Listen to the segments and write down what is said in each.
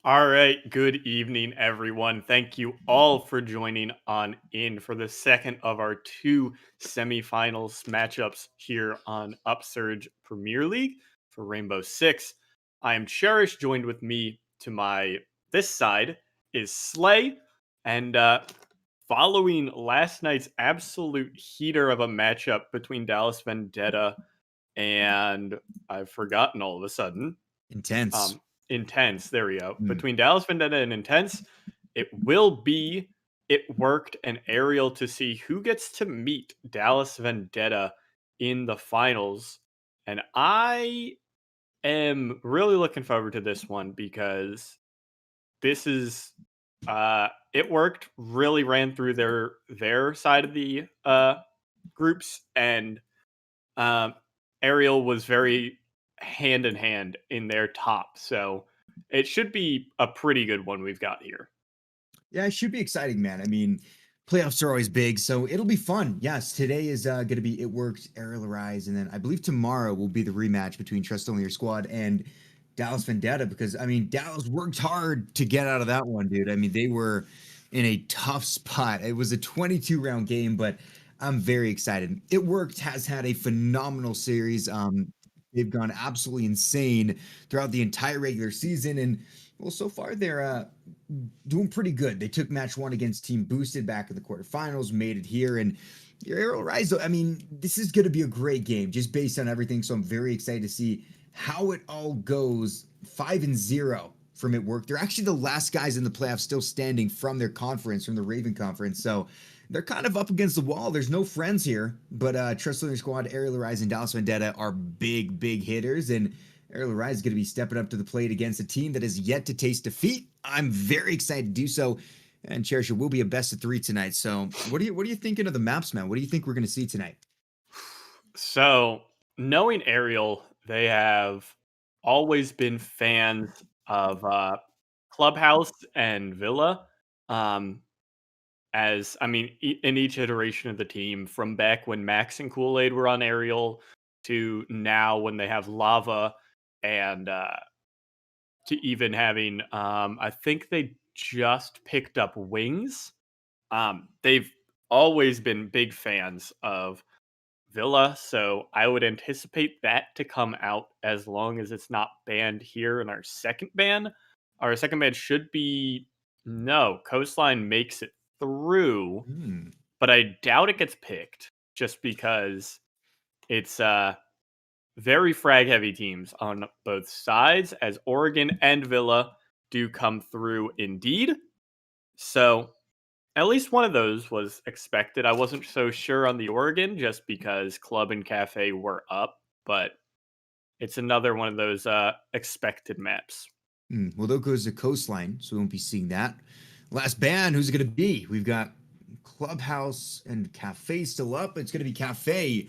All right, good evening, everyone. Thank you all for joining on in for the second of our two semifinals matchups here on Upsurge Premier League for Rainbow Six. I am Cherish, joined with me to my this side is Slay, and following last night's absolute heater of a matchup between Dallas Vendetta and I've forgotten all of a sudden Intense. um, Intense. There we go. Mm. Between Dallas Vendetta and Intense, it will be It Worked and Arial to see who gets to meet Dallas Vendetta in the finals. And I am really looking forward to this one because this is It Worked really ran through their side of the groups, and um, Ariel was very hand in hand in their top. So it should be a pretty good one we've got here. Yeah, it should be exciting, man. I mean, playoffs are always big, so it'll be fun. Yes, today is going to be It Worked, Ariel Arise, and then I believe tomorrow will be the rematch between Trust Only Your Squad and Dallas Vendetta because, I mean, Dallas worked hard to get out of that one, dude. I mean, they were in a tough spot. It was a 22-round game, but I'm very excited. It Worked has had a phenomenal series. They've gone absolutely insane throughout the entire regular season, and well, so far they're doing pretty good. They took match one against Team Boosted back in the quarterfinals, made it here, and your Ariel Rise, though, I mean, this is going to be a great game just based on everything. So I'm very excited to see how it all goes. 5-0 from It Work. They're actually the last guys in the playoffs still standing from their conference, from the Raven Conference. So they're kind of up against the wall. There's no friends here, but Trust Living Squad, Ariel Rise, and Dallas Vendetta are big, big hitters. And Ariel Rise is going to be stepping up to the plate against a team that has yet to taste defeat. I'm very excited to do so. And Cherish, it will be a best of three tonight. So, what are you thinking of the maps, man? What do you think we're going to see tonight? So, knowing Ariel, they have always been fans of Clubhouse and Villa. Um, as I mean, in each iteration of the team, from back when Max and Kool Aid were on Ariel to now when they have Lava and to even having I think they just picked up Wings. They've always been big fans of Villa, so I would anticipate that to come out as long as it's not banned here in our second ban. Our second ban should be no, Coastline makes it through, Hmm. but I doubt it gets picked just because it's very frag heavy teams on both sides, as Oregon and Villa do come through indeed. So at least one of those was expected. I wasn't so sure on the Oregon just because Club and Cafe were up, but it's another one of those expected maps. Well, there goes the coastline, so we won't be seeing that. Last band, who's it going to be? We've got Clubhouse and Cafe still up. It's going to be Cafe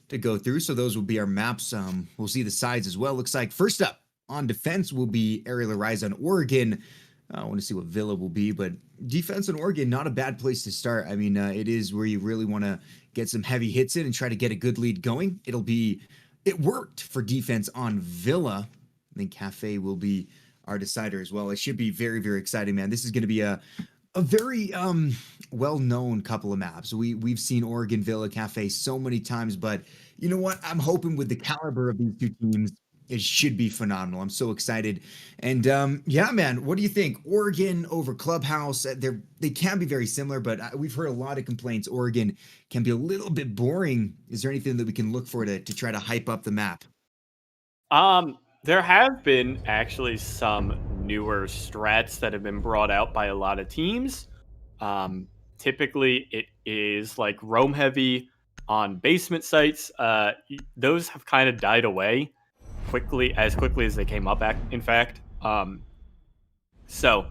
to go through, so those will be our maps. We'll see the sides as well. Looks like first up on defense will be Ariel Arise on Oregon. I want to see what Villa will be, but defense on Oregon, not a bad place to start. I mean, it is where you really want to get some heavy hits in and try to get a good lead going. It worked for defense on Villa. I think Cafe will be our decider as well. It should be very, very exciting, man. This is going to be a very well-known couple of maps. We've seen Oregon Villa Cafe so many times, but you know what? I'm hoping with the caliber of these two teams, it should be phenomenal. I'm so excited. And yeah, man, what do you think? Oregon over Clubhouse, they can be very similar, but we've heard a lot of complaints. Oregon can be a little bit boring. Is there anything that we can look for to try to hype up the map? There have been actually some newer strats that have been brought out by a lot of teams. Um, Typically, it is like roam heavy on basement sites. Those have kind of died away quickly as they came up. In fact, so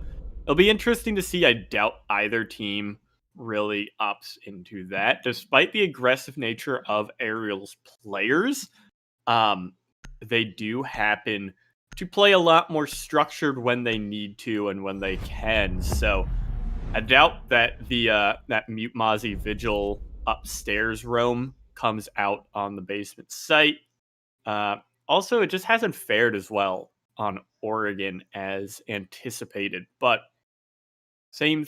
it'll be interesting to see. I doubt either team really opts into that, despite the aggressive nature of Ariel's players. Um, they do happen to play a lot more structured when they need to and when they can. So I doubt that that Mute Mozzie Vigil upstairs roam comes out on the basement site. Uh, Also, it just hasn't fared as well on Oregon as anticipated. But same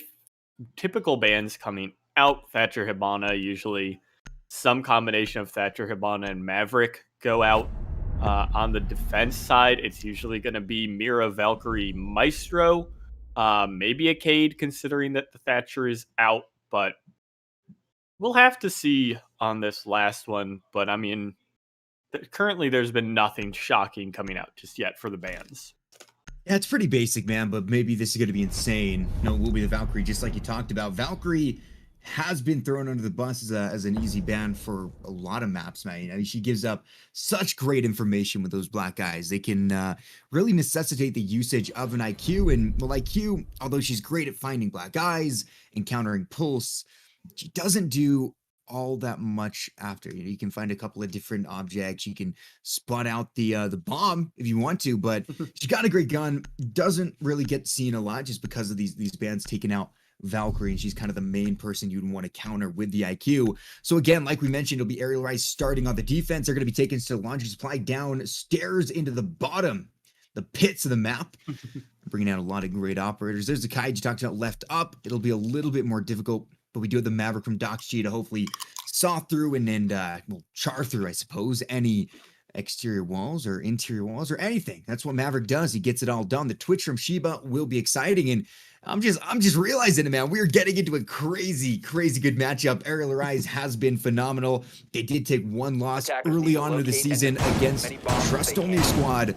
typical bans coming out. Thatcher Hibana usually some combination of Thatcher Hibana and Maverick go out. On the defense side, it's usually going to be Mira, Valkyrie, Maestro, maybe a Cade, considering that the Thatcher is out. But we'll have to see on this last one. But I mean, currently there's been nothing shocking coming out just yet for the bans. Yeah, it's pretty basic, man, but maybe this is going to be insane. No, it will be the Valkyrie, just like you talked about. Valkyrie has been thrown under the bus as an easy ban for a lot of maps, man. I mean, she gives up such great information with those black eyes. They can really necessitate the usage of an IQ. And, well, IQ, although she's great at finding black eyes and countering pulse, she doesn't do all that much after. You know, you can find a couple of different objects. You can spot out the bomb if you want to, but she's got a great gun. Doesn't really get seen a lot just because of these bands taking out Valkyrie, and she's kind of the main person you'd want to counter with the IQ. So again, like we mentioned, it'll be Arial Rice starting on the defense. They're going to be taken to the laundry supply downstairs into the bottom, the pits of the map. Bringing out a lot of great operators. There's the Kaiji talked about left up. It'll be a little bit more difficult, but we do have the Maverick from Doc's G to hopefully saw through and well, char through, I suppose, any exterior walls or interior walls or anything. That's what Maverick does. He gets it all done. The Twitch from Sheba will be exciting, and I'm just realizing it, man. We're getting into a crazy good matchup. Arial Rise has been phenomenal. They did take one loss early on in the season against Trust Only Squad,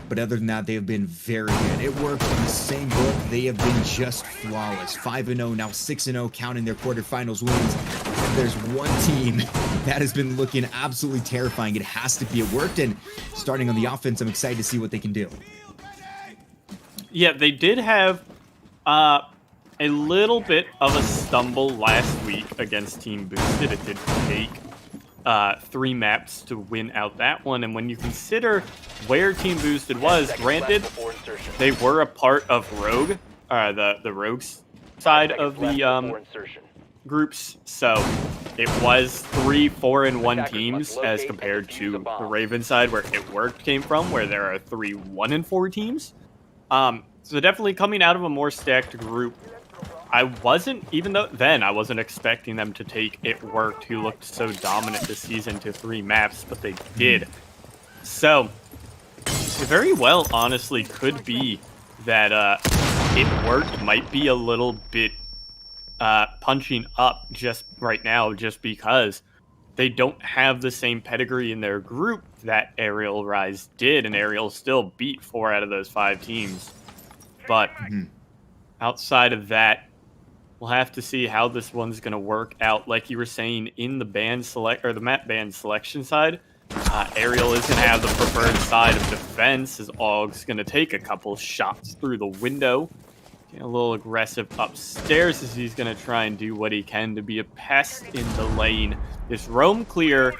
but other than that, they have been very good. It worked in the same book. They have been just flawless. 5-0, now 6-0, counting their quarterfinals wins. If there's one team that has been looking absolutely terrifying, it has to be. It worked, and starting on the offense, I'm excited to see what they can do. Yeah, they did have a little bit of a stumble last week against Team Boosted. It did take 3 maps to win out that one, and when you consider where Team Boosted was, granted, they were a part of Rogue, the Rogue's side of the groups, so it was 3 4-1 teams as compared to the Raven side where It Worked came from, where there are 3 1-4 teams. So definitely coming out of a more stacked group. I wasn't expecting them to take It Worked, who looked so dominant this season, to 3 maps, but they did. So it very well honestly could be that It Worked might be a little bit punching up just right now, just because they don't have the same pedigree in their group that Arial Rise did, and Arial still beat 4 out of those 5 teams. But outside of that, we'll have to see how this one's going to work out. Like you were saying, in the the map band selection side, Arial is going to have the preferred side of defense, as Aug's going to take a couple shots through the window. Getting a little aggressive upstairs as he's going to try and do what he can to be a pest in the lane. This roam clear,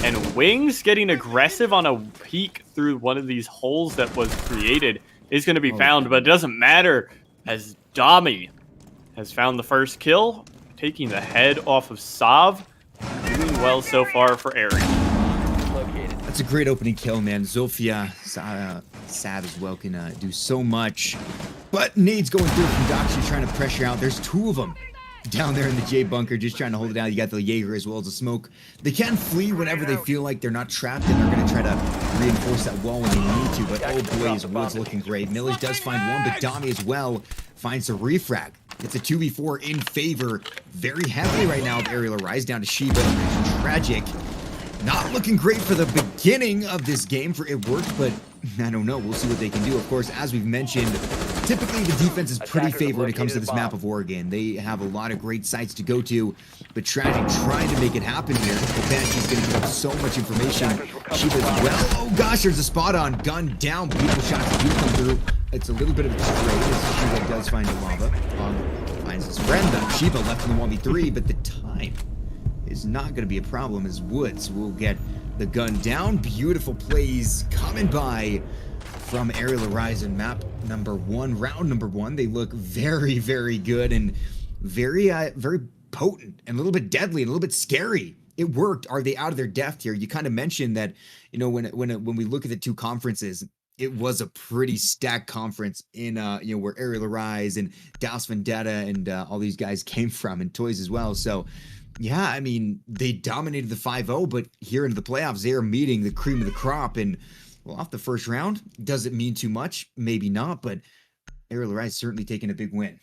and Wings getting aggressive on a peek through one of these holes that was created is going to be found, but it doesn't matter, as Dami has found the first kill, taking the head off of Sav. Doing well so far for Arial. That's a great opening kill, man. Zofia, Sav as well can do so much. But nades going through from Doxy, trying to pressure out. There's 2 of them down there in the J bunker, just trying to hold it down. You got the Jaeger as well as the smoke. They can flee whenever they feel like they're not trapped, and they're going to try to reinforce that wall when they need to. But oh boy, is Woods looking great. Millage does find one, but Dami as well finds a refrag. It's a 2v4 in favor very heavily right now of Arial Rise, down to Sheba. Tragic. Not looking great for the beginning of this game for It Worked, but I don't know. We'll see what they can do. Of course, as we've mentioned, typically the defense is pretty favored when it comes to this map of Oregon. They have a lot of great sites to go to, but Tragic trying to make it happen here. The Banshee's going to give up so much information. Sheba as well. Oh gosh, there's a spot on. Gun down. Beautiful shots do come through. It's a little bit of a stray as Sheba does find a lava. Finds his friend though. Sheba left in the 1v3, but the time is not going to be a problem, as Woods will get the gun down. Beautiful plays coming by from Arial Rise in map number 1, round number 1. They look very good and very potent and a little bit deadly and a little bit scary. It worked. Are they out of their depth here? You kind of mentioned that, you know, when we look at the 2 conferences, it was a pretty stacked conference in where Ariel Arise and Dallas Vendetta and all these guys came from, and Toys as well. So yeah, I mean, they dominated the 5-0, but here into the playoffs, they are meeting the cream of the crop. And well, off the first round, does it mean too much? Maybe not, but Ariel Arise certainly taking a big win.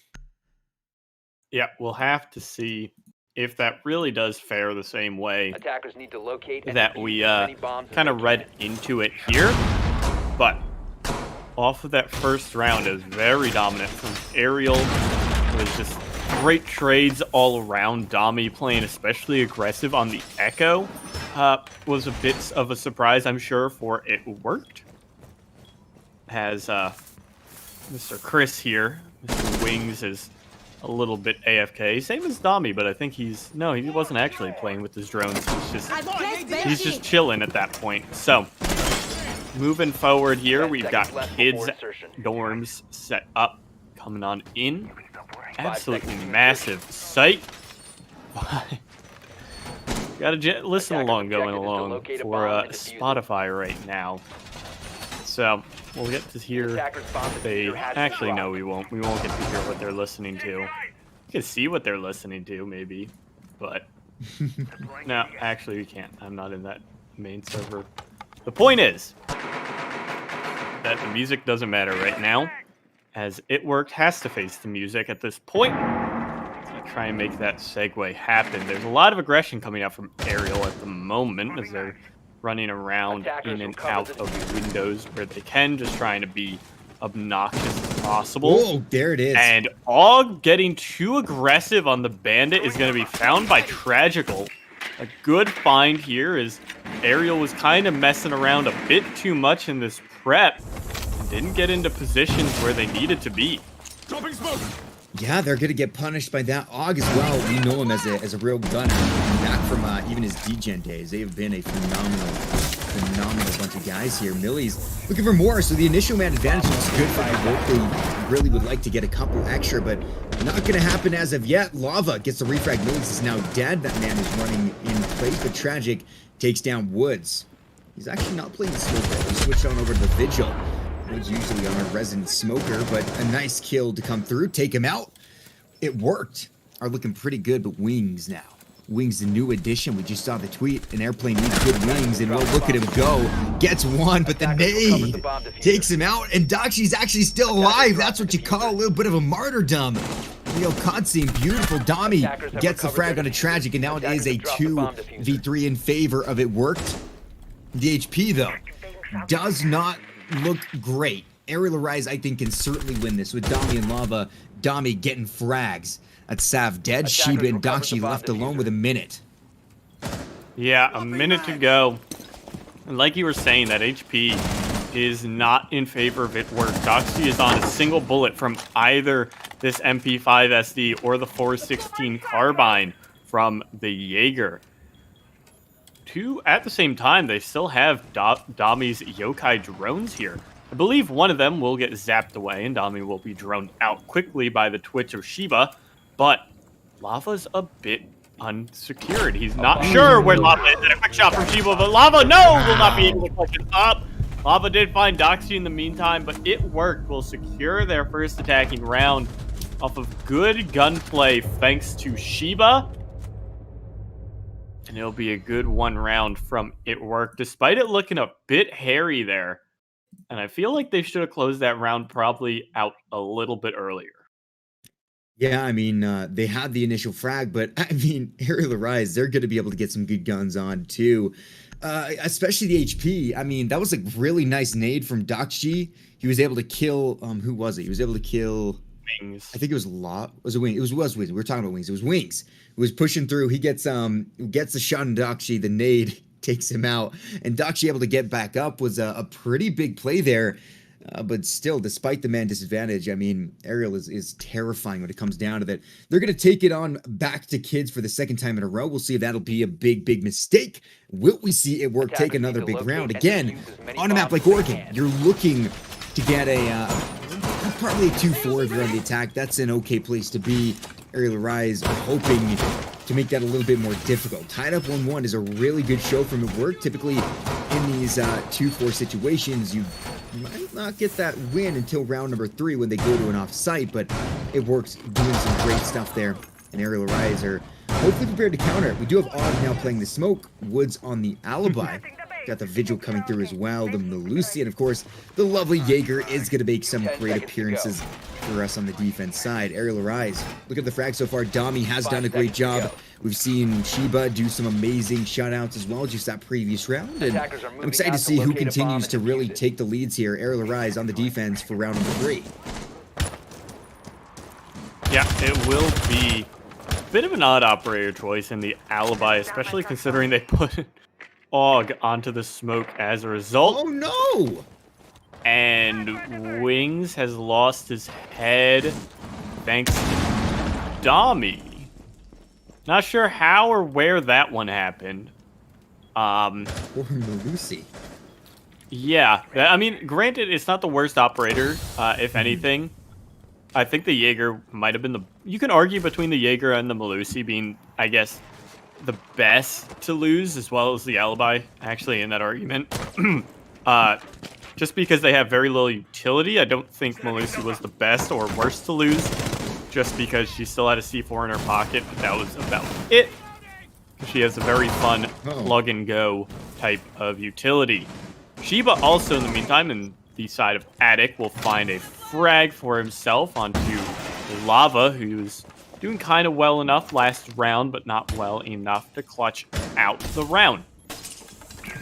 Yeah, we'll have to see if that really does fare the same way Attackers need to locate and that defuse we as many bombs as kind they of read can. into it here. But off of that first round, it was very dominant from Ariel. It was just great trades all around. Dami playing especially aggressive on the Echo was a bit of a surprise, I'm sure, for it worked. Has Mr. Chris here. Mr. Wings is a little bit AFK. Same as Dami, but I think he wasn't actually playing with his drones. He's just chilling at that point. So, moving forward here, we've got kids dorms set up, coming on in. Absolutely massive site. Gotta listen along going along for Spotify right now. So, we'll get to hear actually, no, we won't. We won't get to hear what they're listening to. We can see what they're listening to, maybe. But, no, actually, we can't. I'm not in that main server. The point is that the music doesn't matter right now, as It Worked has to face the music at this point. So try and make that segue happen. There's a lot of aggression coming out from Arial at the moment, as they're running around in and out of the windows where they can, just trying to be obnoxious as possible. Oh, there it is. And Og getting too aggressive on the bandit is going to be found by Tragical. A good find here is Arial was kind of messing around a bit too much in this prep and didn't get into positions where they needed to be. Dropping smoke. Yeah, they're gonna get punished by that Og as well. We know him as a real gunner, back from even his degen days. They have been a phenomenal bunch of guys here. Millie's looking for more, so the initial man advantage looks good by both. They really would like to get a couple extra, but not gonna happen as of yet. Lava gets the refrag. Millie's is now dead. That man is running in place, but Tragic takes down Woods. He's actually not playing the smoker. He switched on over to the Vigil. Woods usually our resident smoker, but a nice kill to come through, take him out. It worked. Are looking pretty good, but Wings now. Wings, the new addition. We just saw the tweet. An airplane needs good wings, and well, look at him go. Gets one, but the nade takes him out, and Dakshi's actually still alive. That's what you call a little bit of a martyrdom. Real cutscene, beautiful. Dami gets the frag on a Tragic, and now it is a 2v3 in favor of It Worked. The HP, though, does not look great. Ariel Arise, I think, can certainly win this with Dami and Lava. Dami getting frags. That's Sav dead. Sheba and Dakshi left alone with a minute. Yeah, a minute to go. And like you were saying, that HP is not in favor of It Worked. Dakshi is on a single bullet from either this MP5 SD or the 416 carbine from the Jaeger. Two at the same time, they still have Dami's yokai drones here. I believe one of them will get zapped away, and Dami will be droned out quickly by the twitch of Sheba, but Lava's a bit unsecured. He's not sure where Lava is, and a quick shot from Sheba, but Lava, no, will not be able to clutch it up. Lava did find Doxy in the meantime, but It Worked will secure their first attacking round off of good gunplay thanks to Sheba. And it'll be a good one round from It Worked, despite it looking a bit hairy there. And I feel like they should have closed that round probably out a little bit earlier. Yeah, I mean, they had the initial frag, but I mean, Ariel Arise, they're going to be able to get some good guns on too. Especially the HP. I mean, that was a really nice nade from Dakshi. He was able to kill, who was it? He was able to kill... Wings. I think it was Was it Wings? It was Wings. We were talking about Wings. It was Wings. It was pushing through. He gets a shot on Dakshi. The nade takes him out. And Dakshi able to get back up was a pretty big play there. But still, despite the man disadvantage, I mean, Ariel is terrifying when it comes down to that. They're going to take it on back to kids for the second time in a row. We'll see if that'll be a big mistake. Will we see It Work take another big round? Again, on a map like Oregon, you're looking to get probably a 2-4 if you're on the attack. That's an okay place to be. Ariel Arise hoping to make that a little bit more difficult. Tied up 1-1 is a really good show from It Work. Typically, in these 2-4 situations, you might not get that win until round number 3 when they go to an off-site, but it works, doing some great stuff there. And Arial Arise are hopefully prepared to counter it. We do have Og now playing the smoke, Woods on the alibi. Got the Vigil coming through as well, the Melusi, and of course, the lovely Jaeger is going to make some great appearances for us on the defense side. Arial Arise, look at the frag so far. Dami has done a great job. We've seen Sheba do some amazing shutouts as well, just that previous round, and I'm excited to see who continues to really take the leads here. Arial Arise on the defense for round number 3. Yeah, it will be a bit of an odd operator choice in the alibi, especially considering they put Og onto the smoke as a result. Oh no! And Wings has lost his head thanks to Dami. Not sure how or where that one happened. Or Melusi. Yeah, I mean, granted, it's not the worst operator, if anything. I think the Jaeger might have been the... You can argue between the Jaeger and the Melusi being, I guess, the best to lose, as well as the alibi, actually, in that argument. Just because they have very little utility, I don't think Melusi was the best or worst to lose, just because she still had a C4 in her pocket, but that was about it. She has a very fun plug-and-go type of utility. Sheba also, in the meantime, in the side of Attic, will find a frag for himself onto Lava, who's doing kind of well enough last round, but not well enough to clutch out the round.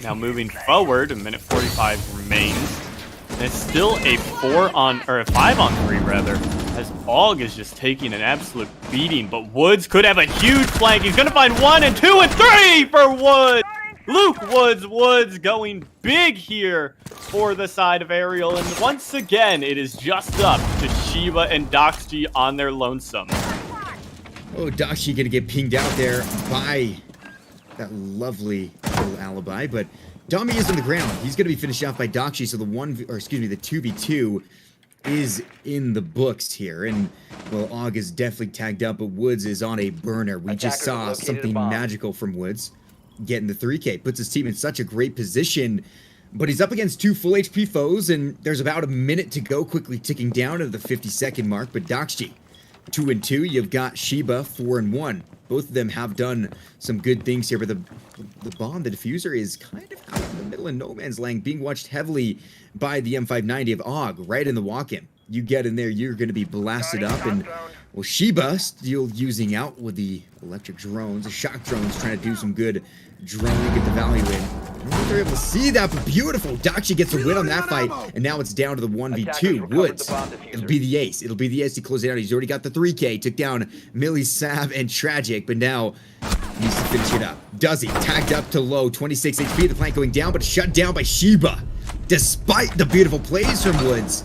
Now moving forward, a minute 45 remains. And it's still a 5-on-3 rather, as Og is just taking an absolute beating, but Woods could have a huge flank. He's gonna find 1 and 2 and 3 for Woods! Luke Woods going big here for the side of Arial, and once again, it is just up to Sheba and Doxy on their lonesome. Oh, Doxy gonna get pinged out there by that lovely little alibi, but Dami is on the ground. He's gonna be finished off by Doxy, so the 2v2 is in the books here, and well, Og is definitely tagged up, but Woods is on a burner. We just saw something magical from Woods. Getting the 3K puts his team in such a great position, but he's up against 2 full HP foes, and there's about a minute to go, quickly ticking down to the 50-second mark. But Doxy, 2 and 2. You've got Sheba, 4 and 1. Both of them have done some good things here, but the bomb, the diffuser, is kind of out in the middle of no man's land, being watched heavily by the M590 of Og, right in the walk-in. You get in there, you're going to be blasted up, and well, Sheba still using out with the electric drones, the shock drones, trying to do some good droning, get the value in. I don't know if they're able to see that, but beautiful. Doxy gets a win on that fight, and now it's down to the 1v2. Woods, it'll be the ace. It'll be the ace to close it out. He's already got the 3K, took down Millie, Sav, and Tragic, but now needs to finish it up. Does he? Tagged up to low, 26 HP, the flank going down, but shut down by Sheba. Despite the beautiful plays from Woods,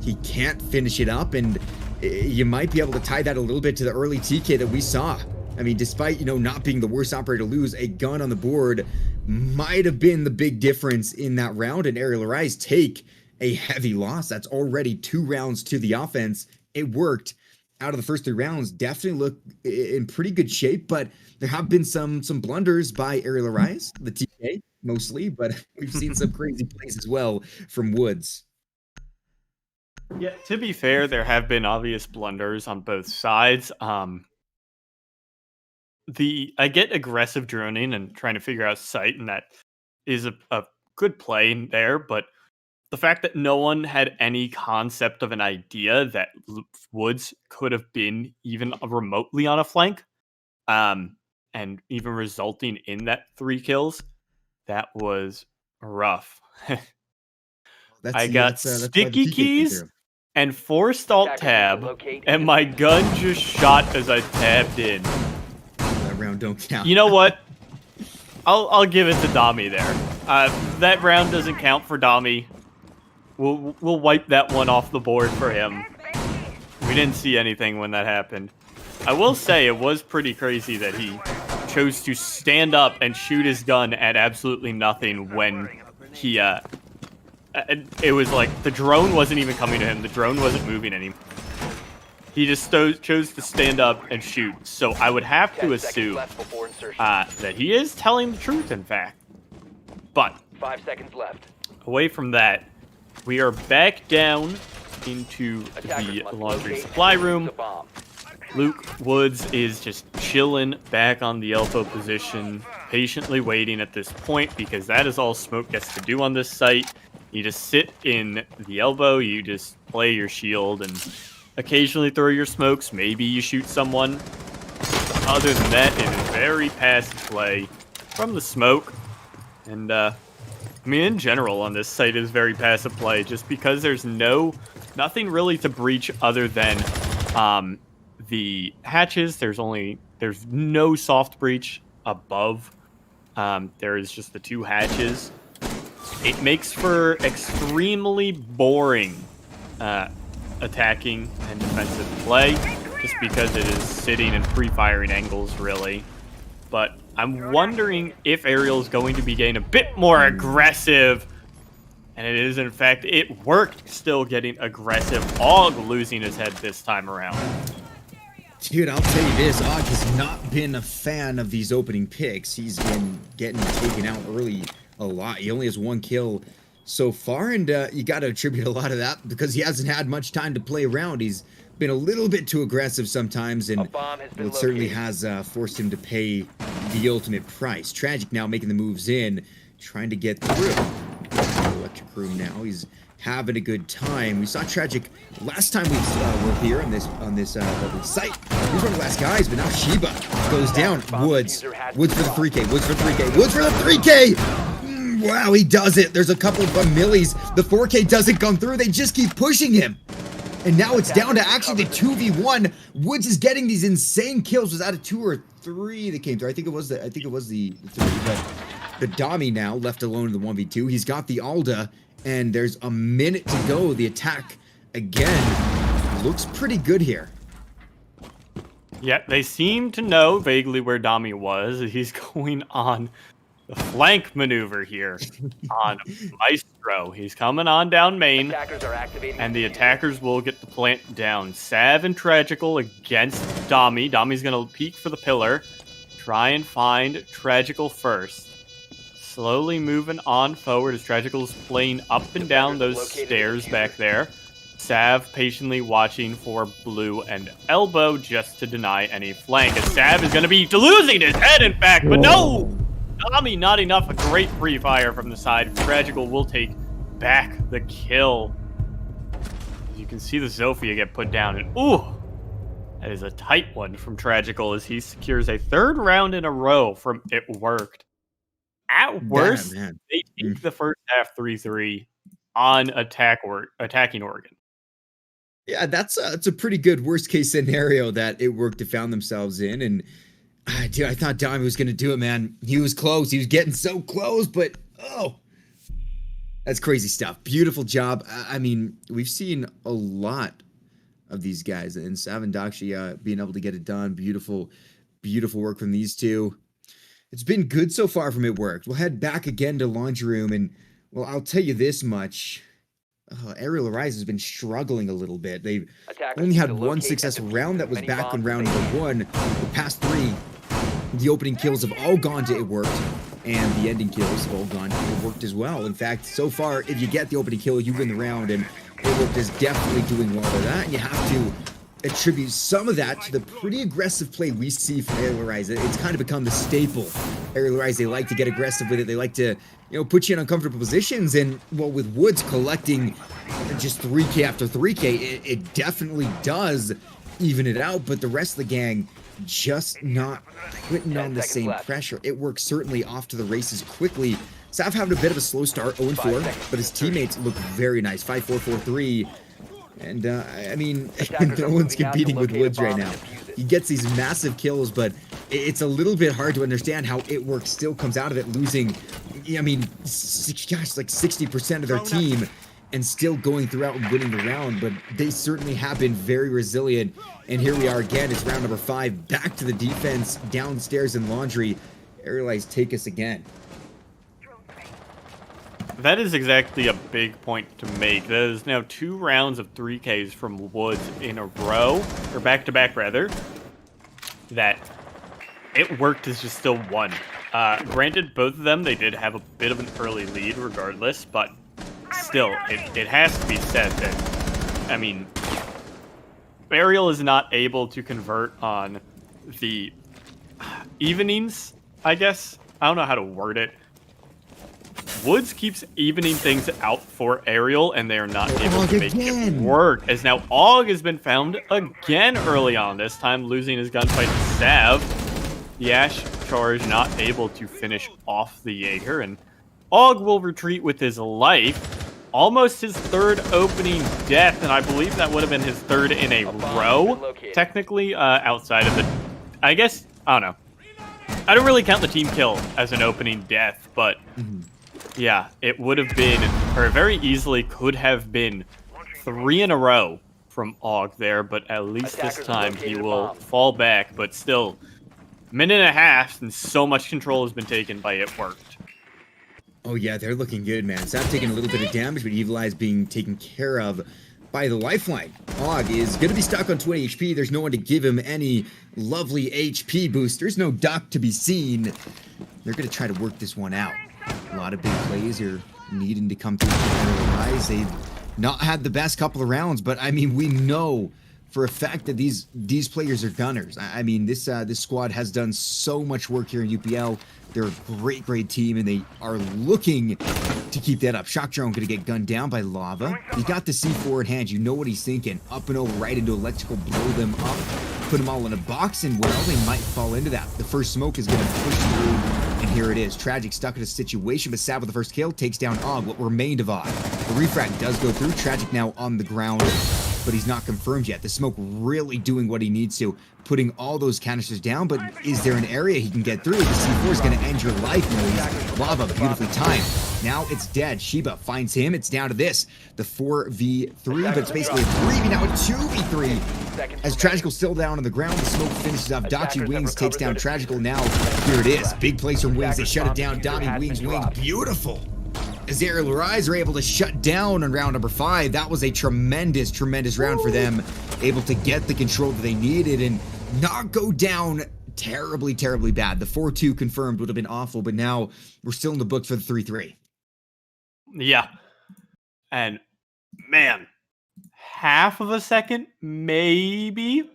he can't finish it up, and you might be able to tie that a little bit to the early TK that we saw. I mean, despite, not being the worst operator to lose, a gun on the board might have been the big difference in that round, and Arial Arise take a heavy loss. That's already 2 rounds to the offense. It worked. Out of the first 3 rounds, definitely look in pretty good shape, but there have been some blunders by Arial Arise, the TK mostly, but we've seen some crazy plays as well from Woods. Yeah, to be fair, there have been obvious blunders on both sides. I get aggressive droning and trying to figure out sight, and that is a good play there, but the fact that no one had any concept of an idea that Woods could have been even remotely on a flank, and even resulting in that 3 kills, that was rough. I got sticky keys and forced alt tab, and my gun just shot as I tabbed in. That round don't count. You know what? I'll give it to Dami there. That round doesn't count for Dami. We'll wipe that one off the board for him. We didn't see anything when that happened. I will say it was pretty crazy that he chose to stand up and shoot his gun at absolutely nothing when he it was like the drone wasn't even coming to him. The drone wasn't moving anymore. He just chose to stand up and shoot. So I would have to assume that he is telling the truth, in fact. But 5 seconds left. Away from that, We are back down into the laundry supply room. Luke Woods is just chilling back on the elbow position, patiently waiting at this point because that is all Smoke gets to do on this site. You just sit in the elbow, you just play your shield and occasionally throw your smokes. Maybe you shoot someone. Other than that, it is very passive play from the Smoke. And, I mean, in general on this site is very passive play just because there's nothing really to breach other than the hatches. There's no soft breach above. There is just the two hatches. It makes for extremely boring attacking and defensive play just because it is sitting and pre-firing angles, really. But I'm wondering if Ariel is going to be getting a bit more aggressive. And it is, in fact, it worked still getting aggressive. Og losing his head this time around. Dude, I'll tell you this, Og has not been a fan of these opening picks. He's been getting taken out early a lot. He only has 1 kill so far, and you got to attribute a lot of that because he hasn't had much time to play around. He's been a little bit too aggressive sometimes, and it certainly has forced him to pay the ultimate price. Tragic now making the moves in, trying to get through. Electric room now. He's having a good time. We saw Tragic last time we were here on this lovely site. He's one of the last guys, but now Sheba goes down. Woods for the 3K. Woods for 3K. Woods for the 3K. Wow, he does it. There's a couple of millies. The 4K doesn't come through. They just keep pushing him. And now it's down to actually the 2v1. Woods is getting these insane kills. Was that a 2 or 3 that came through? I think it was the 3. But the Dami now left alone in the 1v2. He's got the Alda, and there's a minute to go. The attack again looks pretty good here. Yeah, they seem to know vaguely where Dami was. He's going on the flank maneuver here on Maestro. He's coming on down main, and the attackers will get the plant down. Sav and Tragical against Dami. Dami's going to peek for the pillar. Try and find Tragical first. Slowly moving on forward as Tragical's playing up and down those stairs back there. Sav patiently watching for Blue and Elbow just to deny any flank. As Sav is going to be losing his head, in fact, but no! Dami, not enough. A great free fire from the side. Tragical will take back the kill. As you can see the Zofia get put down, and ooh, that is a tight one from Tragical as he secures a 3rd round in a row from It Worked. At worst, they take the first half 3-3 on attacking Oregon. Yeah, it's a pretty good worst case scenario that It Worked to found themselves in. And dude, I thought Dami was gonna do it, man. He was close. He was getting so close, but oh, that's crazy stuff. Beautiful job. I mean, we've seen a lot of these guys, and Sav and Dakshi being able to get it done. Beautiful work from these two. It's been good so far from It Worked. We'll head back again to Laundry Room, and, well, I'll tell you this much. Arial Arise has been struggling a little bit. They've only had 1 successful round. That was back on round number 1. The past 3, the opening kills have all gone to It Worked, and the ending kills have all gone to It Worked as well. In fact, so far, if you get the opening kill, you win the round, and It Worked is definitely doing well with that, and you have to attribute some of that to the pretty aggressive play we see from Arial Arise. It's kind of become the staple. Arial Arise, they like to get aggressive with it. They like to, put you in uncomfortable positions. And, well, with Woods collecting just 3K after 3K, it definitely does even it out. But the rest of the gang just not putting on the same pressure. It Works certainly off to the races quickly. Sav having a bit of a slow start, 0-4, but his teammates look very nice, 5-4-4-3. And, I mean, no one's competing with Woods right now. He gets these massive kills, but it's a little bit hard to understand how It Works still comes out of it losing, I mean, gosh, like 60% of their team and still going throughout and winning the round. But they certainly have been very resilient. And here we are again. It's round number 5. Back to the defense, downstairs in Laundry. Arial Arise take us again. That is exactly a big point to make. That is now 2 rounds of 3Ks from Woods in a row, or back-to-back rather, that It Worked is just still won. Granted, both of them, they did have a bit of an early lead regardless, but still, it has to be said that, I mean, Arial is not able to convert on the evenings, I guess. I don't know how to word it. Woods keeps evening things out for Arial, and they are not able to make it work. As now Og has been found again early on, this time losing his gunfight to Sav. The Ash charge not able to finish off the Jaeger, and Og will retreat with his life. Almost his third opening death, and I believe that would have been his third in a row, technically, outside of the... I guess, I don't know. I don't really count the team kill as an opening death, but... Yeah, it would have been, or very easily could have been 3 in a row from Og there, but at least this time he will fall back, but still, minute and a half, and so much control has been taken by It Worked. Oh yeah, they're looking good, man. Sav taking a little bit of damage, but Evil Eye's being taken care of by the lifeline. Og is going to be stuck on 20 HP. There's no one to give him any lovely HP boost. There's no Doc to be seen. They're going to try to work this one out. A lot of big plays are needing to come through the Rise. They've not had the best couple of rounds, but I mean, we know for a fact that these players are gunners. I mean, this squad has done so much work here in UPL. They're a great team, and they are looking to keep that up. Shock Drone going to get gunned down by Lava. He got the C4 in hand. You know what he's thinking. Up and over, right into electrical, blow them up, put them all in a box, and well, they might fall into that. The first smoke is going to push through, and here it is. Tragic stuck in a situation, but Sav with the first kill takes down Og, what remained of Og. The refrag does go through. Tragic now on the ground, but he's not confirmed yet. The smoke really doing what he needs to, putting all those canisters down, but is there an area he can get through? The C4 is going to end your life, Noise. Lava beautifully timed. Now it's dead. Shiba finds him. It's down to this. The 4v3, but it's basically a 3v, now a 2v3. As Tragical still down on the ground, the smoke finishes off. Doxy Wings takes down Tragical. Now, here it is. Big place from Wings. They shut it down. Dami Wings, beautiful. As Arial Rise are able to shut down on round number 5. That was a tremendous round for them. Able to get the control that they needed and not go down terribly bad. The 4-2 confirmed would have been awful, but now we're still in the books for the 3-3. Yeah. And, man, half of a second, maybe,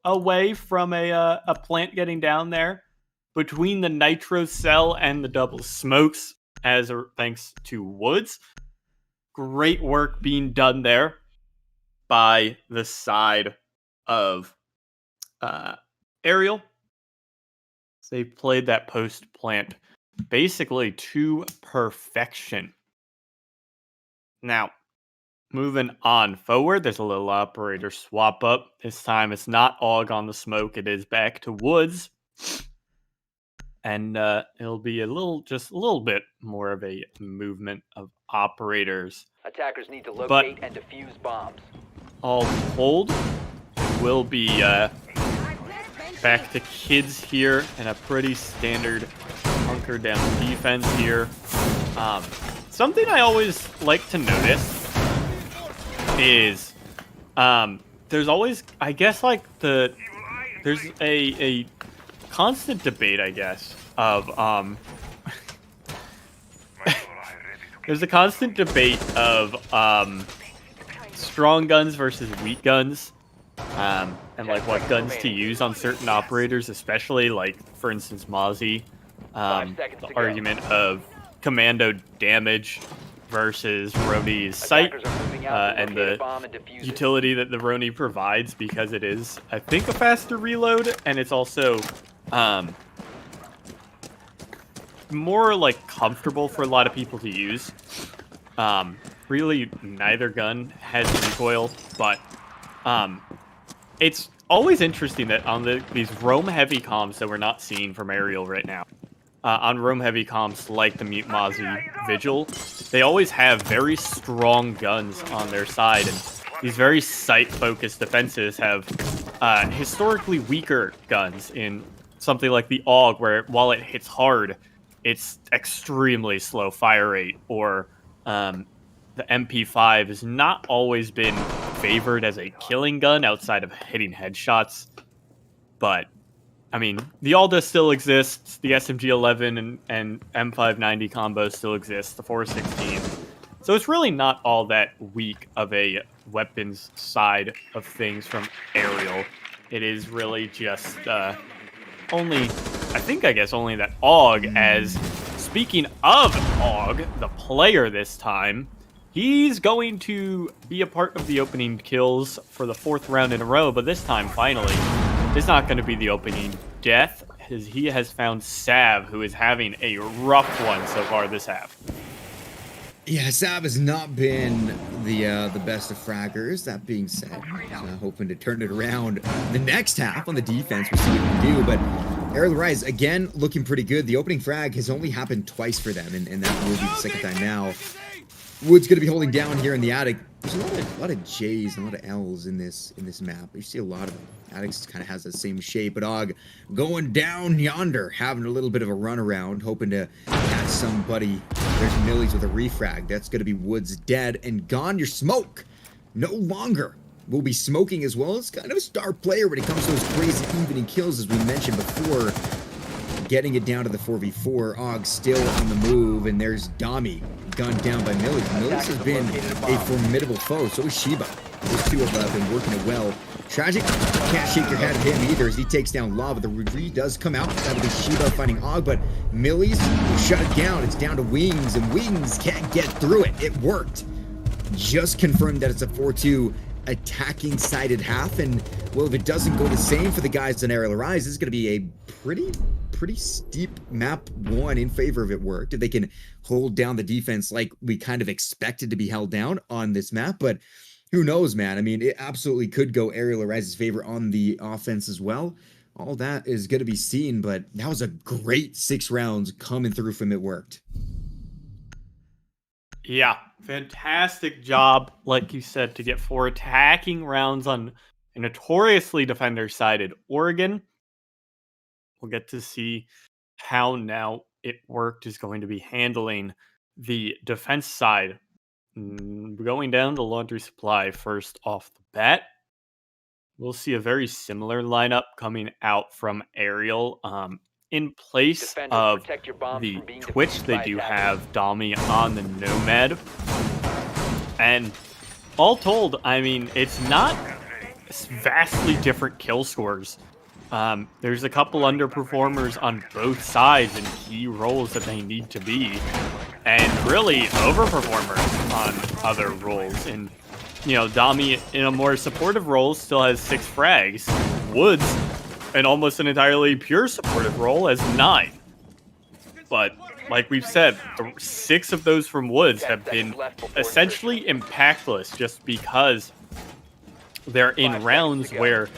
away from a plant getting down there between the Nitro Cell and the double smokes, as thanks to Woods. Great work being done there by the side of Arial. They played that post plant basically to perfection. Now, moving on forward, there's a little operator swap up. This time it's not Og on the smoke, it is back to Woods. And it'll be just a little bit more of a movement of operators. Attackers need to locate and defuse bombs. All told, will be back to kids here and a pretty standard hunker down defense here. Something I always like to notice is there's always, I guess, like there's a constant debate, I guess, of there's a constant debate of strong guns versus weak guns, and like what guns to use on certain operators, especially like, for instance, Mozzie. The argument of commando damage versus Roni's sight, and the utility that the Roni provides, because it is, I think, a faster reload, and it's also more like comfortable for a lot of people to use. Really, neither gun has recoil, but it's always interesting that on these roam heavy comms that we're not seeing from Arial right now, on roam heavy comms like the Mute Mozzie Vigil, they always have very strong guns on their side, and these very sight-focused defenses have historically weaker guns in something like the AUG, where while it hits hard, it's extremely slow fire rate, or the MP5 has not always been favored as a killing gun outside of hitting headshots. But, I mean, the Alda still exists, the SMG-11 and M590 combo still exists, the 416. So it's really not all that weak of a weapons side of things from Arial. It is really just only, I guess only that AUG, as speaking of AUG, the player this time, he's going to be a part of the opening kills for the 4th round in a row, but this time, finally, it's not going to be the opening death. He has found Sav, who is having a rough one so far this half. Yeah, Sav has not been the best of fraggers. That being said, he's hoping to turn it around the next half on the defense. We'll see what he can do. But Arial Rise, again, looking pretty good. The opening frag has only happened twice for them, and that will be the second time now. Wood's going to be holding down here in the attic. There's a lot of J's and a lot of L's in this map. You see a lot of them. Attic kind of has the same shape, but AUG going down yonder, having a little bit of a run around, hoping to catch somebody. There's Millies with a refrag. That's going to be Woods dead and gone. Your smoke no longer will be smoking, as well as kind of a star player when it comes to those crazy evening kills, as we mentioned before. Getting it down to the 4v4. AUG still on the move, and there's Dami gunned down by Millies. Millies has been a formidable foe. So is Sheba. Those two have been working it well. Tragic, can't shake your head at him either as he takes down Lava. The retreat does come out. That'll be Sheba fighting AUG, but Millies will shut it down. It's down to Wings, and Wings can't get through it. It worked. Just confirmed that it's a 4-2 attacking sided half, and well, if it doesn't go the same for the guys on Arial Rise, this is going to be a pretty steep map one in favor of it worked. If they can hold down the defense like we kind of expected to be held down on this map, but who knows, man? I mean, it absolutely could go Arial Rise's favor on the offense as well. All that is going to be seen, but that was a great 6 rounds coming through from It Worked. Yeah, fantastic job, like you said, to get 4 attacking rounds on a notoriously defender-sided Oregon. We'll get to see how now It Worked is going to be handling the defense side. Going down to Laundry Supply first off the bat. We'll see a very similar lineup coming out from Arial. In place of the Twitch, they do have Dami on the Nomad. And all told, I mean, it's not vastly different kill scores. There's a couple underperformers on both sides in key roles that they need to be, and really overperformers on other roles. And, you know, Dami in a more supportive role still has 6 frags. Woods, in almost an entirely pure supportive role, has 9. But, like we've said, 6 of those from Woods have been essentially impactless just because they're in rounds where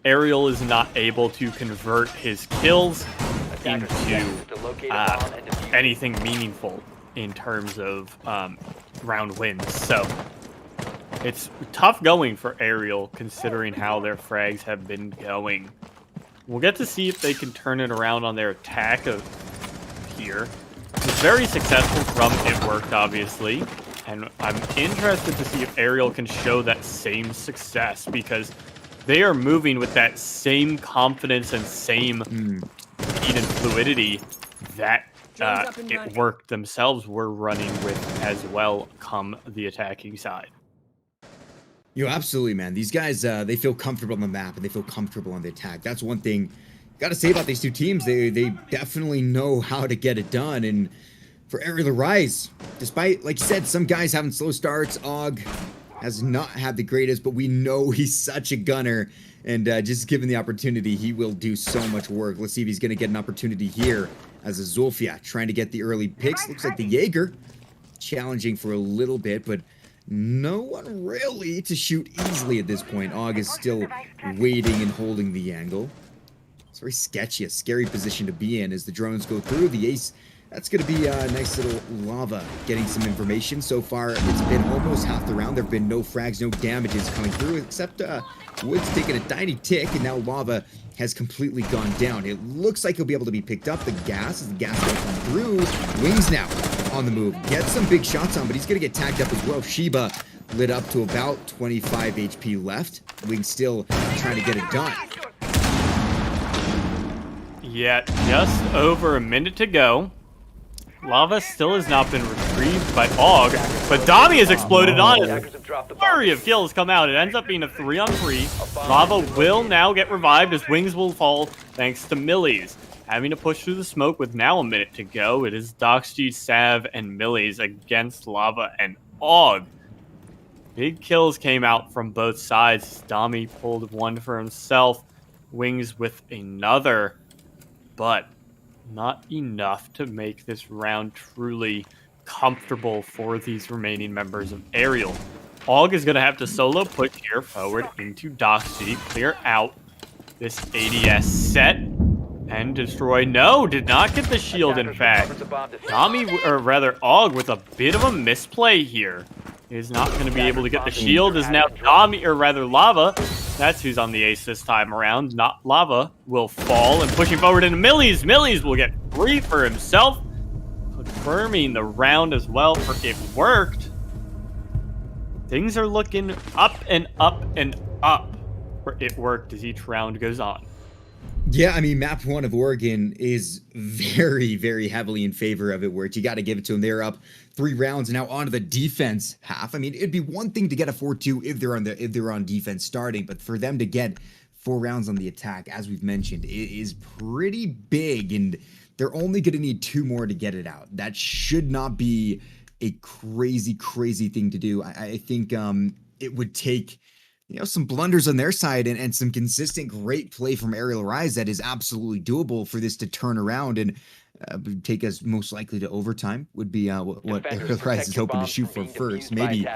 Arial is not able to convert his kills into anything meaningful in terms of round wins. So it's tough going for Arial considering how their frags have been going. We'll get to see if they can turn it around on their attack here. It's very successful from It Worked, obviously. And I'm interested to see if Arial can show that same success, because they are moving with that same confidence and same speed and fluidity that It Worked themselves were running with as well come the attacking side. Yo, absolutely, man. These guys, they feel comfortable on the map, and they feel comfortable on the attack. That's one thing got to say about these two teams. They definitely know how to get it done. And for Arial Rise, despite, like you said, some guys having slow starts, AUG has not had the greatest, but we know he's such a gunner, and just given the opportunity, he will do so much work. Let's see if he's going to get an opportunity here as a Zulfia trying to get the early picks. Looks like the Jaeger challenging for a little bit, but no one really to shoot easily at this point. AUG is still waiting and holding the angle. It's very sketchy, a scary position to be in as the drones go through. The Ace, that's going to be a nice little Lava getting some information. So far, it's been almost half the round. There have been no frags, no damages coming through, except Wood's taking a tiny tick, and now Lava has completely gone down. It looks like he'll be able to be picked up. The gas will come through. Wings now on the move. Gets some big shots on, but he's going to get tagged up as well. Sheba lit up to about 25 HP left. Wings still trying to get it done. Yeah, just over a minute to go. Lava still has not been retrieved retrieved by Og, but Dami has exploded on it. Attackers have dropped the bomb. Flurry of kills come out. It ends up being a 3-on-3. Lava will now get revived as Wings will fall thanks to Millies. Having to push through the smoke with now a minute to go. It is Doxy, Sav, and Millies against Lava and Og. Big kills came out from both sides. Dami pulled one for himself. Wings with another. But not enough to make this round truly comfortable for these remaining members of Arial. Og is going to have to solo push here forward into Doxy, clear out this ADS set, and destroy. No, did not get the shield, in fact. Dami, or rather Og, with a bit of a misplay here, is not going to be able to get the shield. Is now Dami, or rather Lava. That's who's on the ace this time around. Not Lava will fall, and pushing forward into Millies. Millies will get 3 for himself, confirming the round as well for It Worked. Things are looking up and up and up for It Worked as each round goes on. Yeah, I mean, map 1 of Oregon is very, very heavily in favor of It Worked. You got to give it to them. They're up 3 rounds now onto the defense half. I mean, it'd be one thing to get a 4-2 if they're on defense starting, but for them to get 4 rounds on the attack, as we've mentioned, it is pretty big, and they're only going to need 2 more to get it out. That should not be a crazy, crazy thing to do. I think it would take, you know, some blunders on their side and some consistent great play from Arial Rise that is absolutely doable for this to turn around and take us most likely to overtime. Would be what Arial Rise is hoping to shoot for first. Maybe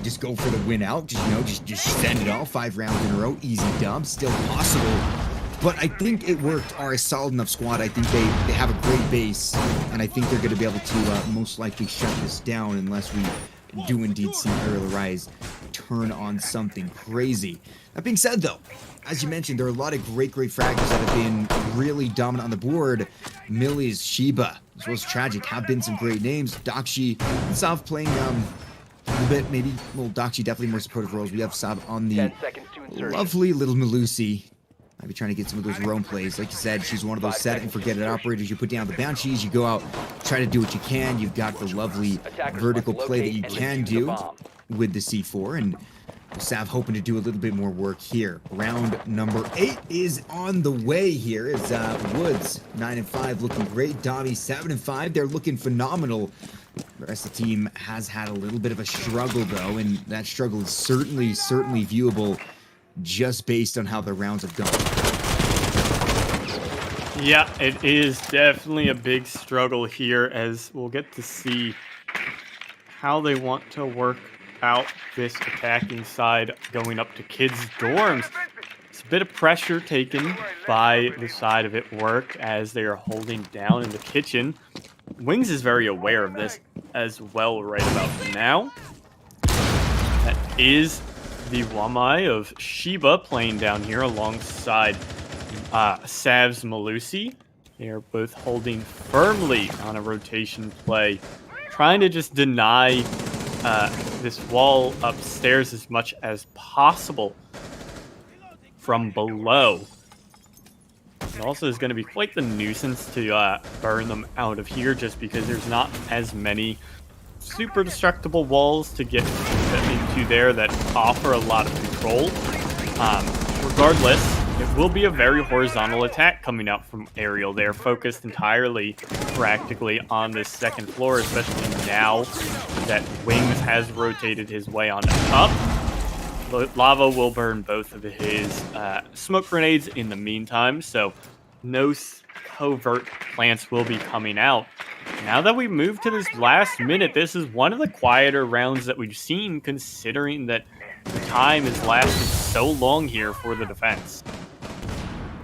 just go for the win out. Just send it all 5 rounds in a row. Easy dub, still possible. But I think It Worked are a solid enough squad. I think they have a great base, and I think they're going to be able to most likely shut this down unless we do indeed see Arial Rise turn on something crazy. That being said, though, as you mentioned, there are a lot of great fragments that have been really dominant on the board. Millies, Sheba, as well as Tragic have been some great names. Doxy and Sav playing a little bit, maybe, well, Doxy definitely more supportive roles. We have Sav on the lovely little Melusi. Might be trying to get some of those roam plays. Like you said, she's one of those set and forget it operators. You put down the Banshees, you go out, try to do what you can. You've got the lovely vertical play that you can do with the C4, and Sav hoping to do a little bit more work here. Round number 8 is on the way here. Is Woods 9-5 looking great. Dami 7-5. They're looking phenomenal. The rest of the team has had a little bit of a struggle though, and that struggle is certainly viewable just based on how the rounds have gone. Yeah, it is definitely a big struggle here, as we'll get to see how they want to work out this attacking side going up to kids' dorms. It's a bit of pressure taken by the side of It Worked as they are holding down in the kitchen. Wings is very aware of this as well right about now. That is the Wamai of Sheba playing down here alongside Sav's Melusi. They are both holding firmly on a rotation play, trying to just deny this wall upstairs as much as possible from below. It also is going to be quite the nuisance to burn them out of here, just because there's not as many super destructible walls to get into there that offer a lot of control. Regardless, it will be a very horizontal attack coming out from Arial. They're focused entirely, practically, on this second floor, especially now that Wings has rotated his way on up. Lava will burn both of his smoke grenades in the meantime, so no covert plants will be coming out. Now that we move to this last minute, this is one of the quieter rounds that we've seen, considering that the time has lasted so long here for the defense.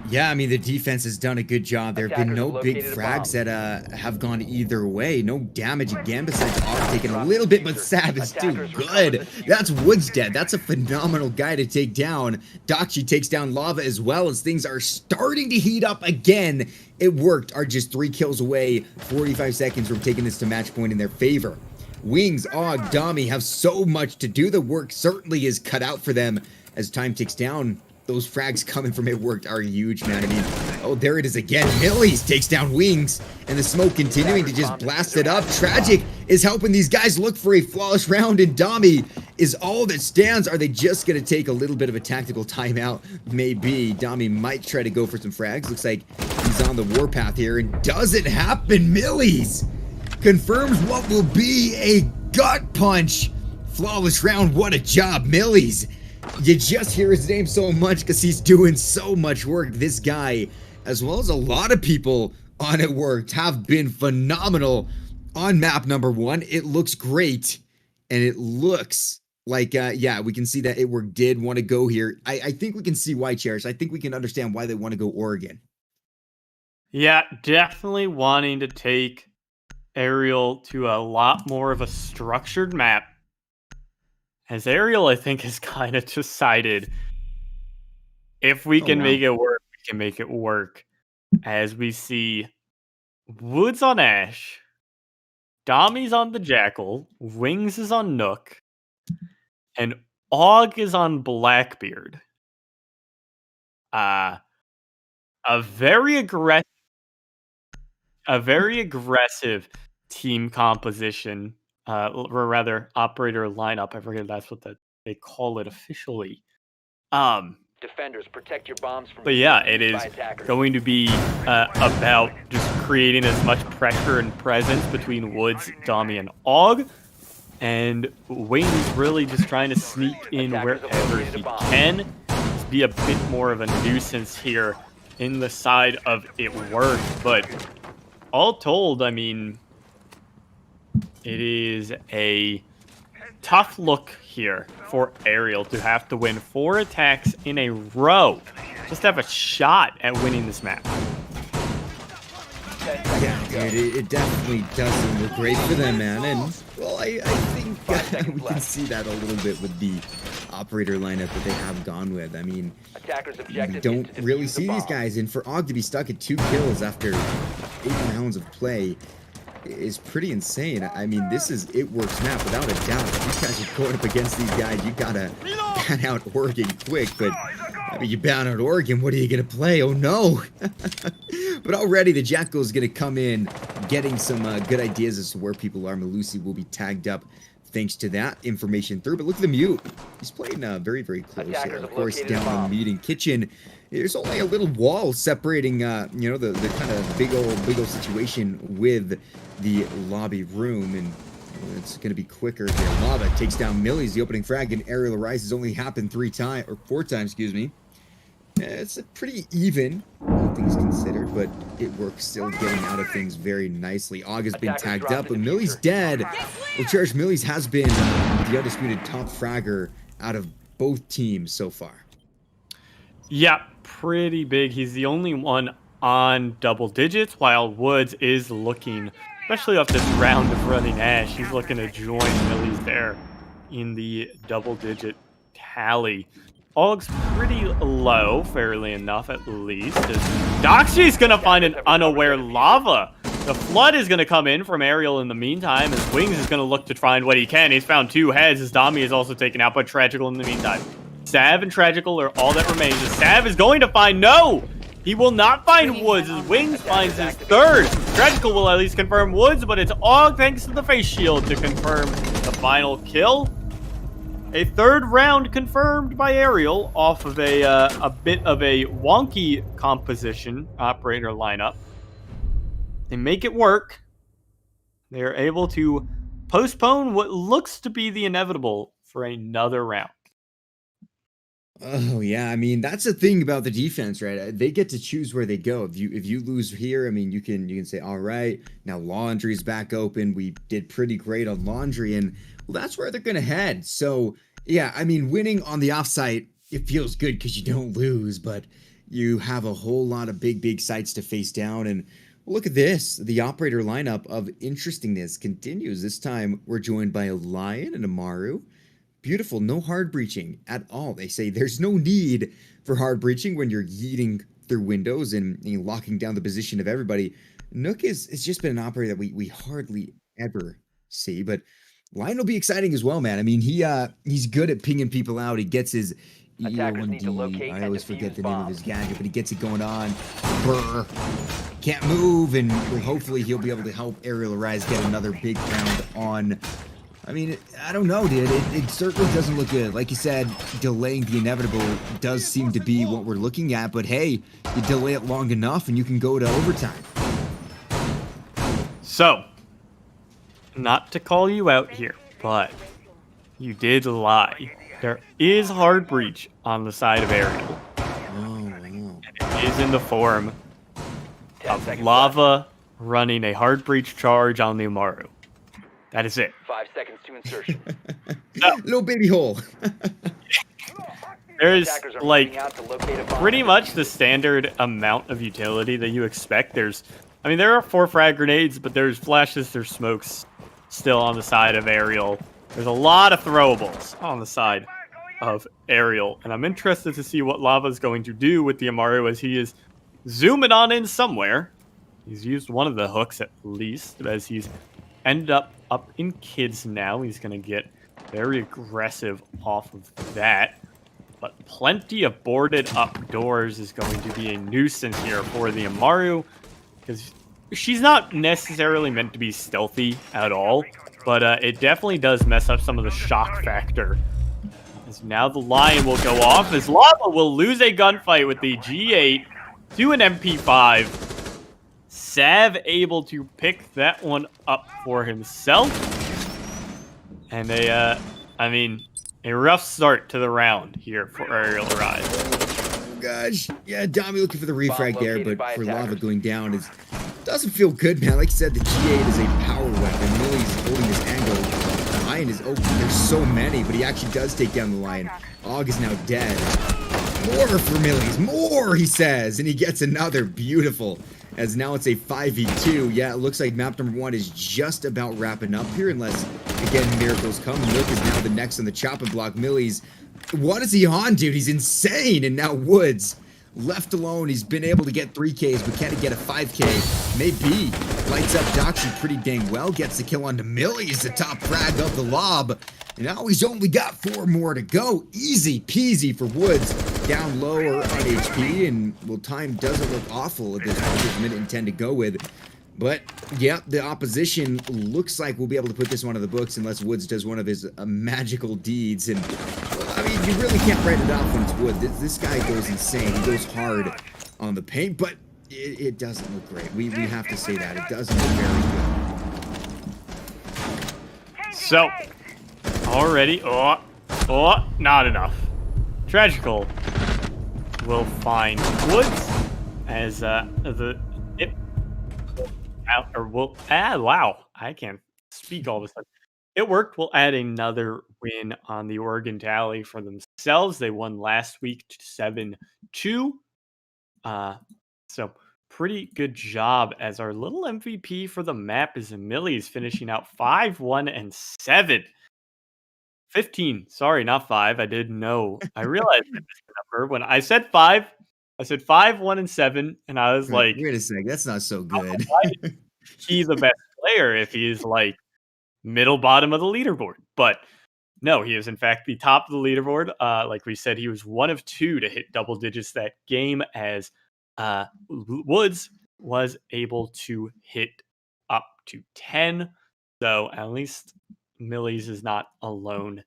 Yeah, I mean, the defense has done a good job. There have been no big frags that have gone either way. No damage again, besides off taking a little bit, but Sav is too good. That's Woods dead. That's a phenomenal guy to take down. Doxy takes down Lava as well, as things are starting to heat up again. It Worked are just 3 kills away, 45 seconds from taking this to match point in their favor. Wings, Og, Dami have so much to do. The work certainly is cut out for them as time ticks down. Those frags coming from It Worked are huge, man. I mean, oh, there it is again. Millies takes down Wings, and the smoke continuing to just blast it up. Tragic is helping these guys look for a flawless round, and Dami is all that stands. Are they just going to take a little bit of a tactical timeout? Maybe. Dami might try to go for some frags. Looks like he's on the warpath here, and does it happen? Millies confirms what will be a gut punch. Flawless round. What a job, Millies. You just hear his name so much because he's doing so much work. This guy, as well as a lot of people on It Worked, have been phenomenal on map number 1. It looks great, and it looks like, yeah, we can see that It Worked did want to go here. I think we can see why, Cherish. I think we can understand why they want to go Oregon. Yeah, definitely wanting to take Arial to a lot more of a structured map. As Arial, I think, has kind of decided if we can make it work, we can make it work. As we see Woods on Ash, Dami's on the Jackal, Wings is on Nook, and Og is on Blackbeard. A very aggressive team composition, or rather operator lineup. I forget that's what they call it officially. Defenders, protect your bombs from. But yeah, it is going to be about just creating as much pressure and presence between Woods, Dami, and Og, and Wings really just trying to sneak in wherever he can, be a bit more of a nuisance here in the side of It Worked. But all told, I mean, it is a tough look here for Arial to have to win 4 attacks in a row just to have a shot at winning this map. Yeah, dude, it definitely doesn't look great for them, man. And, well, I think we can see that a little bit with the operator lineup that they have gone with. I mean, you don't really see these guys. And for Og to be stuck at 2 kills after 8 rounds of play is pretty insane. I mean, this is It Works map without a doubt. If these guys are going up against these guys, you gotta ban out Oregon quick. But I mean, you ban out Oregon, what are you gonna play? Oh no! But already the Jackal is gonna come in, getting some good ideas as to where people are. Malusi will be tagged up thanks to that information through. But look at the mute. He's playing very, very close here. Of course, down in the meeting kitchen, there's only a little wall separating, you know, the kind of big old situation with the lobby room, and it's going to be quicker here. Lava takes down Millies. The opening frag in Arial Rise has only happened 4 times, excuse me. It's a pretty even, all things considered, but It Works still getting out of things very nicely. Og has been tagged up, but Millie's dead. Well, Cherish, Millies has been the undisputed top fragger out of both teams so far. Yeah, pretty big. He's the only one on double digits, while Woods is looking, especially off this round of running Ash, he's looking to join Millies there in the double-digit tally. Og's pretty low, fairly enough at least. Doxy's going to find an unaware Lava. The Flood is going to come in from Arial in the meantime, as Wings is going to look to find what he can. He's found 2 heads, as Dami is also taken out by Tragical in the meantime. Sav and Tragical are all that remains. As Sav is going to find... No! He will not find Woods, as Wings finds his 3rd. Tragical will at least confirm Woods, but it's Og thanks to the face shield to confirm the final kill. A 3rd round confirmed by Arial off of a bit of a wonky composition operator lineup. They make it work. They are able to postpone what looks to be the inevitable for another round. Oh yeah, I mean that's the thing about the defense, right? They get to choose where they go. If you lose here, I mean you can say, all right, now Laundry's back open. We did pretty great on Laundry, and well, that's where they're gonna head. So yeah, I mean winning on the offsite, it feels good because you don't lose, but you have a whole lot of big sites to face down. And look at this, the operator lineup of interestingness continues. This time we're joined by a Lion and a Maru. Beautiful, no hard breaching at all. They say there's no need for hard breaching when you're yeeting through windows and locking down the position of everybody. Nook is just been an operator that we hardly ever see, but Lion will be exciting as well, man. I mean, he's good at pinging people out. He gets his Attackers need to EO1D. locate I and always defuse forget the name of bombs. his gadget, but he gets it going on. Brr. Can't move, and well, hopefully he'll be able to help Arial Rise get another big round on. I mean, I don't know, dude. It certainly doesn't look good. Like you said, delaying the inevitable does seem to be what we're looking at, but hey, you delay it long enough and you can go to overtime. So, not to call you out here, but you did lie. There is hard breach on the side of Ariel. Oh, wow. It is in the form 10 of seconds lava running a hard breach charge on the Amaru. That is it. left. 5 seconds to insertion. Little baby hole. There's Attackers are like moving out to locate a bomb. pretty much the standard amount of utility that you expect. There are 4 frag grenades, but there's flashes, there's smokes still on the side of Arial. There's a lot of throwables on the side of Arial, and I'm interested to see what Lava's going to do with the Amaru as he is zooming on in somewhere. He's used one of the hooks at least, as he's ended up in kids now. He's going to get very aggressive off of that. But plenty of boarded up doors is going to be a nuisance here for the Amaru, because she's not necessarily meant to be stealthy at all, but it definitely does mess up some of the shock factor. As now the Lion will go off, as Lava will lose a gunfight with the G8 to an MP5. Sav able to pick that one up for himself. And a rough start to the round here for Arial Rise. Oh gosh, yeah, Dami looking for the refrag there, located but by for Lava attackers. going down doesn't feel good, man. Like you said, the G8 is a power weapon. Millie's holding his angle. The Lion is open. There's so many, but he actually does take down the Lion. Og is now dead. More for Millie's, more, he says, and he gets another. Beautiful. As now it's a 5v2. Yeah, it looks like map number 1 is just about wrapping up here, unless, again, miracles come. Milk is now the next on the chopping block. Millie's, what is he on, dude? He's insane. And now Woods, left alone. He's been able to get 3Ks, but can he get a 5K? Maybe. Lights up Doxy pretty dang well. Gets the kill onto Millie. He's the top frag of the lob. And now he's only got 4 more to go. Easy peasy for Woods. Down lower on HP, and well, time doesn't look awful at this point. There's a minute and 10 to go with. But yeah, the opposition looks like we'll be able to put this one in the books unless Woods does one of his magical deeds. And well, I mean, you really can't write it off when it's Wood. This guy goes insane. He goes hard on the paint, but it doesn't look great. We have to say that. It doesn't look very good. So, already, not enough. Tragical will find Woods as wow, I can't speak all of a sudden. It worked. We'll add another win on the Oregon tally for themselves. They won last week 7-2. So pretty good job, as our little MVP for the map is Millie's finishing out 5-1-7. 15. Sorry, not 5. I didn't know. I realized I missed the number when I said 5. I said 5-1-7, and I was like, wait a sec, that's not so good. why is he the best player if he's like middle bottom of the leaderboard? But no, he is in fact the top of the leaderboard. Like we said, he was 1 of 2 to hit double digits that game, as Woods was able to hit up to 10. So at least Millie's is not alone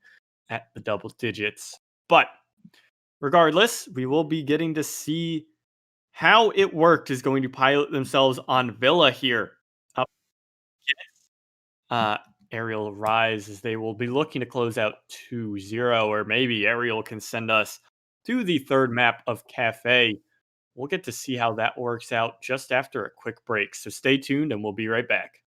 at the double digits. But regardless, we will be getting to see how it worked is going to pilot themselves on Villa here. Arial Rise, as they will be looking to close out 2-0, or maybe Arial can send us to the third map of Cafe. We'll get to see how that works out just after a quick break. So stay tuned and we'll be right back.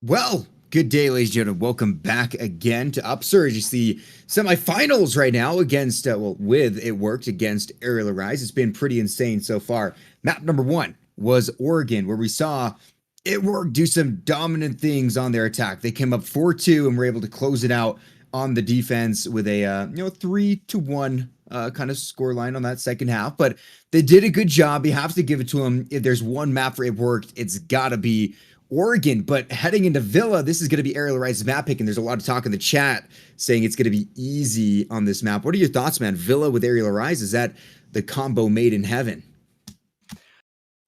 Well, good day, ladies and gentlemen. Welcome back again to Upsurge. It's the semifinals right now against, with It Worked against Arial Arise. It's been pretty insane so far. Map number one was Oregon, where we saw It Worked do some dominant things on their attack. They came up 4-2 and were able to close it out on the defense with a 3-1 kind of score line on that second half. But they did a good job. You have to give it to them. If there's one map for It Worked, it's got to be Oregon. But heading into Villa, this is going to be Arial Rice's map pick, and there's a lot of talk in the chat saying it's going to be easy on this map. What are your thoughts, man? Villa with Arial Rise, is that the combo made in heaven?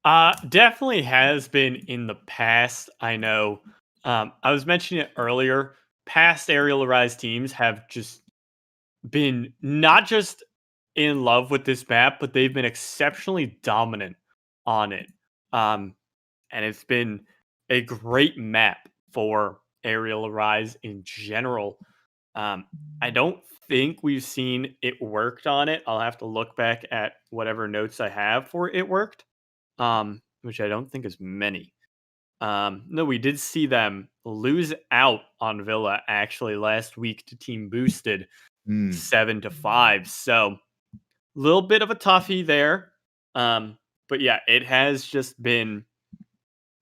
Definitely has been in the past. I know. I was mentioning it earlier. Past Arial Rise teams have just been not just in love with this map, but they've been exceptionally dominant on it. And it's been a great map for Arial Rise in general. I don't think we've seen It Worked on it. I'll have to look back at whatever notes I have for It Worked, which I don't think is many. No, we did see them lose out on Villa actually last week to Team Boosted Mm. 7-5. So a little bit of a toughie there. But yeah, it has just been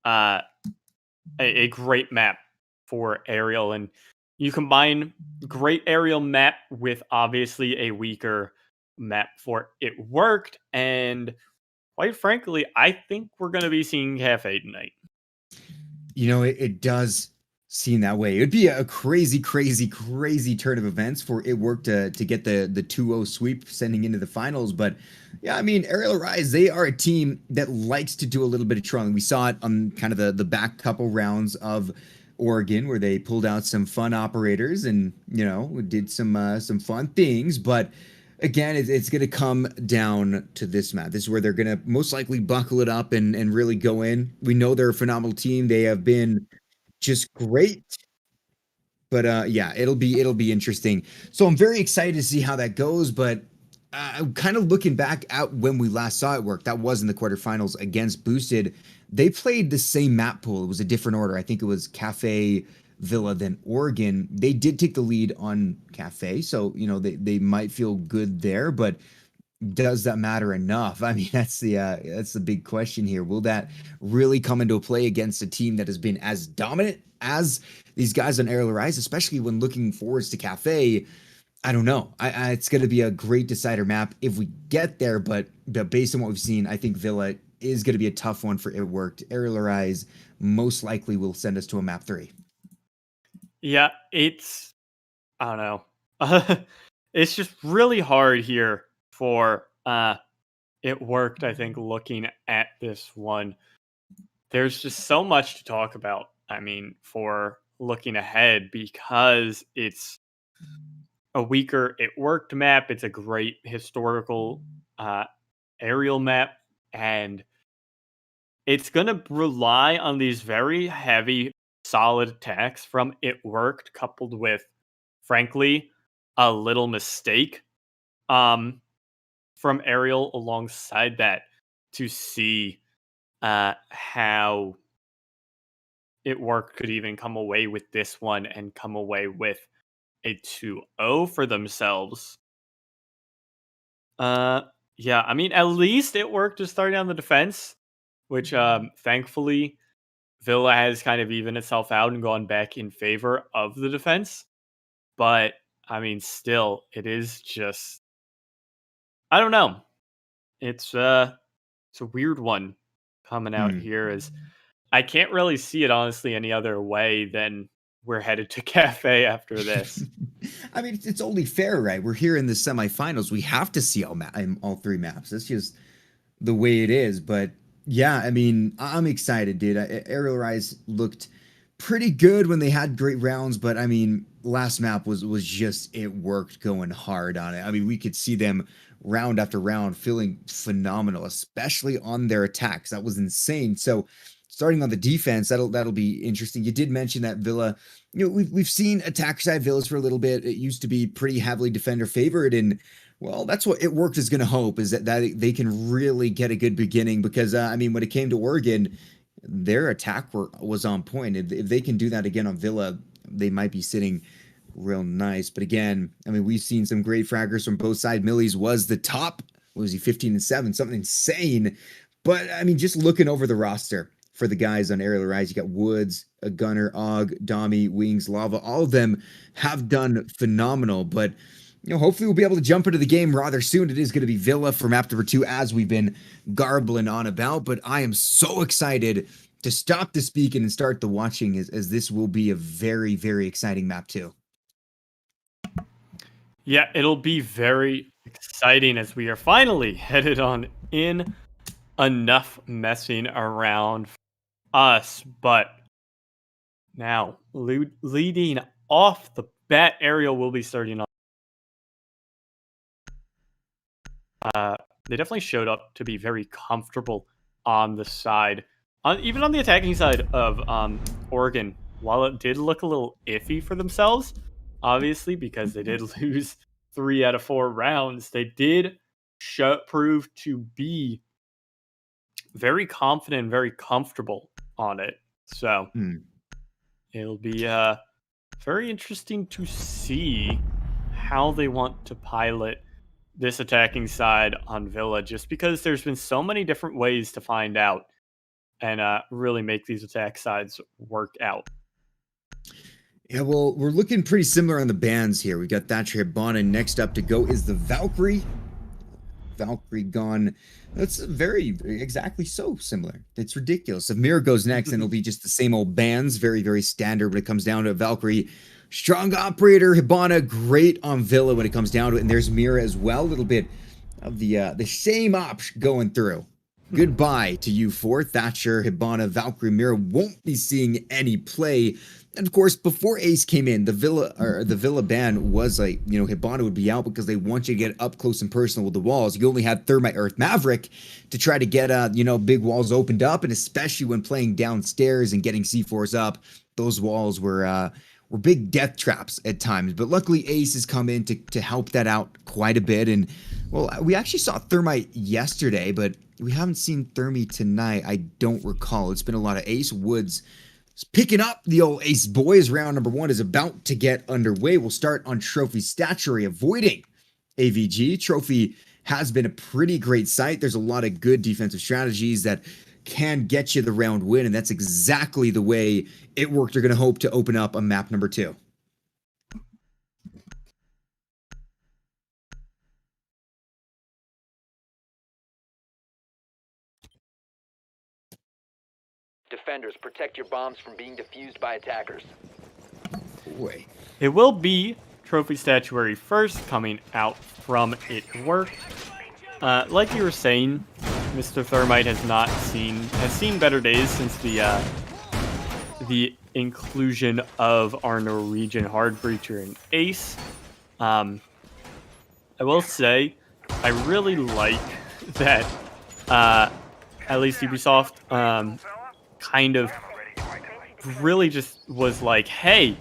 uh, a great map for Arial, and you combine great Arial map with obviously a weaker map for It Worked, and quite frankly, I think we're going to be seeing Cafe tonight. You know, it does seem that way. It would be a crazy, crazy, crazy turn of events for It Worked to get the 2-0 sweep sending into the finals. But yeah, I mean, Arial Rise, they are a team that likes to do a little bit of trolling. We saw it on kind of the back couple rounds of Oregon, where they pulled out some fun operators and, did some fun things. But again, it's going to come down to this map. This is where they're going to most likely buckle it up and really go in. We know they're a phenomenal team. They have been just great. But yeah, it'll be interesting. So I'm very excited to see how that goes. But kind of looking back at when we last saw It Work, that was in the quarterfinals against Boosted. They played the same map pool. It was a different order. I think it was Cafe, Villa, then Oregon. They did take the lead on Cafe, so they might feel good there. But does that matter enough? I mean, that's the big question here. Will that really come into play against a team that has been as dominant as these guys on Arial Rise, especially when looking forwards to Cafe? I don't know. It's going to be a great decider map if we get there, but based on what we've seen, I think Villa is going to be a tough one for It Worked. Arial Rise most likely will send us to a map 3. Yeah, I don't know. It's just really hard here for It Worked, I think, looking at this one. There's just so much to talk about. I mean, for looking ahead, because it's a weaker It Worked map. It's a great historical aerial map, and it's going to rely on these very heavy, solid attacks from It Worked, coupled with, frankly, a little mistake from Arial alongside that to see how It Worked could even come away with this one and come away with a 2-0 for themselves. Yeah, I mean, at least It Worked to start on the defense, which thankfully Villa has kind of evened itself out and gone back in favor of the defense. But I mean, still, it is just, I don't know. It's a weird one coming out here, as I can't really see it honestly any other way than we're headed to Cafe after this. I mean, it's only fair, right? We're here in the semifinals. We have to see all 3 maps. That's just the way it is. But yeah, I mean, I'm excited, dude. Arial Rise looked pretty good when they had great rounds, but I mean, last map was just, It Worked going hard on it. I mean, we could see them round after round feeling phenomenal, especially on their attacks. That was insane. So starting on the defense, that'll be interesting. You did mention that Villa, we've seen attacker side Villas for a little bit. It used to be pretty heavily defender favored, and well, that's what It Worked is going to hope, is that they can really get a good beginning, because I mean, when it came to Oregon, their attack was on point. If they can do that again on Villa, they might be sitting real nice. But again, I mean, we've seen some great fraggers from both sides. Millie's was the top. What was he, 15-7? Something insane. But I mean, just looking over the roster for the guys on Aerial Rise, you got Woods, a Gunner, Og, Domi, Wings, Lava. All of them have done phenomenal. But hopefully we'll be able to jump into the game rather soon. It is going to be Villa for map number 2, as we've been garbling on about. But I am so excited to stop the speaking and start the watching, as this will be a very, very exciting map too. Yeah, it'll be very exciting as we are finally headed on in. Enough messing around for us, but now leading off the bat, Arial will be starting on. They definitely showed up to be very comfortable on the side, even on the attacking side of Oregon. While it did look a little iffy for themselves, obviously because they did lose 3 out of 4 rounds, they did prove to be very confident, very comfortable on it. So it'll be very interesting to see how they want to pilot this attacking side on Villa, just because there's been so many different ways to find out and really make these attack sides work out. Yeah, well, we're looking pretty similar on the bans here. We got Thatcher Hibana. Next up to go is the Valkyrie. Valkyrie gone. That's very exactly so similar. It's ridiculous. If Mira goes next, then it'll be just the same old bands. Very, very standard when it comes down to Valkyrie. Strong operator, Hibana, great on Villa when it comes down to it. And there's Mira as well. A little bit of the same option going through. Goodbye to you four. Thatcher, Hibana, Valkyrie, Mira won't be seeing any play. And of course, before Ace came in, the Villa ban was like, Hibana would be out because they want you to get up close and personal with the walls. You only had Thermite Earth Maverick to try to get, big walls opened up. And especially when playing downstairs and getting C4s up, those walls were big death traps at times. But luckily, Ace has come in to help that out quite a bit. And, well, we actually saw Thermite yesterday, but we haven't seen Thermi tonight. I don't recall. It's been a lot of Ace. Woods picking up the old Ace boys. Round number 1 is about to get underway. We'll start on Trophy Statuary, avoiding AVG. Trophy has been a pretty great site. There's a lot of good defensive strategies that can get you the round win, and that's exactly the way it worked. They're going to hope to open up on map number 2. Defenders, protect your bombs from being defused by attackers. Boy. It will be Trophy Statuary first, coming out from it work. Like you were saying, Mr. Thermite has seen better days since the inclusion of our Norwegian Hard Breacher and Ace. I will say, I really like that at least Ubisoft kind of really just was like, hey,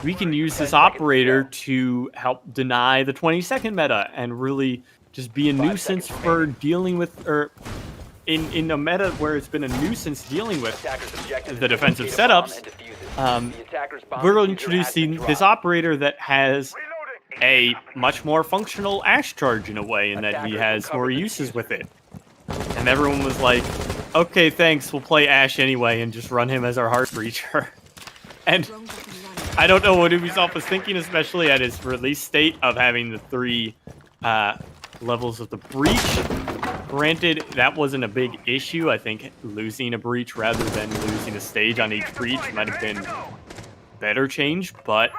we can use this operator to help deny the 20-second meta and really just be a nuisance for dealing with, or in a meta where it's been a nuisance dealing with the defensive setups. We're introducing this operator that has a much more functional Ash charge in a way, in that he has more uses with it. And everyone was like, okay, thanks, we'll play Ash anyway and just run him as our Heart Breacher. And I don't know what Ubisoft was thinking, especially at its release state of having the 3 levels of the breach. Granted, that wasn't a big issue. I think losing a breach rather than losing a stage on each breach might have been better change, but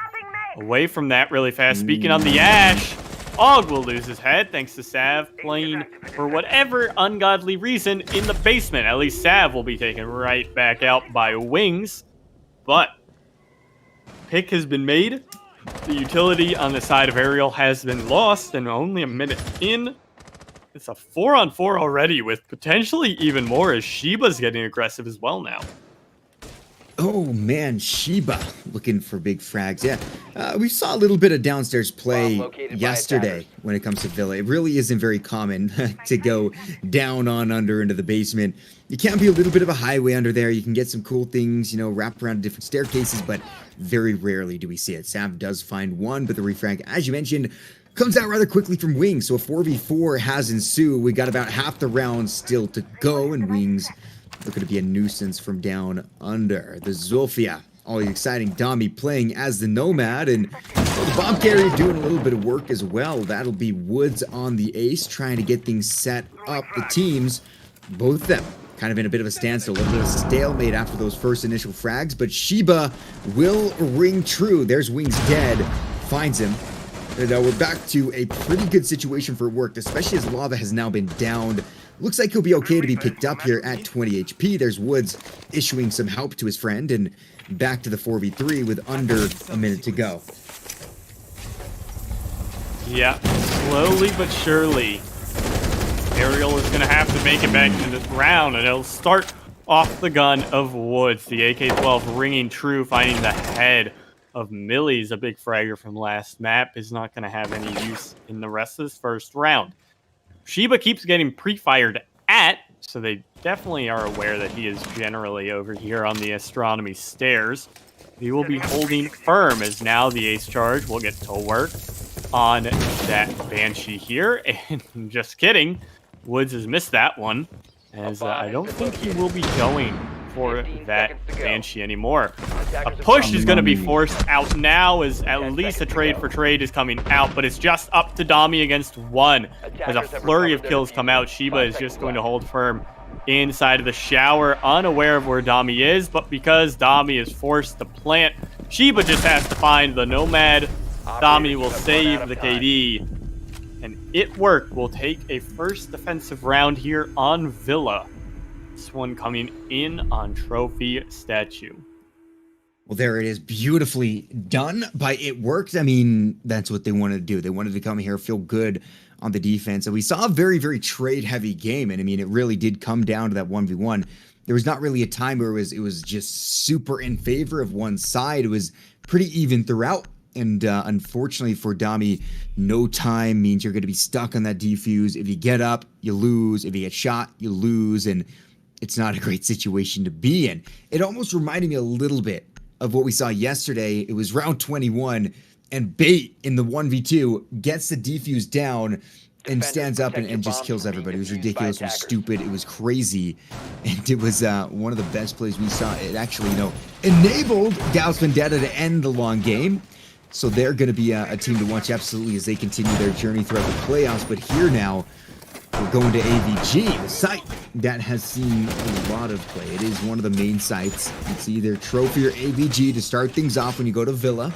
away from that really fast. Speaking on the Ash, Og will lose his head thanks to Sav playing for whatever ungodly reason in the basement. At least Sav will be taken right back out by Wings. But pick has been made. The utility on the side of Arial has been lost, and only a minute in. It's a 4-on-4 already, with potentially even more, as Shiba's getting aggressive as well now. Oh man, Shiba. looking for big frags. Yeah, we saw a little bit of downstairs play located by yesterday attackers. when it comes to Villa. It really isn't very common to go down on under into the basement. You can be a little bit of a highway under there. You can get some cool things, you know, wrapped around different staircases, but very rarely do we see it. Sav does find one, but the refrag, as you mentioned, comes out rather quickly from Wings. So a 4v4 has ensued. We got about half the round still to go, and Wings looking to be a nuisance from down under. The Zulfia, always exciting. Dami playing as the Nomad, and the bomb carrier doing a little bit of work as well. That'll be Woods on the ace, trying to get things set up. The teams, both of them, kind of in a bit of a standstill, a little bit of stalemate after those first initial frags, but Sheba will ring true. There's Wings dead, finds him. And we're back to a pretty good situation for work, especially as Lava has now been downed. Looks like he'll be okay to be picked up here at 20 HP. There's Woods issuing some help to his friend, and back to the 4v3 with under a minute to go. Yeah, slowly but surely, Arial is going to have to make it back into this round, and it'll start off the gun of Woods. The AK-12 ringing true, finding the head of Millie's, a big fragger from last map, is not going to have any use in the rest of this first round. Sheba keeps getting pre-fired at, so they definitely are aware that he is generally over here on the astronomy stairs. He will be holding firm, as now the ace charge will get to work on that Banshee here. And just kidding, Woods has missed that one, as I don't think he will be going for that Banshee anymore. A push is going to be forced out now, as at least a trade for trade is coming out, but it's just up to Dami against one. As a flurry of kills come out, Sheba is just going to hold firm inside of the shower, unaware of where Dami is, but because Dami is forced to plant, Sheba just has to find the Nomad. Dami will save the KD, and It Work will take a first defensive round here on Villa. This one coming in on Trophy Statue. Well, there it is, beautifully done by It Worked. I mean, that's what they wanted to do. They wanted to come here, feel good on the defense. And we saw a very, very trade-heavy game. And I mean, it really did come down to that 1v1. There was not really a time where it was just super in favor of one side. It was pretty even throughout. And unfortunately for Dami, no time means you're going to be stuck on that defuse. If you get up, you lose. If you get shot, you lose. And it's not a great situation to be in. It almost reminded me a little bit of what we saw yesterday. It was round 21, and Bait in the 1v2 gets the defuse down and stands up and just kills everybody. It was ridiculous. It was stupid. It was crazy. And it was one of the best plays we saw. It actually, enabled Gauss Vendetta to end the long game. So they're going to be a team to watch absolutely as they continue their journey throughout the playoffs. But here now, we're going to AVG, the site that has seen a lot of play. It is one of the main sites. It's either Trophy or AVG to start things off when you go to Villa.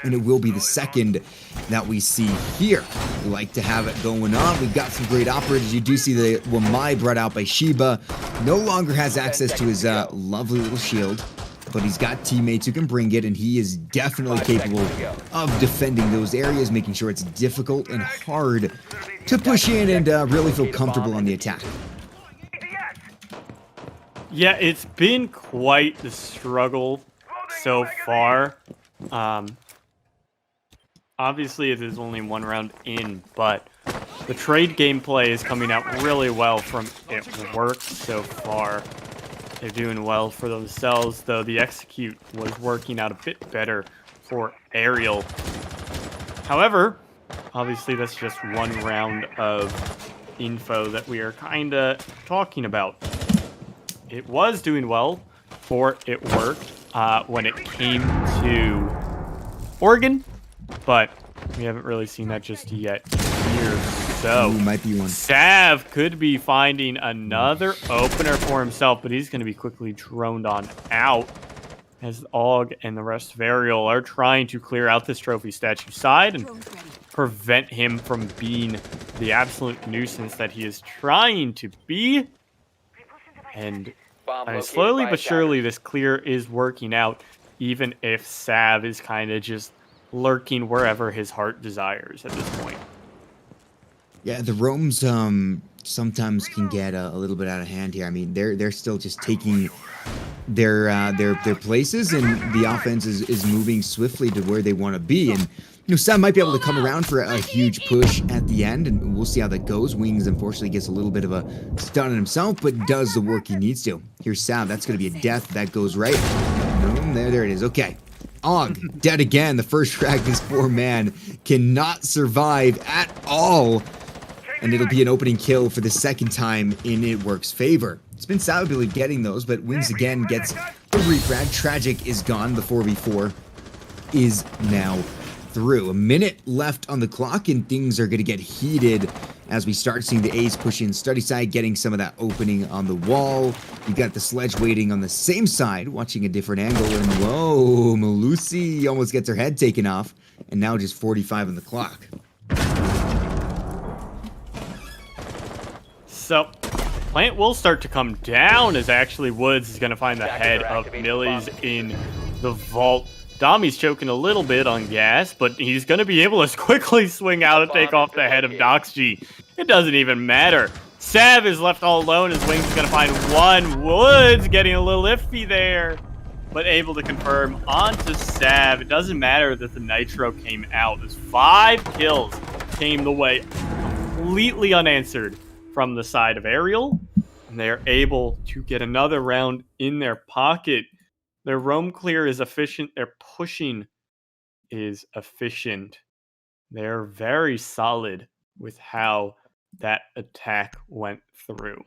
And it will be the second that we see here. We like to have it going on. We've got some great operators. You do see the Wamai brought out by Sheba. No longer has access to his lovely little shield, but he's got teammates who can bring it, and he is definitely capable of defending those areas, making sure it's difficult and hard to push in and really feel comfortable on the attack. Yeah, it's been quite the struggle so far. Obviously, it is only one round in, but the trade gameplay is coming out really well from It Work so far. They're doing well for themselves, though the execute was working out a bit better for Arial. However, obviously that's just one round of info that we are kind of talking about. It was doing well for It Work when it came to Oregon, but we haven't really seen that just yet here. So, might be one. Sav could be finding another opener for himself, but he's going to be quickly droned on out as Og and the rest of Arial are trying to clear out this Trophy Statue side and prevent him from being the absolute nuisance that he is trying to be. And slowly but surely this clear is working out, even if Sav is kind of just lurking wherever his heart desires at this point. Yeah, the roams sometimes can get a little bit out of hand here. I mean, they're still just taking their places, and the offense is moving swiftly to where they want to be. And Sam might be able to come around for a huge push at the end, and we'll see how that goes. Wings unfortunately gets a little bit of a stun on himself, but does the work he needs to. Here's Sav. That's going to be a death. That goes right. Boom, there it is. Okay. Og, dead again. The first frag, this poor man cannot survive at all. And it'll be an opening kill for the second time in It Works' favor. It's been Sav, I believe, getting those, but Wings again gets the refrag. Tragic is gone. The 4v4 is now through. A minute left on the clock, and things are going to get heated as we start seeing the A's push in study side, getting some of that opening on the wall. You got the Sledge waiting on the same side, watching a different angle, and whoa, Malusi almost gets her head taken off, and now just 45 on the clock. So, plant will start to come down as actually Woods is going to find the head of Millie's in the vault. Dami's choking a little bit on gas, but he's going to be able to quickly swing out and take off the head of Doxg. It doesn't even matter. Sav is left all alone as Wings is going to find one. Woods getting a little iffy there, but able to confirm onto Sav. It doesn't matter that the Nitro came out. There's 5 kills came the way completely unanswered from the side of Arial, and they're able to get another round in their pocket. Their roam clear is efficient. Their pushing is efficient. They're very solid with how that attack went through.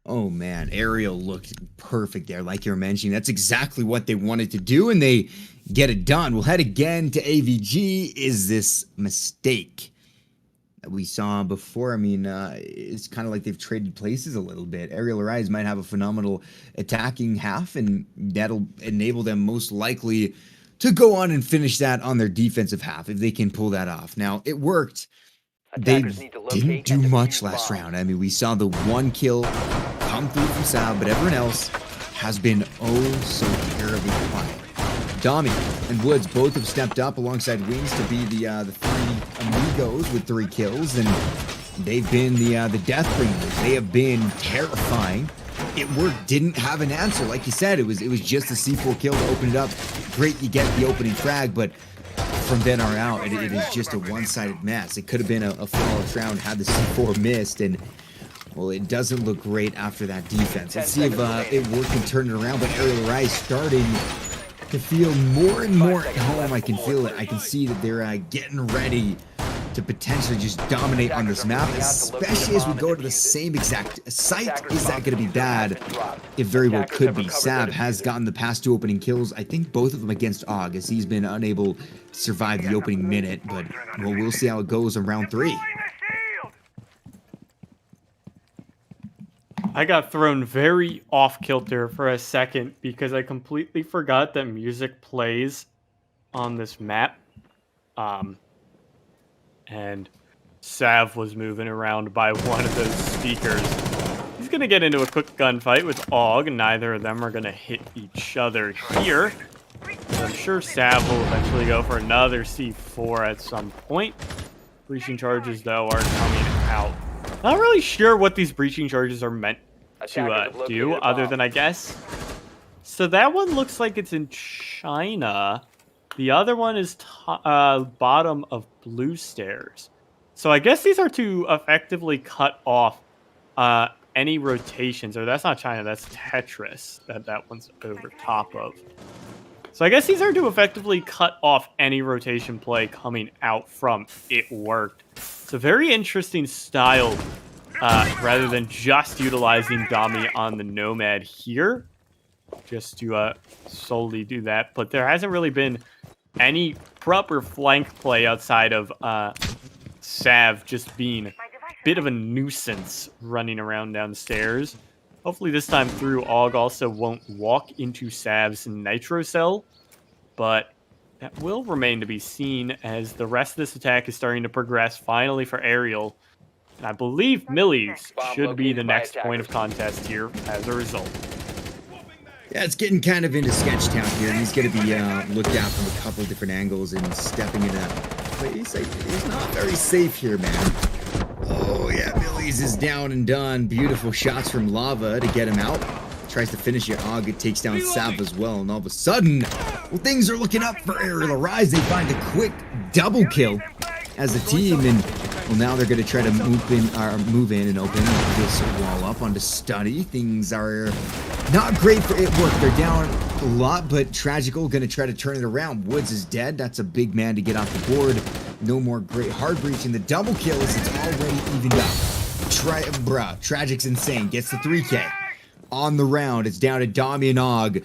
Oh man, Arial looked perfect there, like you're mentioning. That's exactly what they wanted to do, and they get it done. We'll head again to AVG. Is this mistake that we saw before? I mean, it's kind of like they've traded places a little bit. Arial Arise might have a phenomenal attacking half, and that'll enable them most likely to go on and finish that on their defensive half if they can pull that off. Now, it worked. They didn't do much last round. I mean, we saw the 1 kill come through from Sav, but everyone else has been oh so terribly quiet. Dami and Woods both have stepped up alongside Wings to be the 3 amigos with 3 kills, and they've been the death bringers. They have been terrifying. It worked. Didn't have an answer, like you said. It was just a C4 kill to open it up. Great, you get the opening frag, but from then on out, it is just a one-sided mess. It could have been a flawless round had the C4 missed, and well, it doesn't look great after that defense. Let's see if it worked and turned it around. But Arial Rise starting to feel more and more at home. I can feel it. I can see that they're getting ready to potentially just dominate on this map, especially as we go to the same exact site. Is that going to be bad? It very well could be. Sav has gotten the past 2 opening kills. I think both of them against Og, as he's been unable to survive the opening minute. But well, we'll see how it goes in round 3. I got thrown very off kilter for a second because I completely forgot that music plays on this map. And Sav was moving around by one of those speakers. He's going to get into a quick gunfight with Og, and neither of them are going to hit each other here. I'm sure Sav will eventually go for another C4 at some point. Breaching charges, though, are coming out. Not really sure what these breaching charges are meant to do, other than, I guess. So that one looks like it's in China. The other one is bottom of blue stairs. So I guess these are to effectively cut off any rotations. Or that's not China, that's Tetris that one's over top of. So I guess these are to effectively cut off any rotation play coming out from It Worked. It's a very interesting style rather than just utilizing Dami on the Nomad here. Just to solely do that. But there hasn't really been any proper flank play outside of Sav just being a bit of a nuisance running around downstairs. Hopefully this time through, Og also won't walk into Sav's Nitro Cell, but that will remain to be seen as the rest of this attack is starting to progress finally for Arial. And I believe Millie's should be the next point of contest here as a result. Yeah, it's getting kind of into sketch town here, and he's going to be looked at from a couple different angles and stepping into that place. He's not very safe here, man. Oh, yeah, Millie's is down and done. Beautiful shots from Lava to get him out. tries to finish it. Og takes down Sav as well, and all of a sudden, well, things are looking up for Arial Arise. They find a quick double kill as a team, and well, now they're going to try to move in and open this wall up onto Study. Things are not great for it work. They're down a lot, but Tragical going to try to turn it around. Woods is dead. That's a big man to get off the board. No more great hard breach, and the double kill is it's already evened up. Tragic's insane. Gets the 3K on the round. It's down to Dami and Og.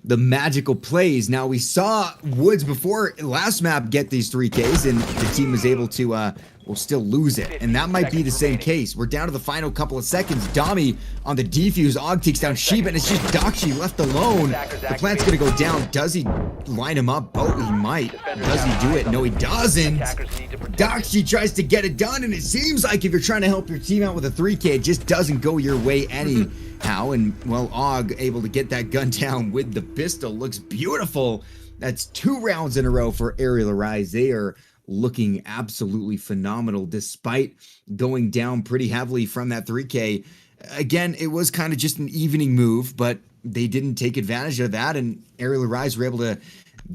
The magical plays. Now, we saw Woods before last map get these 3Ks, and the team was able to, will still lose it. And that might be the same case. We're down to the final couple of seconds. Dami on the defuse. Og takes down Sheba, and it's just Dakshi left alone. The plant's going to go down. Does he line him up? Oh, he might. Does he do it? No, he doesn't. Dakshi tries to get it done, and it seems like if you're trying to help your team out with a 3K, it just doesn't go your way anyhow. And, well, Og able to get that gun down with the pistol. Looks beautiful. That's 2 rounds in a row for Arial Arise. They are looking absolutely phenomenal despite going down pretty heavily from that 3K. Again, it was kind of just an evening move, but they didn't take advantage of that, and Arial Arise were able to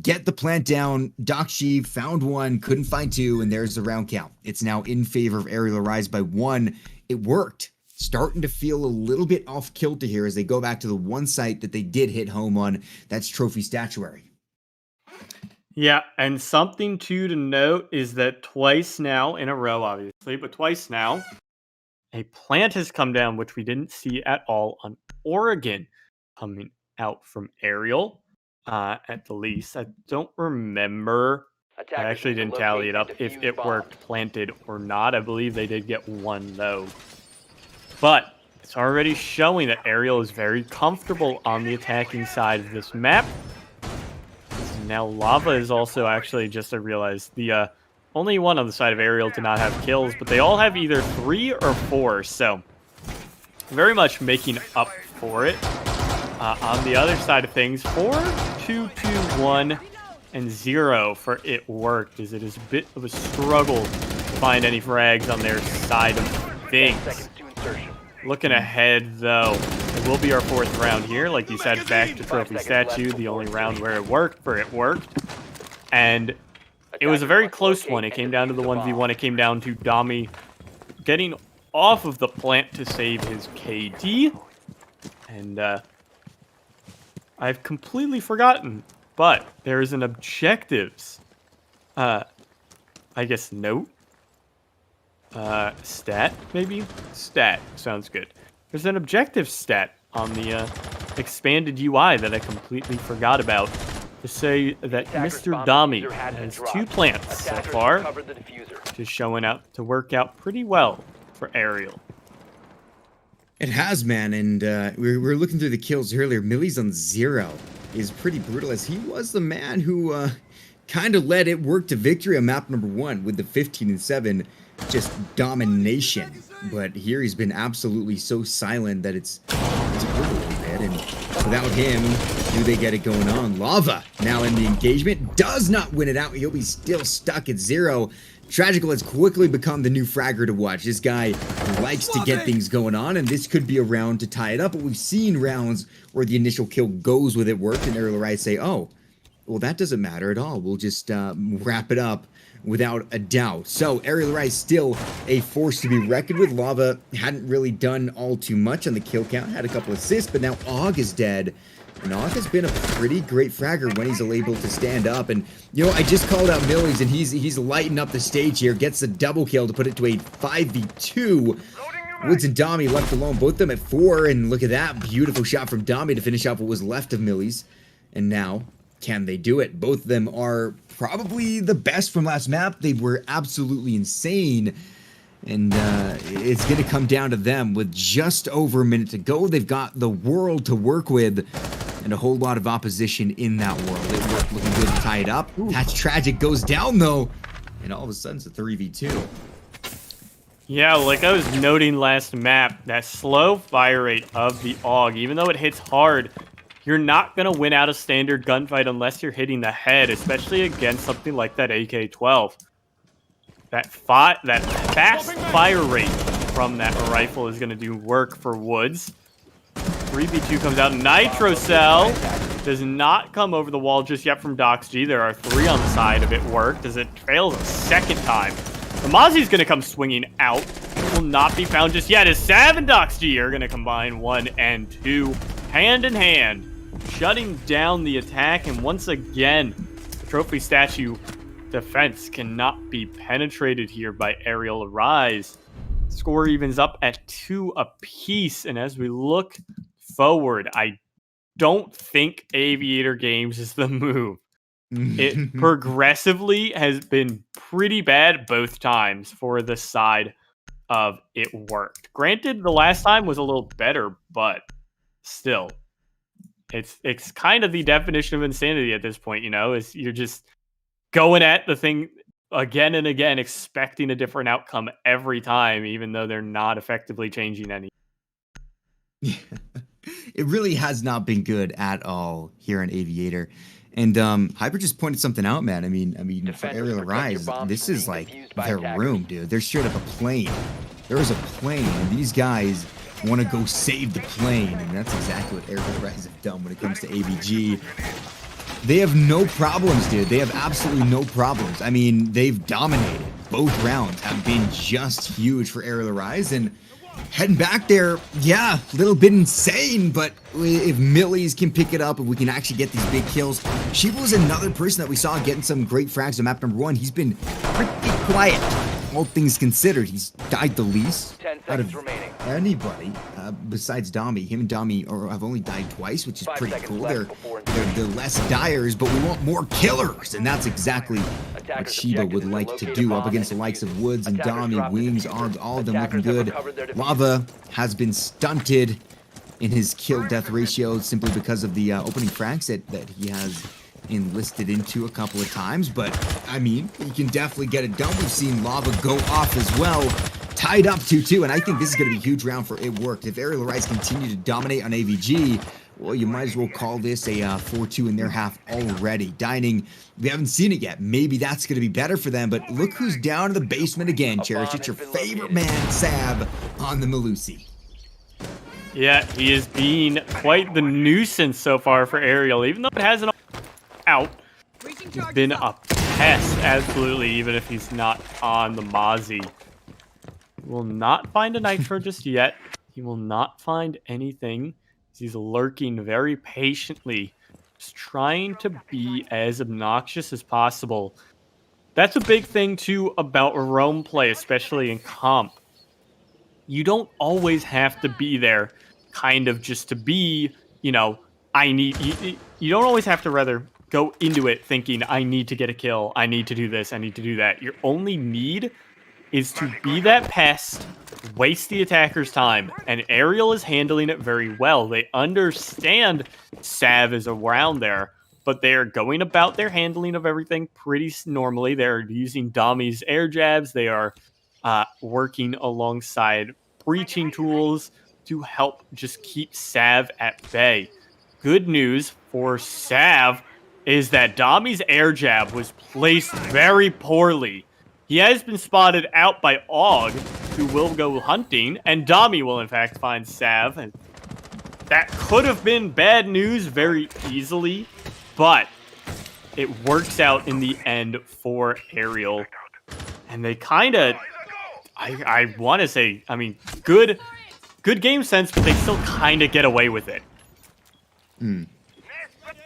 get the plant down. Dakshi found one, couldn't find 2, and there's the round count. It's now in favor of Arial Arise by 1. It worked. Starting to feel a little bit off kilter here as they go back to the one site that they did hit home on. That's Trophy Statuary. Yeah, and something too to note is that twice now in a row, obviously, but twice now, a plant has come down, which we didn't see at all on Oregon, coming out from Arial, at the least. I don't remember. I actually didn't tally it up if it worked planted or not. I believe they did get 1, though. But it's already showing that Arial is very comfortable on the attacking side of this map. Now Lava is also actually, just I realized, the only one on the side of Arial to not have kills, but they all have either 3 or 4, so very much making up for it. On the other side of things, 4, 2, 2, 1, and 0 for it worked, as it is a bit of a struggle to find any frags on their side of things. Looking ahead, though, it will be our 4th round here. Like you said, back to Trophy Statue, the only round where it worked, And it was a very close one. It came down to the 1v1. It came down to Dami getting off of the plant to save his KD. And I've completely forgotten, but there is an objectives, I guess, note. Stat, maybe? Stat. Sounds good. There's an objective stat on the expanded UI that I completely forgot about to say that Mr. Dami has 2 plants so far, just showing out to work out pretty well for Arial. It has, man, and we were looking through the kills earlier. Millie's on 0 is pretty brutal, as he was the man who kind of led it work to victory on map number 1 with the 15-7. Just domination, but here he's been absolutely so silent that it's brutal a little bit. And without him, do they get it going on? Lava now in the engagement does not win it out. He'll be still stuck at 0. Tragical has quickly become the new fragger to watch. This guy likes to get things going on, and this could be a round to tie it up. But we've seen rounds where the initial kill goes with it worked, and Arial Arise say, oh, well, that doesn't matter at all. We'll just wrap it up without a doubt. So Arial Arise still a force to be reckoned with. Lava hadn't really done all too much on the kill count. Had a couple assists, but now Og is dead. And Og has been a pretty great fragger when he's able to stand up. And, you know, I just called out Millies, and he's lighting up the stage here. Gets the double kill to put it to a 5v2. Woods and Dami left alone, both of them at 4. And look at that beautiful shot from Dami to finish off what was left of Millies. And now, can they do it? Both of them are probably the best from last map. They were absolutely insane. And it's going to come down to them with just over a minute to go. They've got the world to work with and a whole lot of opposition in that world. It worked looking good to tie it up. That's Tragic goes down, though. And all of a sudden, it's a 3v2. Yeah, like I was noting last map, that slow fire rate of the AUG, even though it hits hard, you're not going to win out a standard gunfight unless you're hitting the head, especially against something like that AK-12. That fast fire rate from that rifle is going to do work for Woods. 3v2 comes out. Nitro Cell does not come over the wall just yet from DoxG. There are 3 on the side of it worked as it fails a second time. The Mozzie's going to come swinging out. Will not be found just yet as Sav and DoxG are going to combine 1 and 2 hand in hand, shutting down the attack. And once again, the trophy statue defense cannot be penetrated here by Arial Rise. Score evens up at 2 apiece. And as we look forward, I don't think Aviator Games is the move. It progressively has been pretty bad both times for the side of it worked. Granted, the last time was a little better, but still, it's kind of the definition of insanity at this point, you know, is you're just going at the thing again and again, expecting a different outcome every time, even though they're not effectively changing any. It really has not been good at all here on Aviator. And Hyper just pointed something out, man. I mean, for Arial Rise, this is like their room, dude. They're straight up a plane. There is a plane, and these guys want to go save the plane, and that's exactly what Arial Rise have done when it comes to AVG. They have no problems, dude. They have absolutely no problems. I mean, they've dominated. Both rounds have been just huge for Arial Rise, and heading back there, yeah, a little bit insane, but if Millies can pick it up, if we can actually get these big kills. Shiba was another person that we saw getting some great frags on map number 1. He's been pretty quiet, all things considered. He's died the least out of anybody besides Dami. Him and Dami have only died twice, which is pretty cool. They're less dyers, but we want more killers, and that's exactly what Shiba would like to do up against the likes of Woods and Dami, Wings, all of them looking good. Lava has been stunted in his kill-death ratio simply because of the opening frags that he has enlisted into a couple of times, but I mean, he can definitely get it done. We've seen Lava go off as well, tied up 2-2, and I think this is going to be a huge round for It Worked. If Arial Rise continue to dominate on AVG, well, you might as well call this a 4-2 in their half already. Dining, we haven't seen it yet. Maybe that's going to be better for them, but look who's down in the basement again, Cherish. It's your favorite man, Sab, on the Malusi. Yeah, he is being quite the nuisance so far for Arial, even though it hasn't out. He's been a pest, absolutely, even if he's not on the Mozzie. He will not find a Nitro just yet. He will not find anything. He's lurking very patiently, just trying to be as obnoxious as possible. That's a big thing, too, about roam play, especially in comp. You don't always have to be there, kind of just to be, you know, you don't always have to, rather, go into it thinking, I need to get a kill, I need to do this, I need to do that. Your only need is to be that pest, waste the attacker's time, and Arial is handling it very well. They understand Sav is around there, but they're going about their handling of everything pretty normally. They're using Dami's air jabs. They are working alongside breaching tools to help just keep Sav at bay. Good news for Sav is that Dami's air jab was placed very poorly. He has been spotted out by Og, who will go hunting, and Dami will in fact find Sav. And that could have been bad news very easily, but it works out in the end for Arial. And they kind of, I want to say, I mean, good game sense, but they still kind of get away with it.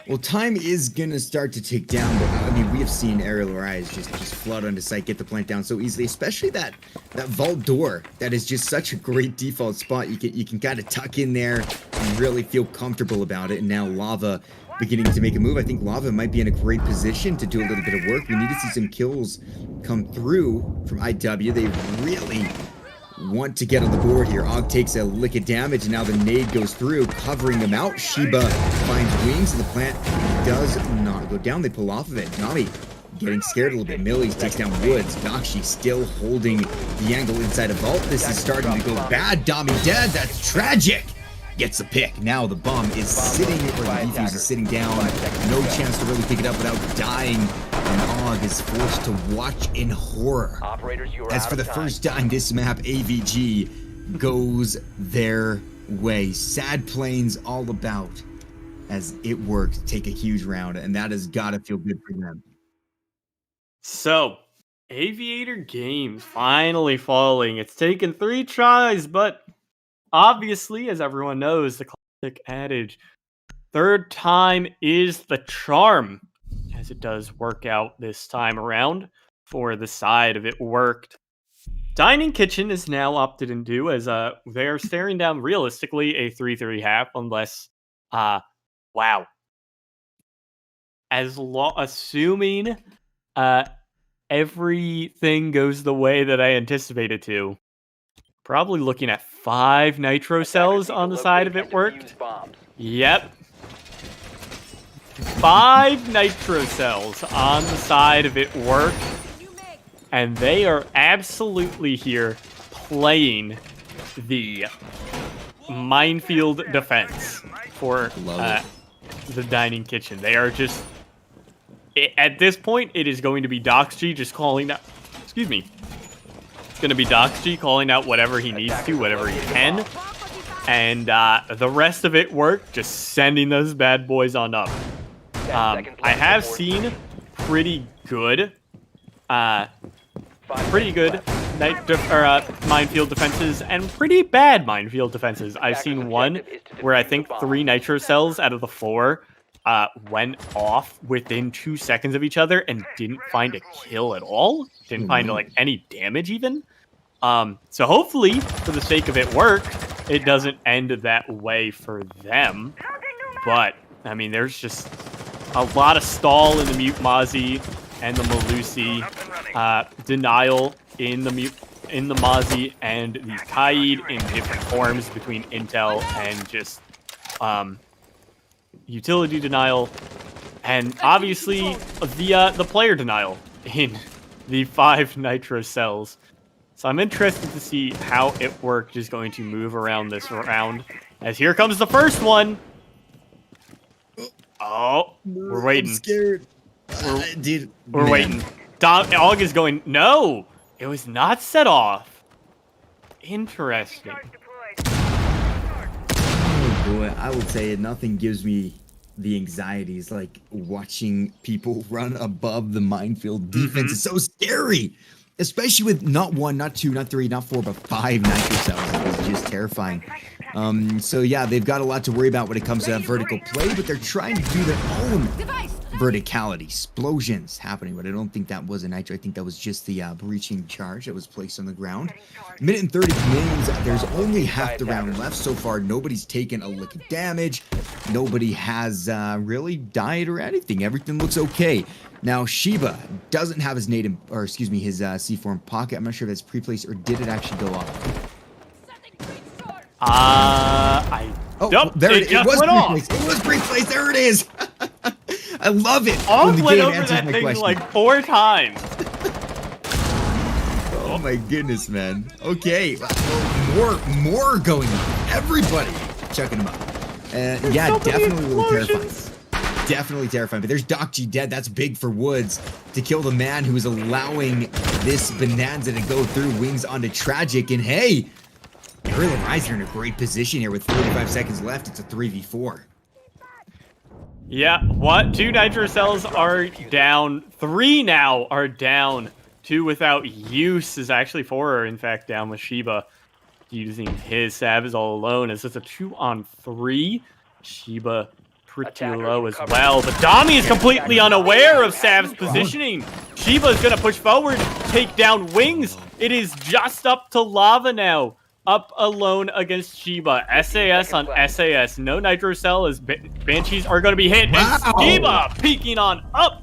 Well, time is going to start to tick down, but I mean, we have seen Arial Rise just flood onto site, get the plant down so easily, especially that vault door. That is just such a great default spot. You can kind of tuck in there and really feel comfortable about it. And now Lava beginning to make a move. I think Lava might be in a great position to do a little bit of work. We need to see some kills come through from IW. They really want to get on the board here. Og takes a lick of damage, and now the nade goes through, covering them out. Shiba finds Wings, and the plant does not go down. They pull off of it. Dami getting scared a little bit. Millies takes down Woods. Nakshi still holding the angle inside a vault. This is starting to go bad. Dami dead. That's tragic. Gets the pick. Now the bomb is sitting, or the defuse is sitting down. No chance to really pick it up without dying. And Og is forced to watch in horror. As for the first time this map, AVG goes their way. Sad Plains all about, as it worked, take a huge round, and that has got to feel good for them. So, Aviator Games finally falling. It's taken 3 tries, but obviously, as everyone knows, the classic adage, third time is the charm, as it does work out this time around for the side of it worked. Dining Kitchen is now opted into as they're staring down realistically a 3-3 half unless wow. Assuming uh everything goes the way that I anticipated to. Probably looking at 5 nitro cells on the side of it worked. Yep. 5 nitro cells on the side of it worked. And they are absolutely here playing the minefield defense for the Dining Kitchen. They are just... At this point, it is going to be Doxg just calling out... Excuse me. It's going to be Doxg calling out whatever he needs to, whatever he can. And the rest of it worked, just sending those bad boys on up. I have seen pretty good minefield defenses and pretty bad minefield defenses. I've seen one where I think 3 nitro cells out of the 4 went off within 2 seconds of each other and didn't find a kill at all. Didn't find like any damage even. So hopefully, for the sake of it work, it doesn't end that way for them. But I mean, there's just a lot of stall in the Mute Mozzie and the Malusi, denial in the Mozzie and the Kaid in different forms between Intel and just utility denial, and obviously the player denial in the 5 nitro cells. So I'm interested to see how it worked is going to move around this round. As here comes the first one. Oh, we're waiting. I'm scared. We're waiting. Og is going, no, it was not set off. Interesting. Oh boy, I will say it. Nothing gives me the anxieties like watching people run above the minefield defense. It's so scary, especially with not 1, not 2, not 3, not 4, but 5 nitro cells. It was just terrifying. So yeah, they've got a lot to worry about when it comes to that vertical play, but they're trying to do their own verticality. Explosions happening, but I don't think that was a nitro. I think that was just the breaching charge that was placed on the ground. Minute and 30 means there's only half the round left. So far, nobody's taken a lick of damage. Nobody has really died or anything. Everything looks okay. Now, Shiba doesn't have his native, or excuse me, his C4 in pocket. I'm not sure if it's pre-placed or did it actually go off. There it was pre-placed. It was pre-placed. There it is. I love it. Og went over that thing like 4 times. Oh my goodness, man. Okay, more going on. Everybody checking them out. Yeah, definitely really terrifying. Definitely terrifying. But there's Doxg dead. That's big for Woods to kill the man who is allowing this bonanza to go through. Wings onto Tragic, and hey, Arial and Ryze are in a great position here with 45 seconds left. It's a 3v4. Yeah, what? 2 nitro cells are down. 3 now are down. 2 without use is actually 4 are in fact down with Shiba using his Savs all alone. As it's a 2-on-3. Shiba pretty low as well. But Dami is completely unaware of Sav's positioning. Shiba is going to push forward, take down Wings. It is just up to Lava now. Up alone against Shiba. SAS on SAS. No nitro cell as Banshees are going to be hit. Wow. And Shiba peeking on up.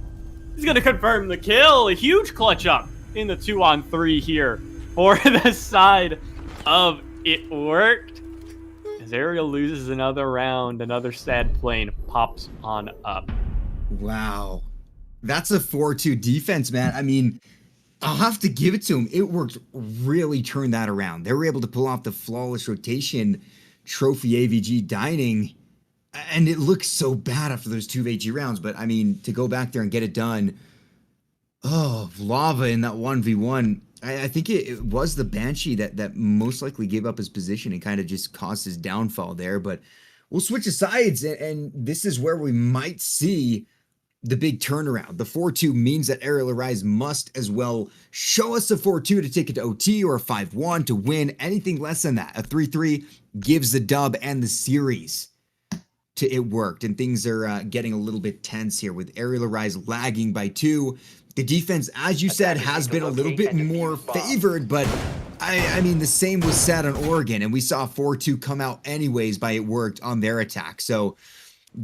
He's going to confirm the kill. A huge clutch up in the 2-on-3 here for the side of it worked. As Arial loses another round, another sad plane pops on up. Wow. That's a 4-2 defense, man. I mean, I'll have to give it to him. It worked really turn that around. They were able to pull off the flawless rotation trophy AVG dining, and it looked so bad after those 2 AG rounds. But I mean, to go back there and get it done, oh, Lava in that 1v1, I think it was the Banshee that most likely gave up his position and kind of just caused his downfall there. But we'll switch sides, and this is where we might see the big turnaround. The 4-2 means that Ariel Arise must as well show us a 4-2 to take it to OT or a 5-1 to win. Anything less than that, a 3-3 gives the dub and the series to It Worked. And things are getting a little bit tense here with Ariel Arise lagging by 2. The defense, as you said, has been a little bit more favored, but I mean, the same was said on Oregon, and we saw 4-2 come out anyways by It Worked on their attack. So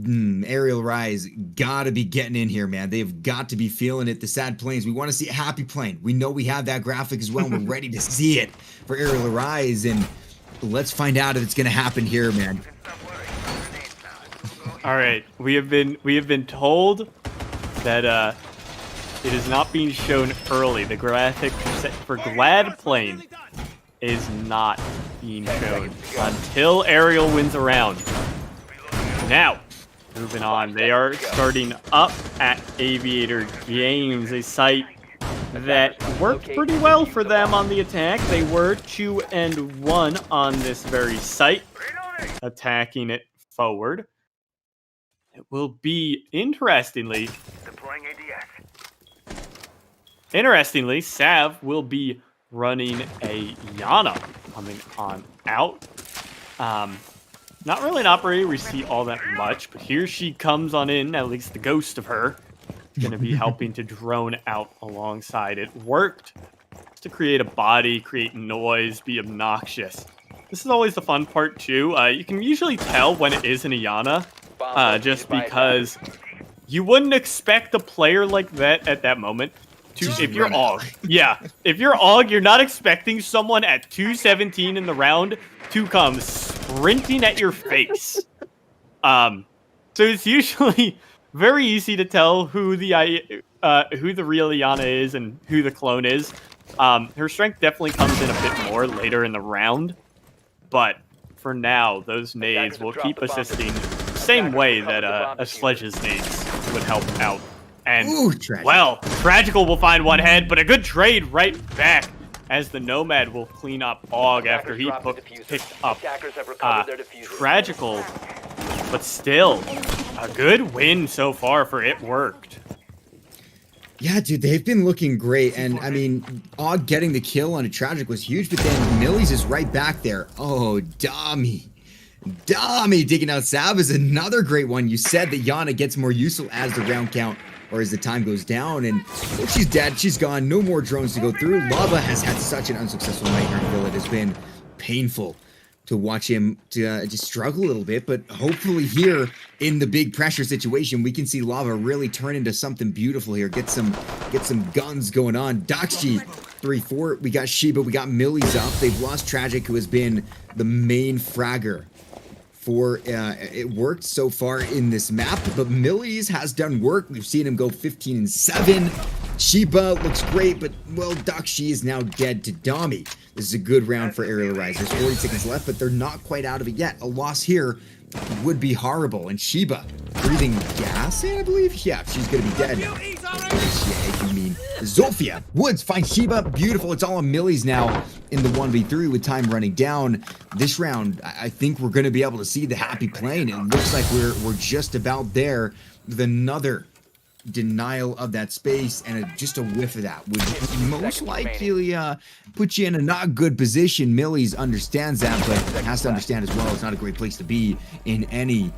Ariel Rise gotta be getting in here, man. They've got to be feeling it. The Sad Plains. We want to see a happy plane. We know we have that graphic as well. And we're ready to see it for Ariel Rise, and let's find out if it's gonna happen here, man. All right, we have been told that it is not being shown early. The graphic set for Glad Plane is not being shown until Ariel wins a round. Now, moving on, they are starting up at Aviator Games, a site that worked pretty well for them on the attack. They were 2-1 on this very site, attacking it forward. It will be, interestingly, Sav will be running a Yana coming on out. Not really an operator we see all that much, but here she comes on in, at least the ghost of her. It's going to be helping to drone out alongside It Worked to create a body, create noise, be obnoxious. This is always the fun part too. You can usually tell when it is an Iana, just because you wouldn't expect a player like that at that moment to, if you're AUG. Yeah, if you're AUG, you're not expecting someone at 2:17 in the round to come sprinting at your face. So it's usually very easy to tell who the real Iana is and who the clone is. Her strength definitely comes in a bit more later in the round, but for now, those nades will keep assisting the same way that a Sledge's nades would help out. And, well, Tragical will find one head, but a good trade right back as the Nomad will clean up AUG after he picked up Tragical. But still, a good win so far for It Worked. Yeah, dude, they've been looking great. And, I mean, AUG getting the kill on a Tragic was huge, but then Millies is right back there. Oh, Dami digging out Sav is another great one. You said that Yana gets more useful as the round count or as the time goes down, and well, she's dead, she's gone, no more drones to go through. Lava has had such an unsuccessful night here in Phil. It has been painful to watch him to just struggle a little bit, but hopefully here in the big pressure situation, we can see Lava really turn into something beautiful here. Get some guns going on. Doxy 3-4. We got Sheba, we got Millies up. They've lost Tragic, who has been the main fragger for It Worked so far in this map, but Millies has done work. We've seen him go 15-7. Sheba looks great, but well, Doxy is now dead to Dami. This is a good round for Ariel Rise. There's 40 seconds left, but they're not quite out of it yet. A loss here would be horrible. And Sheba breathing gas, I believe. Yeah, she's gonna be dead. Yeah, you mean Zofia Woods finds Sheba. Beautiful. It's all on Millies now in the 1v3 with time running down. This round, I think we're gonna be able to see the happy plane. It looks like we're just about there with another denial of that space, and just a whiff of that would most likely put you in a not good position. Millies understands that, but has to understand as well it's not a great place to be in any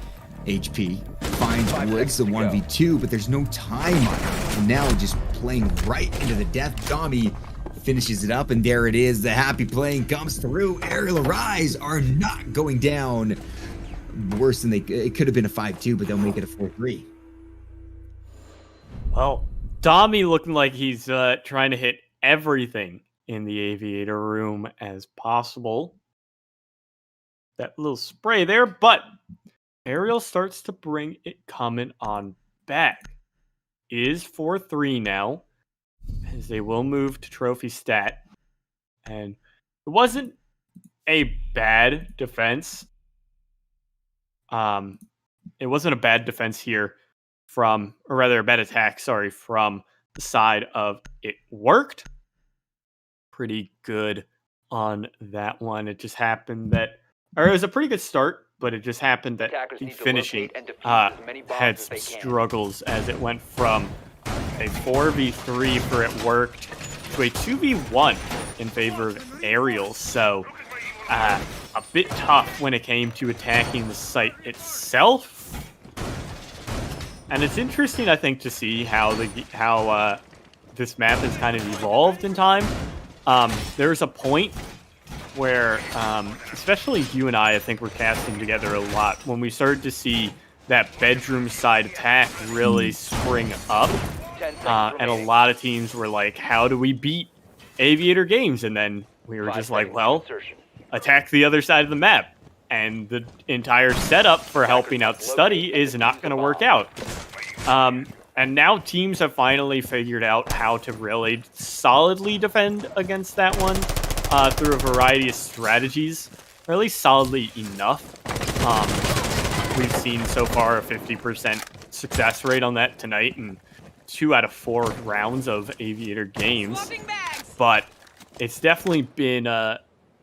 HP. Finds Woods the 1v2, but there's no time on it. And now just playing right into the death. Dami finishes it up, and there it is. The happy playing comes through. Ariel Arise are not going down. Worse than it could have been a 5-2, but they'll make it a 4-3. Well, Dami looking like he's trying to hit everything in the aviator room as possible. That little spray there, but Ariel starts to bring it coming on back. It is 4-3 now, as they will move to trophy stat. And it wasn't a bad defense. It wasn't a bad defense here from, or rather a bad attack, sorry, from the side of It Worked. pretty good on that one. It just happened that, or it was a pretty good start, but it just happened that Attackers the need to finishing locate and defuse as many bombs had as some they can. struggles as it went from a 4v3 for It Worked to a 2v1 in favor of Arial. So a bit tough when it came to attacking the site itself. And it's interesting, I think, to see how this map has kind of evolved in time. There's a point where, especially you and I think we're casting together a lot, when we started to see that bedroom side attack really spring up. 10 seconds And a remaining. lot of teams were like, how do we beat Aviator Games? And then we were 5 just like, seconds to well, insertion. attack the other side of the map. And the entire setup for helping out Study is not going to work out. And now teams have finally figured out how to really solidly defend against that one through a variety of strategies, or at least solidly enough. We've seen so far a 50% success rate on that tonight in 2 out of 4 rounds of Aviator Games. But it's definitely been an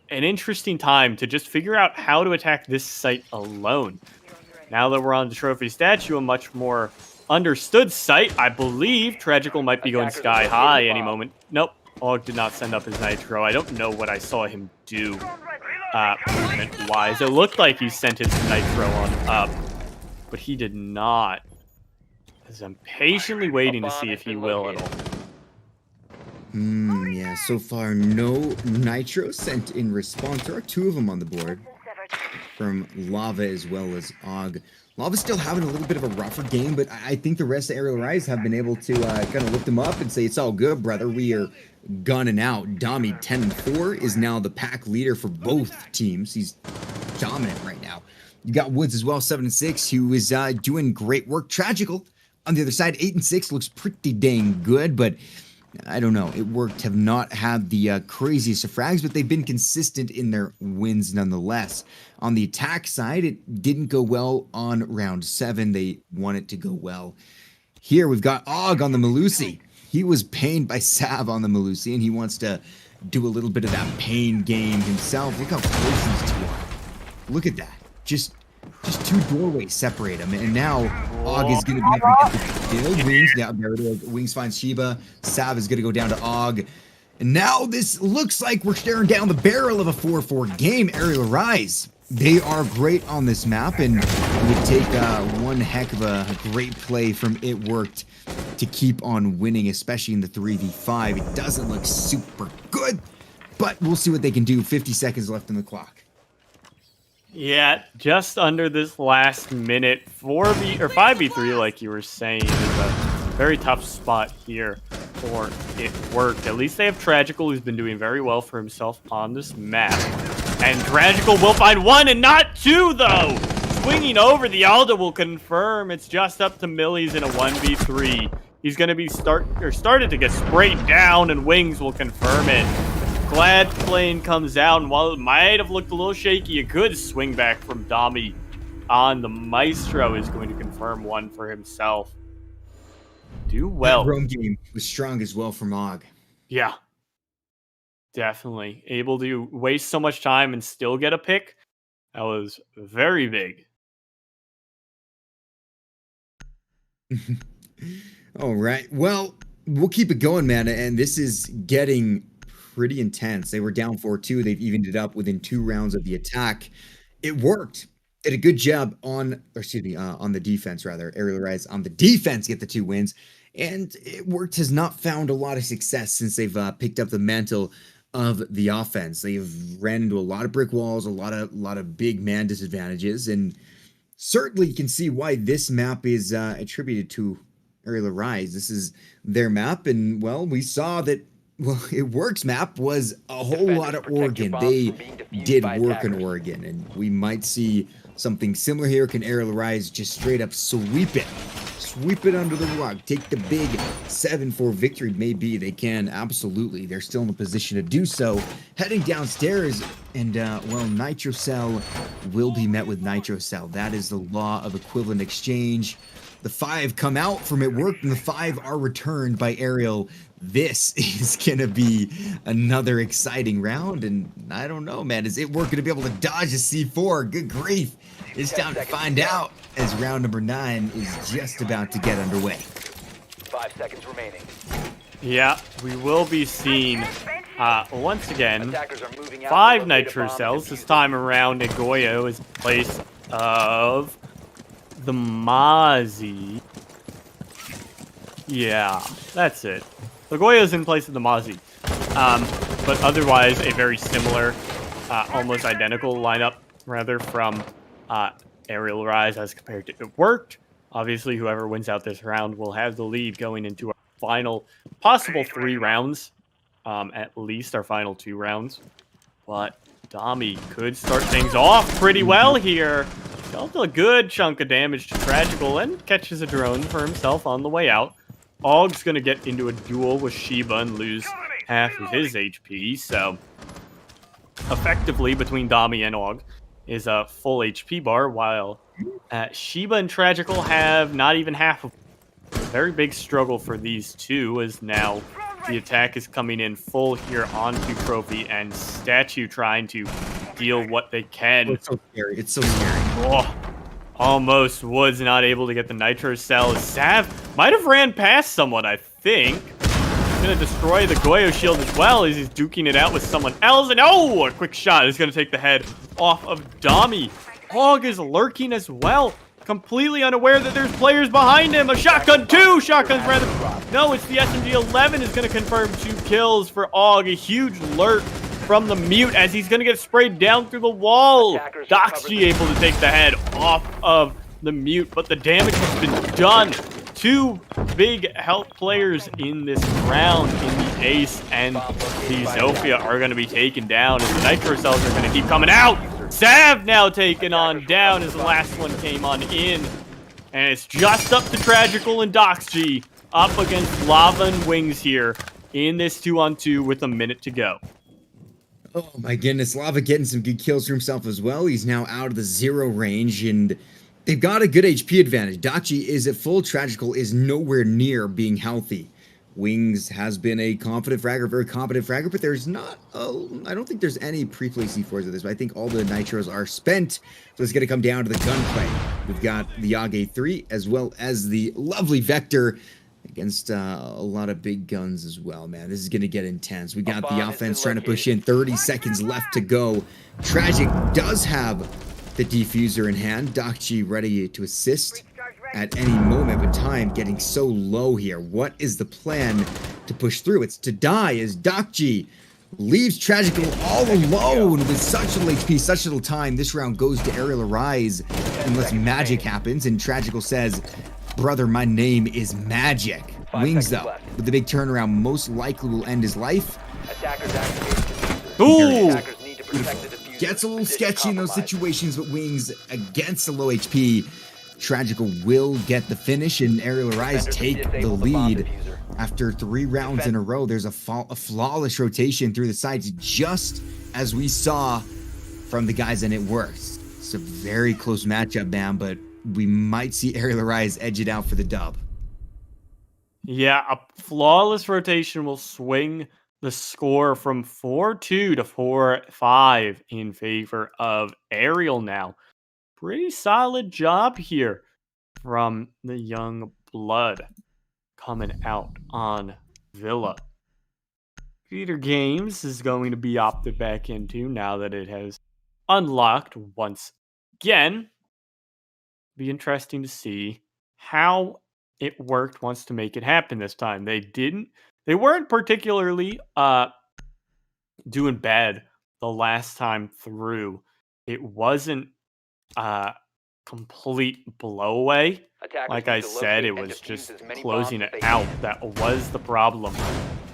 interesting time to just figure out how to attack this site alone. Now that we're on the Trophy Statue, a much more understood site, I believe Tragical might be going Attackers sky are high locating the any bomb. moment. Nope, Og did not send up his Nitro. I don't know what I saw him do movement-wise. It looked like he sent his Nitro on up, but he did not. As I'm patiently waiting to see if he will at all. Yeah, so far no Nitro sent in response. There are 2 of them on the board from Lava as well as Og. Lava's still having a little bit of a rougher game, but I think the rest of Arial Rise have been able to kind of lift him up and say, it's all good, brother. We are gunning out. Dami, 10-4, is now the pack leader for both teams. He's dominant right now. You got Woods as well, 7-6, who is doing great work. Tragical on the other side, 8-6, looks pretty dang good, but I don't know. It Worked have not had the craziest of frags, but they've been consistent in their wins nonetheless. On the attack side, it didn't go well on round 7. They want it to go well. Here we've got Og on the Malusi. He was pained by Sav on the Malusi, and he wants to do a little bit of that pain game himself. Look how close these 2 are. Look at that. Just 2 doorways separate them, and now Og is going to be able to get the Wings. Now Wings finds Shiba. Sav is going to go down to Og. And now this looks like we're staring down the barrel of a 4-4 game. Arial Rise, they are great on this map, and it would take one heck of a great play from It Worked to keep on winning, especially in the 3v5. It doesn't look super good, but we'll see what they can do. 50 seconds left on the clock. Yeah, just under this last minute, 4v or 5v3, like you were saying, is a very tough spot here for It Worked. At least they have Tragical, who's been doing very well for himself on this map. And Tragical will find 1 and not 2, though! Swinging over, the Alda will confirm it's just up to Millies in a 1v3. He's going to be started to get sprayed down, and Wings will confirm it. Glad Plane comes out, and while it might have looked a little shaky, a good swing back from Dami on the Maestro is going to confirm 1 for himself. Do well. That roam game was strong as well from Og. Yeah. Definitely. Able to waste so much time and still get a pick. That was very big. All right. Well, we'll keep it going, man. And this is getting pretty intense. They were down 4-2. They've evened it up within 2 rounds of the attack. It worked. Did a good job on the defense, rather. Arial Rise on the defense get the 2 wins. And It Worked has not found a lot of success since they've picked up the mantle of the offense. They've ran into a lot of brick walls, a lot of big man disadvantages, and certainly you can see why this map is attributed to Arial Rise. This is their map, and well, we saw that. Well, It Works map was a whole lot of Oregon. They did work in Oregon, and we might see something similar here. Can Arial Rise just straight up sweep it? Sweep it under the rug. Take the big 7-4 victory. Maybe they can. Absolutely. They're still in a position to do so. Heading downstairs, and well, Nitro Cell will be met with Nitro Cell. That is the law of equivalent exchange. The 5 come out from it worked, and the 5 are returned by Arial. This is gonna be another exciting round, and I don't know, man. Is it work gonna be able to dodge a C4? Good grief. It's time to find out as round number 9 is just about to get underway. 5 seconds remaining. Yeah, we will be seeing, once again, Attackers are moving out 5 to locate a nitro bomb cells. and This defuse time around, Nagoya is in place of the Mozzie. Yeah, that's it. Nagoya is in place of the Mozzie. But otherwise, a very similar, almost identical lineup, rather, from Arial Rise as compared to It Worked. Obviously, whoever wins out this round will have the lead going into our final, possible 3 rounds. At least our final 2 rounds. But Dami could start things off pretty well here. Dealt a good chunk of damage to Tragical and catches a drone for himself on the way out. Aug's going to get into a duel with Shiba and lose half of his HP. So, effectively, between Dami and Aug is a full HP bar, while Shiba and Tragical have not even half of. A very big struggle for these two, as now the attack is coming in full here onto Trophy, and Statue trying to deal what they can. It's so scary. It's so scary. Oh, almost was not able to get the Nitro Cell. Sav might have ran past someone, I think. He's going to destroy the Goyo shield as well as he's duking it out with someone else. And oh, a quick shot is going to take the head off of Dami. Hog is lurking as well, completely unaware that there's players behind him. A shotgun, 2 shotguns rather. No, it's the SMG-11 is going to confirm 2 kills for Og. A huge lurk from the mute as he's going to get sprayed down through the wall. Doxy able to take the head off of the mute, but the damage has been done. 2 big health players in this round in the Ace and the Zofia are going to be taken down, and the Nitro Cells are going to keep coming out. Sav now taken on down as the last one came on in. And it's just up to Tragical and Doxy up against Lava and Wings here in this 2-on-2 with a minute to go. Oh my goodness, Lava getting some good kills for himself as well. He's now out of the 0 range, and they've got a good HP advantage. Doxy is at full, Tragical is nowhere near being healthy. Wings has been a confident fragger, very competent fragger, but there's not, I don't think there's any pre-play C4s of this, but I think all the nitros are spent, so it's going to come down to the gunplay. We've got the Yage 3 as well as the lovely Vector against a lot of big guns as well, man. This is going to get intense. We got the offense trying to push in, 30 seconds left to go. Tragic does have the diffuser in hand. Doxy ready to assist at any moment, but time getting so low here. What is the plan to push through? It's to die as Doxy leaves Tragical all alone with such little HP, such little time. This round goes to Arial Arise unless magic happens, and Tragical says, brother, my name is Magic. Wings, though, with the big turnaround, most likely will end his life. Ooh! Gets a little sketchy in those situations, but Wings against the low HP. Tragical will get the finish, and Arial Arise take the lead. After 3 rounds in a row, there's a flawless rotation through the sides, just as we saw from the guys, and it works. It's a very close matchup, man, but we might see Arial Arise edge it out for the dub. Yeah, a flawless rotation will swing the score from 4-2 to 4-5 in favor of Arial now. Pretty solid job here from the young blood coming out on Villa. Feeder Games is going to be opted back into now that it has unlocked once again. Be interesting to see how it worked wants to make it happen this time. They weren't particularly doing bad the last time through. It wasn't complete blowaway. Like I said, it was just closing it out. That was the problem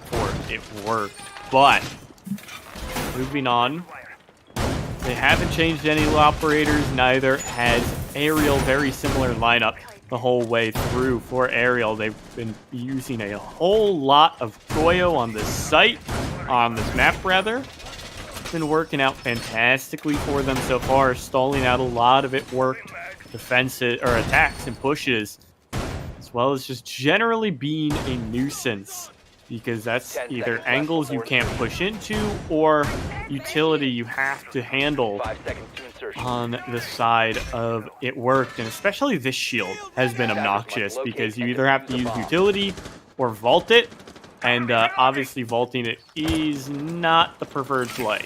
for it worked. But moving on, they haven't changed any operators. Neither has Arial. Very similar lineup the whole way through for Arial. They've been using a whole lot of Goyo on this site, on this map rather. Been working out fantastically for them so far, stalling out a lot of it worked defenses or attacks and pushes as well as just generally being a nuisance, because that's 10 either seconds left angles you before can't push into or utility you have to handle 5 seconds to insertion. on the side of it worked. And especially this shield has been obnoxious because you either have to use utility or vault it, and obviously vaulting it is not the preferred play.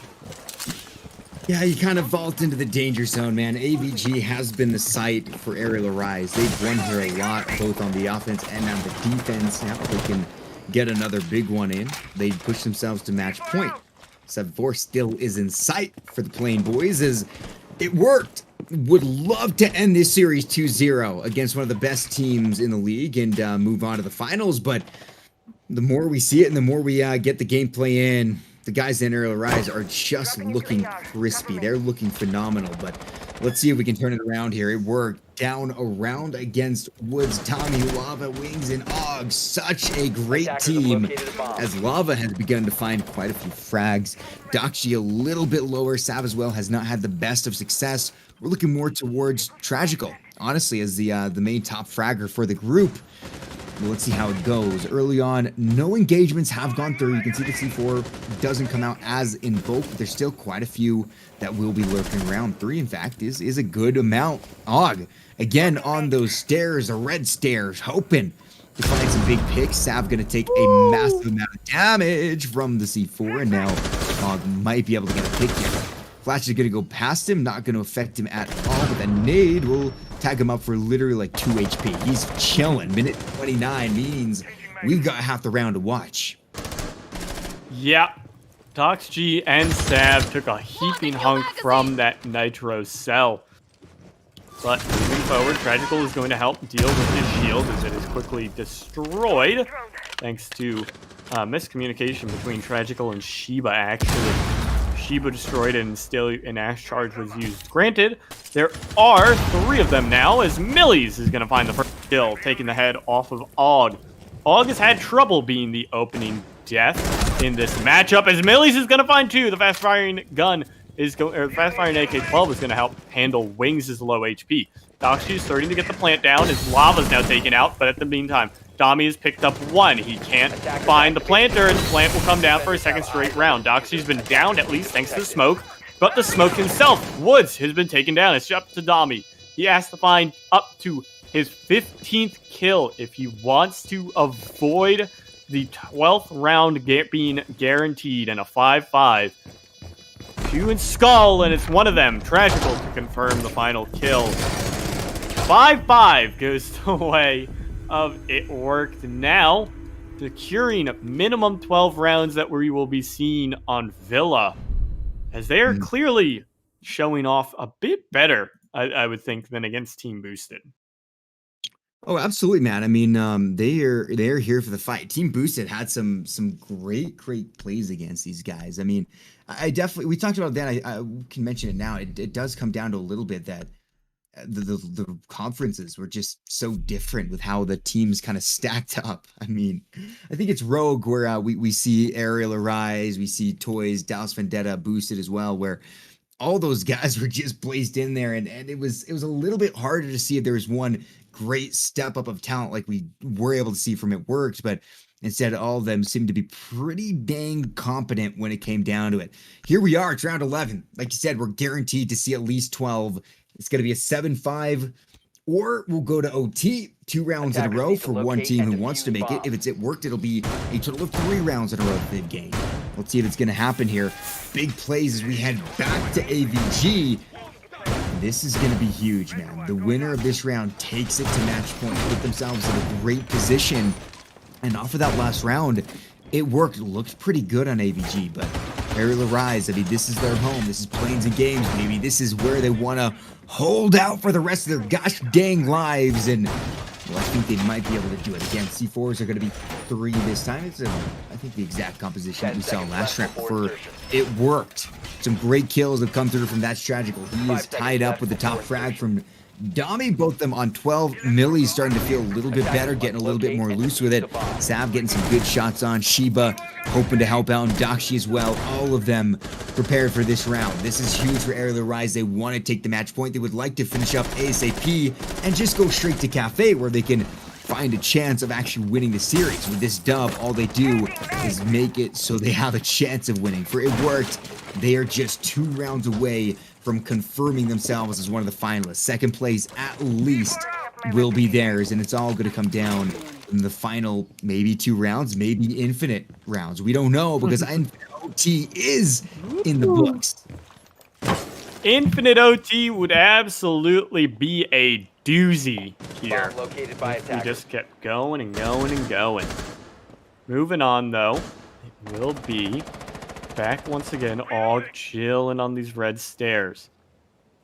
Yeah, you kind of vault into the danger zone, man. AVG has been the site for Arial Arise. They've won here a lot, both on the offense and on the defense. Now they can get another big one in. They push themselves to match point. 7-4 still is in sight for the Plain Boys as it worked. Would love to end this series 2-0 against one of the best teams in the league and move on to the finals, but the more we see it and the more we get the gameplay in, the guys in Arial Rise are just looking crispy. They're looking phenomenal, but let's see if we can turn it around here. It worked. Down around against Woods, Tommy, Lava, Wings, and Og. Such a great team as Lava has begun to find quite a few frags. Doxy a little bit lower. Sav as well has not had the best of success. We're looking more towards Tragical, honestly, as the main top fragger for the group. Well, let's see how it goes. Early on, no engagements have gone through. You can see the C4 doesn't come out as invoked, but there's still quite a few that will be lurking around. 3, in fact, is a good amount. Og, again, on those stairs, the red stairs, hoping to find some big picks. Sav going to take a massive amount of damage from the C4, and now Og might be able to get a pick here. Flash is going to go past him, not going to affect him at all, but the nade will tag him up for literally like 2 HP. He's chilling. Minute 29 means we've got half the round to watch. Yeah, Doxg and Sav took a heaping hunk from that Nitro cell. But moving forward, Tragical is going to help deal with his shield as it is quickly destroyed, thanks to miscommunication between Tragical and Sheba, actually. Sheba destroyed it and still an Ash Charge was used. Granted, there are 3 of them now, as Millies is going to find the first kill, taking the head off of Og. Og has had trouble being the opening death in this matchup, as Millies is going to find 2. The fast-firing gun is fast-firing AK-12 is going to help handle Wings' low HP. Doxy is starting to get the plant down, as Lava's now taken out, but at the meantime, Dami has picked up 1. He can't find the planter, and the plant will come down for a second straight round. Doxy's been downed, at least thanks to the smoke, but the smoke himself, Woods, has been taken down. It's up to Dami. He has to find up to his 15th kill if he wants to avoid the 12th round being guaranteed, and a 5-5. 2 in Skull, and it's one of them, Tragical, to confirm the final kill. 5-5 goes the way of it worked. Now, securing minimum 12 rounds that we will be seeing on Villa, as they are clearly showing off a bit better, I would think, than against Team Boosted. Oh, absolutely, man. I mean, they're here for the fight. Team Boosted had some great plays against these guys. I mean, I definitely, we talked about that. I can mention it now. It does come down to a little bit that the conferences were just so different with how the teams kind of stacked up. I mean, I think it's Rogue where we see Arial Arise, we see Toys, Dallas Vendetta Boosted as well, where all those guys were just blazed in there, and it was a little bit harder to see if there was one great step up of talent like we were able to see from It Worked, but instead all of them seemed to be pretty dang competent when it came down to it. Here we are, it's round 11. Like you said, we're guaranteed to see at least 12. It's going to be a 7-5, or we'll go to OT, 2 rounds in a row for one team who wants to make it. If it's It Worked, it'll be a total of 3 rounds in a row for the game. Let's see if it's going to happen here. Big plays as we head back to AVG. This is going to be huge, man. The winner of this round takes it to match point, put themselves in a great position. And off of that last round, It Worked. Looked pretty good on AVG, but Arial Arise, I mean, this is their home. This is Plains and Games, maybe. This is where they want to hold out for the rest of their gosh dang lives. And, well, I think they might be able to do it. Again, C4s are going to be 3 this time. It's, I think, the exact composition that we saw last round for It Worked. Some great kills have come through from That's Tragical. He is tied up with the top frag from Dami, both of them on 12. Millie's starting to feel a little bit better, getting a little bit more loose with it. Sav getting some good shots on. Sheba hoping to help out, and Doxy as well. All of them prepared for this round. This is huge for Arial Arise. They want to take the match point. They would like to finish up ASAP and just go straight to Cafe, where they can find a chance of actually winning the series. With this dub, all they do is make it so they have a chance of winning. For it worked, they are just 2 rounds away from confirming themselves as one of the finalists. Second place, at least, will be theirs, and it's all going to come down in the final, maybe 2 rounds, maybe infinite rounds. We don't know, because OT is in the books. Infinite OT would absolutely be a doozy here. Bomb located by If we attackers. just kept going and going and going. Moving on, though, it will be back once again, all chilling on these red stairs.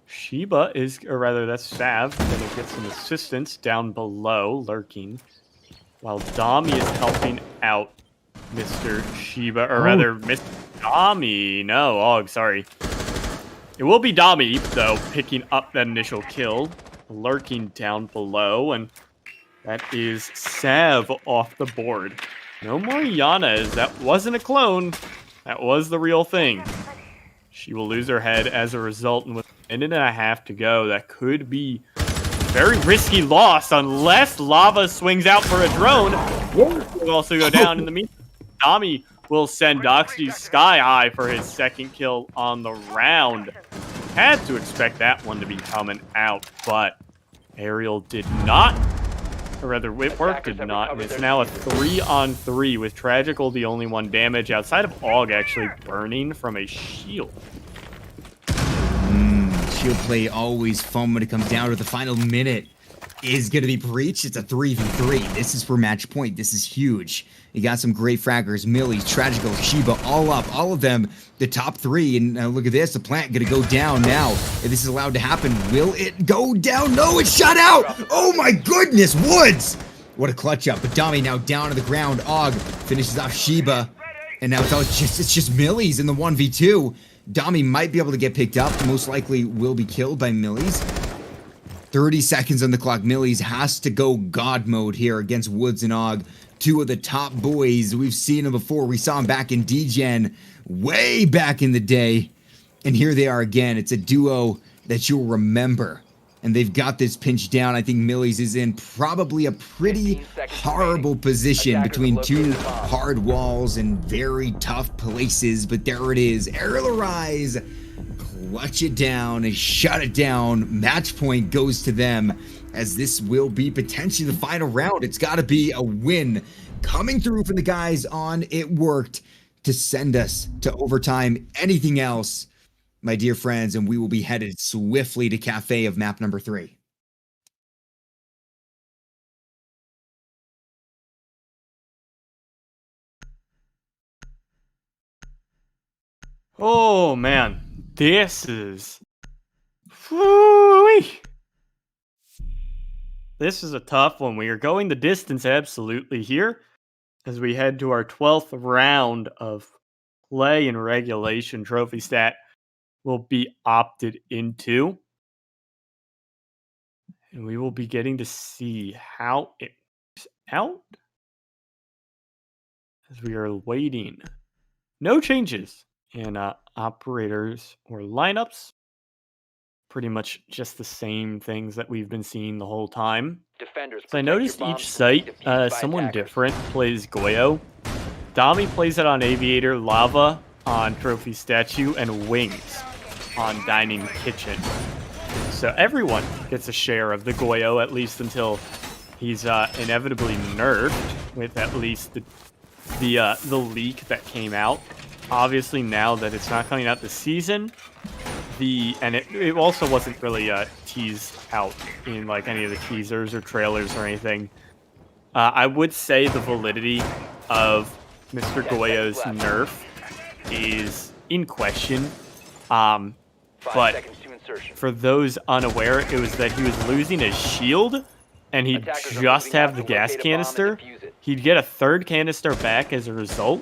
Sheba is, or rather, that's Sav, gonna get some assistance down below, lurking, while Dami is helping out Mr. Sheba, or rather, Mr. Dami. No, Og, sorry. It will be Dami, though, picking up that initial kill, lurking down below, and that is Sav off the board. No more Yana, as that wasn't a clone. That was the real thing. She will lose her head as a result, and with a minute and a half to go, that could be a very risky loss unless Lava swings out for a drone. Will also go down in the meantime. Dami will send Doxy sky high for his second kill on the round. Had to expect that one to be coming out, but Arial did not. Or rather, Whitworth did not, and it's now a 3-on-3 with Tragical the only one damage outside of Og actually burning from a shield. Shield play always fun when it comes down to the final minute. Is going to be breached. It's a 3v3. This is for match point. This is huge. You got some great fraggers, Millies, Tragical, Sheba, all up. All of them, the top 3. And look at this. The plant going to go down now. If this is allowed to happen, will it go down? No, it's shut out. Oh my goodness, Woods. What a clutch up. But Dami now down to the ground. Og finishes off Sheba. And now it's just Millies in the 1v2. Dami might be able to get picked up. Most likely will be killed by Millies. 30 seconds on the clock. Millies has to go God mode here against Woods and Og. 2 of the top boys. We've seen them before. We saw them back in D-Gen way back in the day. And here they are again. It's a duo that you'll remember. And they've got this pinch down. I think Millies is in probably a pretty horrible position between 2 hard walls and very tough places. But there it is. Arial Arise. Clutch it down and shut it down. Match point goes to them, as this will be potentially the final round. It's got to be a win coming through from the guys on It Worked to send us to overtime. Anything else, my dear friends, and we will be headed swiftly to Cafe of map number 3. Oh, man. This is... Woo-wee. This is a tough one. We are going the distance absolutely here as we head to our 12th round of play and regulation. Trophy stat will be opted into. And we will be getting to see how it works out as we are waiting. No changes in operators or lineups. Pretty much just the same things that we've been seeing the whole time. Defenders, So I protect your noticed bombs each from site, being defused by someone attackers. different plays Goyo. Dami plays it on Aviator, Lava on Trophy Statue, and Wings on Dining Kitchen. So everyone gets a share of the Goyo, at least until he's inevitably nerfed with at least the leak that came out. Obviously, now that it's not coming out this season, it also wasn't really teased out in like any of the teasers or trailers or anything. I would say the validity of Mr. Goyo's nerf is in question. 5 But seconds to insertion. for those unaware, it was that he was losing his shield, and he'd Attackers are just moving have out the to gas locate a bomb and canister. defuse it. He'd get a 3rd canister back as a result.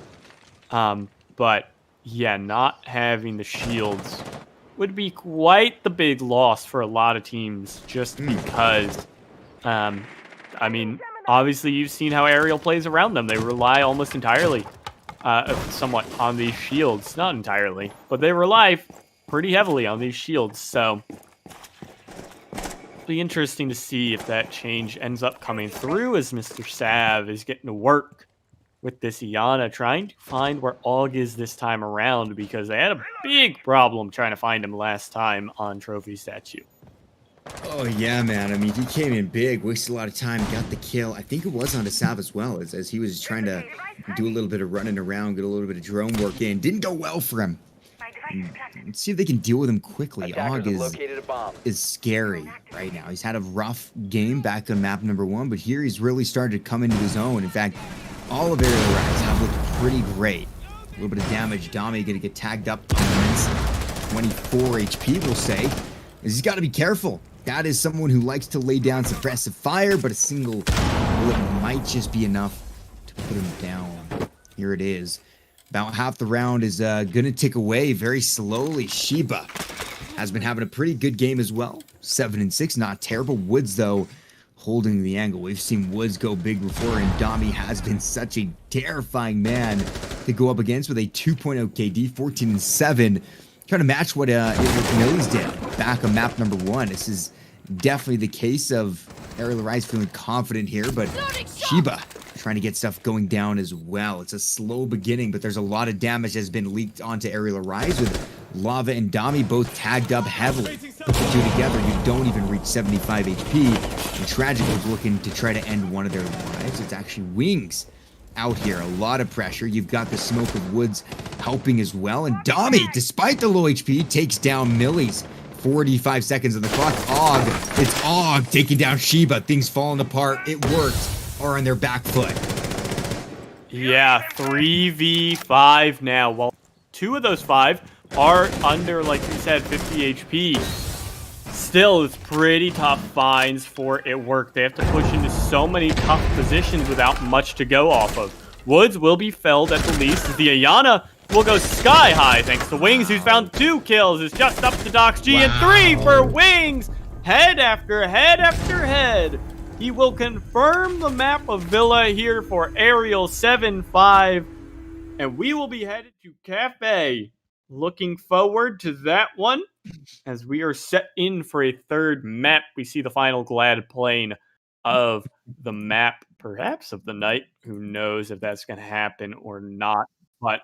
But yeah, not having the shields would be quite the big loss for a lot of teams, just because, I mean, obviously you've seen how Arial plays around them. They rely almost entirely, somewhat on these shields. Not entirely, but they rely pretty heavily on these shields. So be interesting to see if that change ends up coming through as Mr. Sav is getting to work with this Iana, trying to find where Og is this time around because they had a big problem trying to find him last time on Trophy Statue. Oh, yeah, man. I mean, he came in big, wasted a lot of time, got the kill. I think it was on Sav as well, as he was trying to do a little bit of running around, get a little bit of drone work in. Didn't go well for him. Let's see if they can deal with him quickly. Og is scary right now. He's had a rough game back on map number 1, but here he's really started to come into his own. In fact, all of Arial Rise have looked pretty great. A little bit of damage. Dami gonna get tagged up on 24 HP, we'll say. He's got to be careful. That is someone who likes to lay down suppressive fire, but a single bullet might just be enough to put him down. Here it is. About half the round is gonna tick away very slowly. Sheba has been having a pretty good game as well. 7-6, not terrible. Woods, though, holding the angle. We've seen Woods go big before, and Dami has been such a terrifying man to go up against with a 2.0 KD, 14-7. Trying to match what Millie's did back on map number 1. This is definitely the case of Arial Rise feeling confident here, but Sheba trying to get stuff going down as well. It's a slow beginning, but there's a lot of damage that has been leaked onto Arial Rise with Lava and Dami both tagged up heavily. Put the two together, you don't even reach 75 HP. And Tragic was looking to try to end one of their lives. It's actually Wings out here. A lot of pressure. You've got the smoke of Woods helping as well. And Dami, despite the low HP, takes down Millie's. 45 seconds on the clock. It's Og taking down Sheba. Things falling apart. It worked. Are on their back foot. Yeah, 3v5 now. Well, 2 of those 5 are under, like we said, 50 HP. Still, it's pretty tough finds for It Worked. They have to push into so many tough positions without much to go off of. Woods will be felled at the least, as the Ayana will go sky high thanks to Wings, who's found 2 kills. It's just up to Dox G and 3 for Wings. Head after head after head. He will confirm the map of Villa here for Arial 7-5. And we will be headed to Cafe. Looking forward to that one. As we are set in for a third map. We see the final glad plane of the map. Perhaps of the night. Who knows if that's going to happen or not. But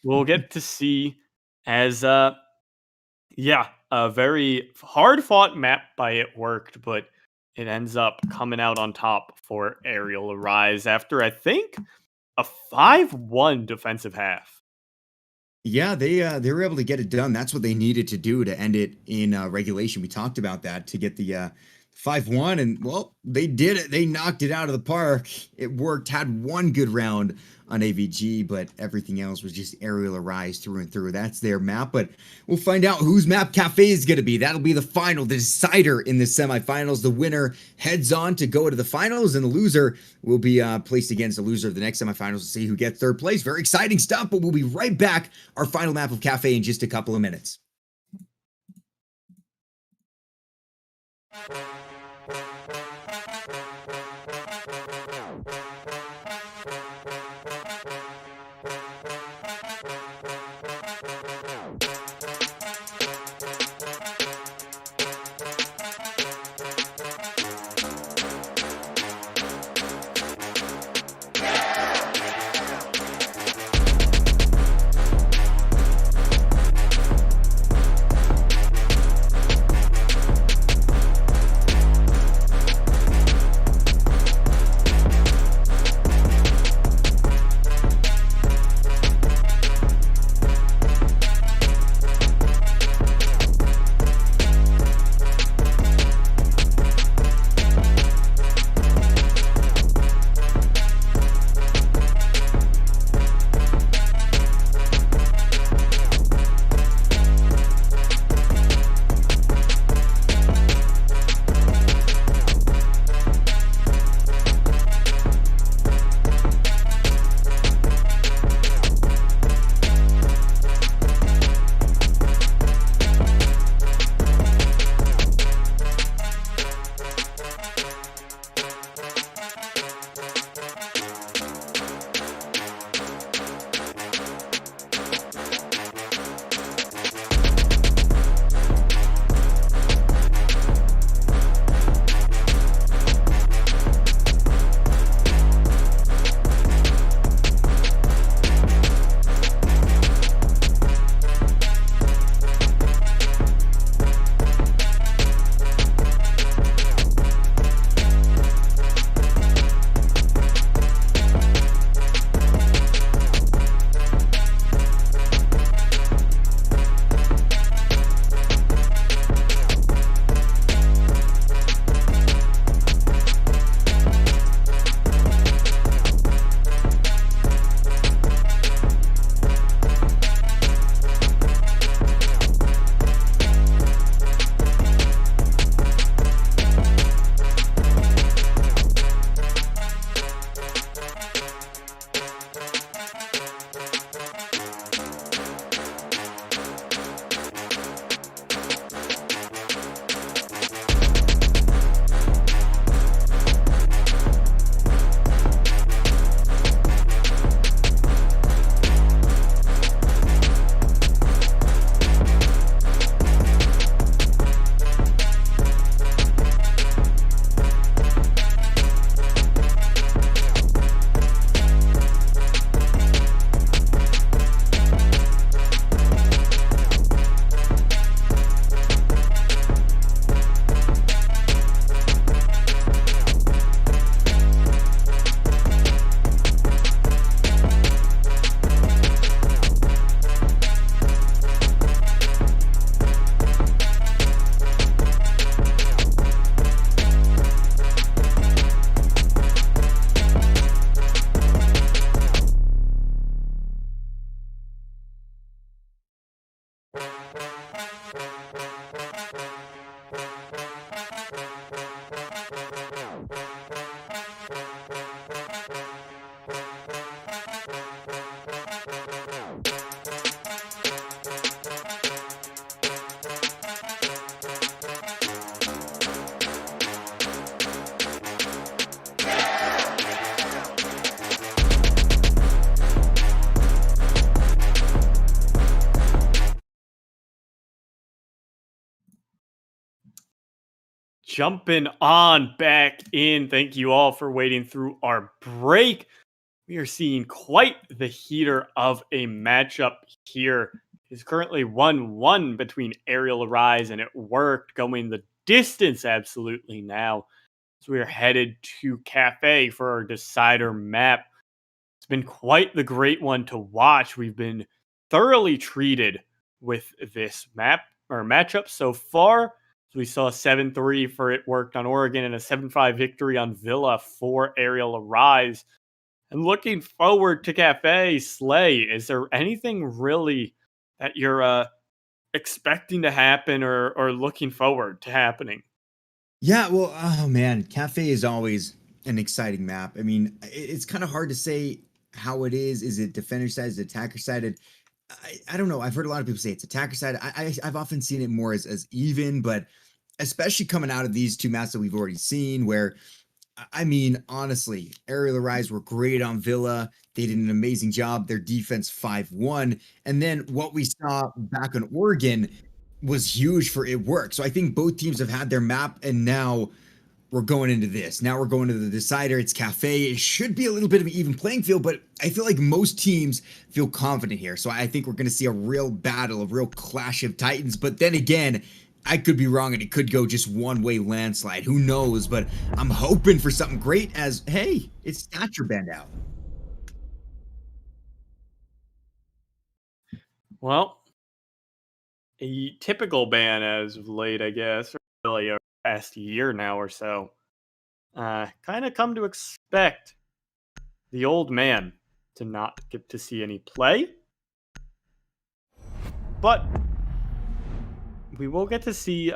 we'll get to see as, a very hard-fought map by It Worked, but it ends up coming out on top for Arial Rise after, I think, a 5-1 defensive half. Yeah, they were able to get it done. That's what they needed to do to end it in regulation. We talked about that to get the 5-1, and, well, they did it. They knocked it out of the park. It worked. Had one good round on AVG, but everything else was just Arial Rise through and through. That's their map, but we'll find out whose map Cafe is going to be. That'll be the final, the decider in the semifinals. The winner heads on to go to the finals, and the loser will be placed against the loser of the next semifinals to see who gets third place. Very exciting stuff, but we'll be right back. Our final map of Cafe in just a couple of minutes. jumping on back in. Thank you all for waiting through our break. We are seeing quite the heater of a matchup here. It's currently 1-1 between Arial Arise and It Worked, going the distance absolutely now. So we are headed to Cafe for our decider map. It's been quite the great one to watch. We've been thoroughly treated with this map or matchup so far. So we saw a 7-3 for It Worked on Oregon and a 7-5 victory on Villa for Arial Arise. And looking forward to Cafe, Slay, is there anything really that you're expecting to happen or looking forward to happening? Yeah, well, oh man, Cafe is always an exciting map. I mean, it's kind of hard to say how it is. Is it defender side? Is it attacker sided? I don't know. I've heard a lot of people say it's attacker side. I've often seen it more as even, but especially coming out of these two maps that we've already seen, where I mean, honestly, Ariel Arise were great on Villa. They did an amazing job. Their defense 5-1. And then what we saw back in Oregon was huge for It Work. So I think both teams have had their map, and now we're going into this. Now we're going to the decider. It's Cafe. It should be a little bit of an even playing field, but I feel like most teams feel confident here. So I think we're going to see a real battle, a real clash of titans. But then again, I could be wrong, and it could go just one-way landslide. Who knows? But I'm hoping for something great as, hey, it's Stature Band out. Well, a typical ban as of late, I guess, or really over the past year now or so. Kind of come to expect the old man to not get to see any play. But we will get to see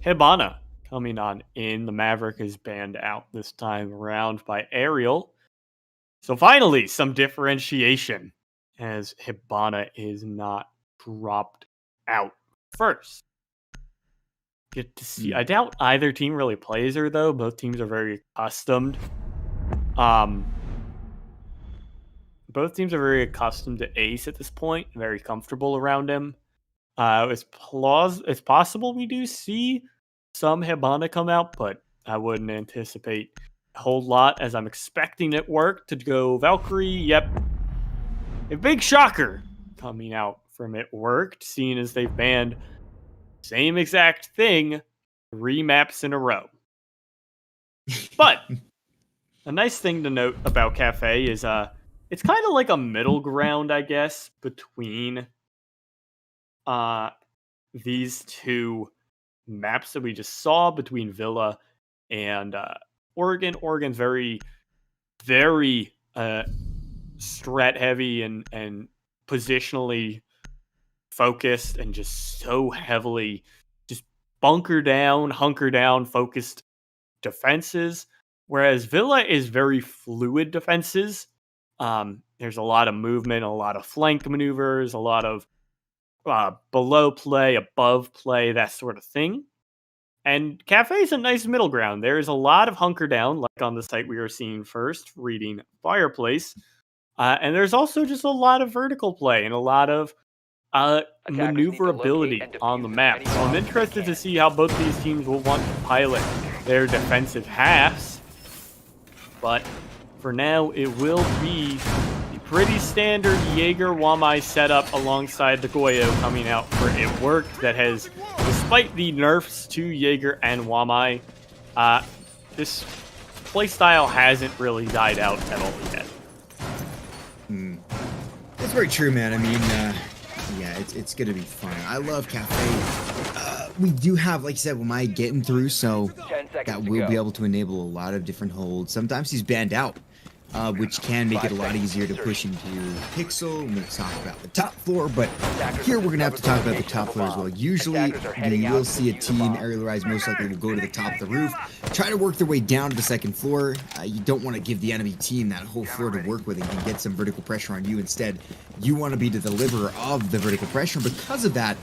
Hibana coming on in. The Maverick is banned out this time around by Arial. So finally, some differentiation as Hibana is not dropped out first. Get to see. I doubt either team really plays her though. Both teams are very accustomed. Both teams are very accustomed to Ace at this point, very comfortable around him. It's possible we do see some Hibana come out, but I wouldn't anticipate a whole lot as I'm expecting It Work to go Valkyrie. Yep. A big shocker coming out from It Worked, seeing as they've banned same exact thing 3 maps in a row. But a nice thing to note about Cafe is it's kind of like a middle ground, I guess, between these two maps that we just saw between Villa and Oregon. Oregon's very, very strat heavy and positionally focused and just so heavily just hunker down focused defenses, whereas Villa is very fluid defenses. There's a lot of movement, a lot of flank maneuvers, a lot of below play, above play, that sort of thing. And Cafe is a nice middle ground. There's a lot of hunker down, like on the site we were seeing first, reading Fireplace. And there's also just a lot of vertical play and a lot of maneuverability on the map. So I'm interested to see how both these teams will want to pilot their defensive halves. But for now, it will be the pretty standard Jaeger Wamai setup alongside the Goyo coming out for It Worked that has, despite the nerfs to Jaeger and Wamai, this playstyle hasn't really died out at all yet. That's very true, man. I mean, yeah, it's gonna be fun. I love Cafe. We do have, like you said, Wamai getting through, so that will be able to enable a lot of different holds. Sometimes he's banned out, which can make it a lot easier to push into Pixel. And we'll talk about the top floor, but here we're gonna have to talk about the top floor as well. Usually, you will see a team, Arial Rise most likely will go to the top of the roof, try to work their way down to the second floor. You don't want to give the enemy team that whole floor to work with and get some vertical pressure on you. Instead, you want to be the deliverer of the vertical pressure. Because of that,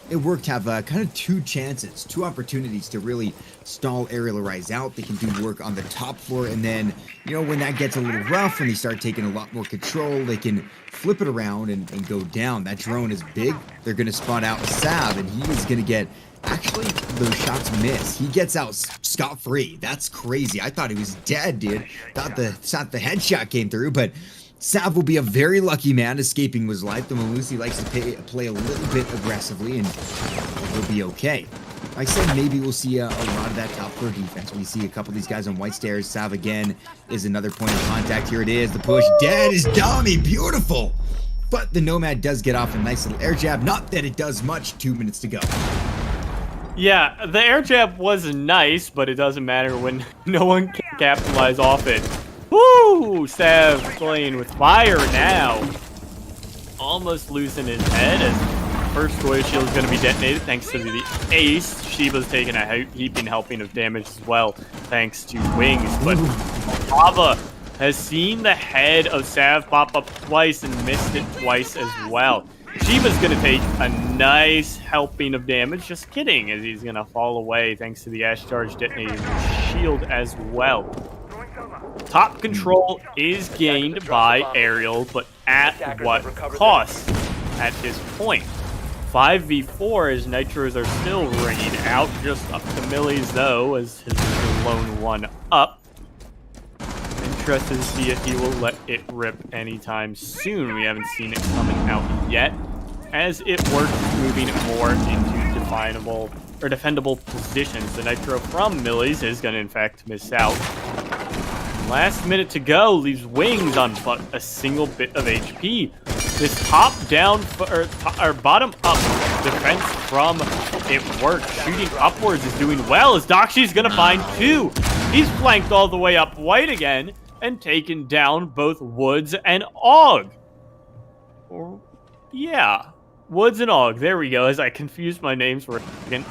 It Worked to have kind of 2 chances, 2 opportunities to really stall Arial Rise out. They can do work on the top floor, and then, you know, when that gets a little rough and they start taking a lot more control, they can flip it around and go down. That drone is big. They're going to spot out Sav, and he is going to get actually, those shots miss. He gets out scot-free. That's crazy. I thought he was dead, dude. Thought the headshot came through, but Sav will be a very lucky man escaping with his life. The Malusi likes to play a little bit aggressively, and he'll be okay. Like I said, maybe we'll see a lot of that top floor defense. We see a couple of these guys on white stairs. Sav again is another point of contact. Here it is. The push. Dead is dummy. Beautiful. But the Nomad does get off a nice little air jab. Not that it does much. 2 minutes to go. Yeah, the air jab was nice, but it doesn't matter when no one can capitalize off it. Woo! Sav playing with fire now. Almost losing his head as first Royal Shield is going to be detonated thanks to the ace. Shiba's taking a heaping helping of damage as well thanks to wings. But Lava has seen the head of Sav pop up twice and missed it twice as well. Shiba's going to take a nice helping of damage. Just kidding, as he's going to fall away thanks to the Ash Charge detonating shield as well. Top control is gained by Arial, but at what cost at this point? 5v4 as Nitros are still ringing out, just up to Millies though, as his lone one up. Interested to see if he will let it rip anytime soon. We haven't seen it coming out yet, as it works moving more into defendable positions. The Nitro from Millies is going to in fact miss out. Last minute to go leaves Wings on but a single bit of HP. This top-down or bottom-up defense from it works. Shooting upwards is doing well as Dokshi's gonna find two. He's flanked all the way up white again and taken down both Woods and Og. Or yeah, Woods and Og. There we go. As I confused my names for a second.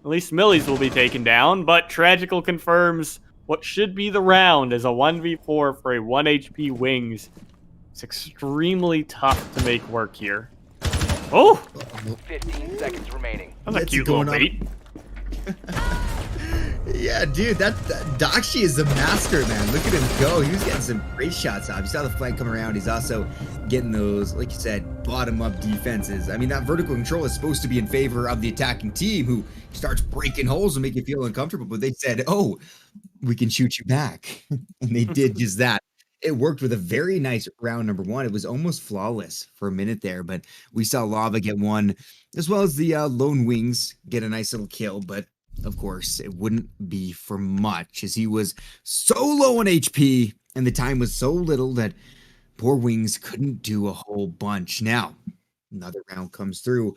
At least Millies will be taken down, but Tragical confirms what should be the round as a 1v4 for a 1 HP Wings. It's extremely tough to make work here. Oh! 15 seconds remaining. That's a cute little bait. Yeah, dude, that Dakshi is a master, man. Look at him go. He was getting some great shots off. You saw the flank come around. He's also getting those, like you said, bottom-up defenses. I mean, that vertical control is supposed to be in favor of the attacking team who starts breaking holes and make you feel uncomfortable. But they said, oh, we can shoot you back. And they did just that. It worked with a very nice round number one. It was almost flawless for a minute there, but we saw Lava get one, as well as the Lone Wings get a nice little kill. But of course, it wouldn't be for much as he was so low on HP and the time was so little that poor Wings couldn't do a whole bunch. Now, another round comes through.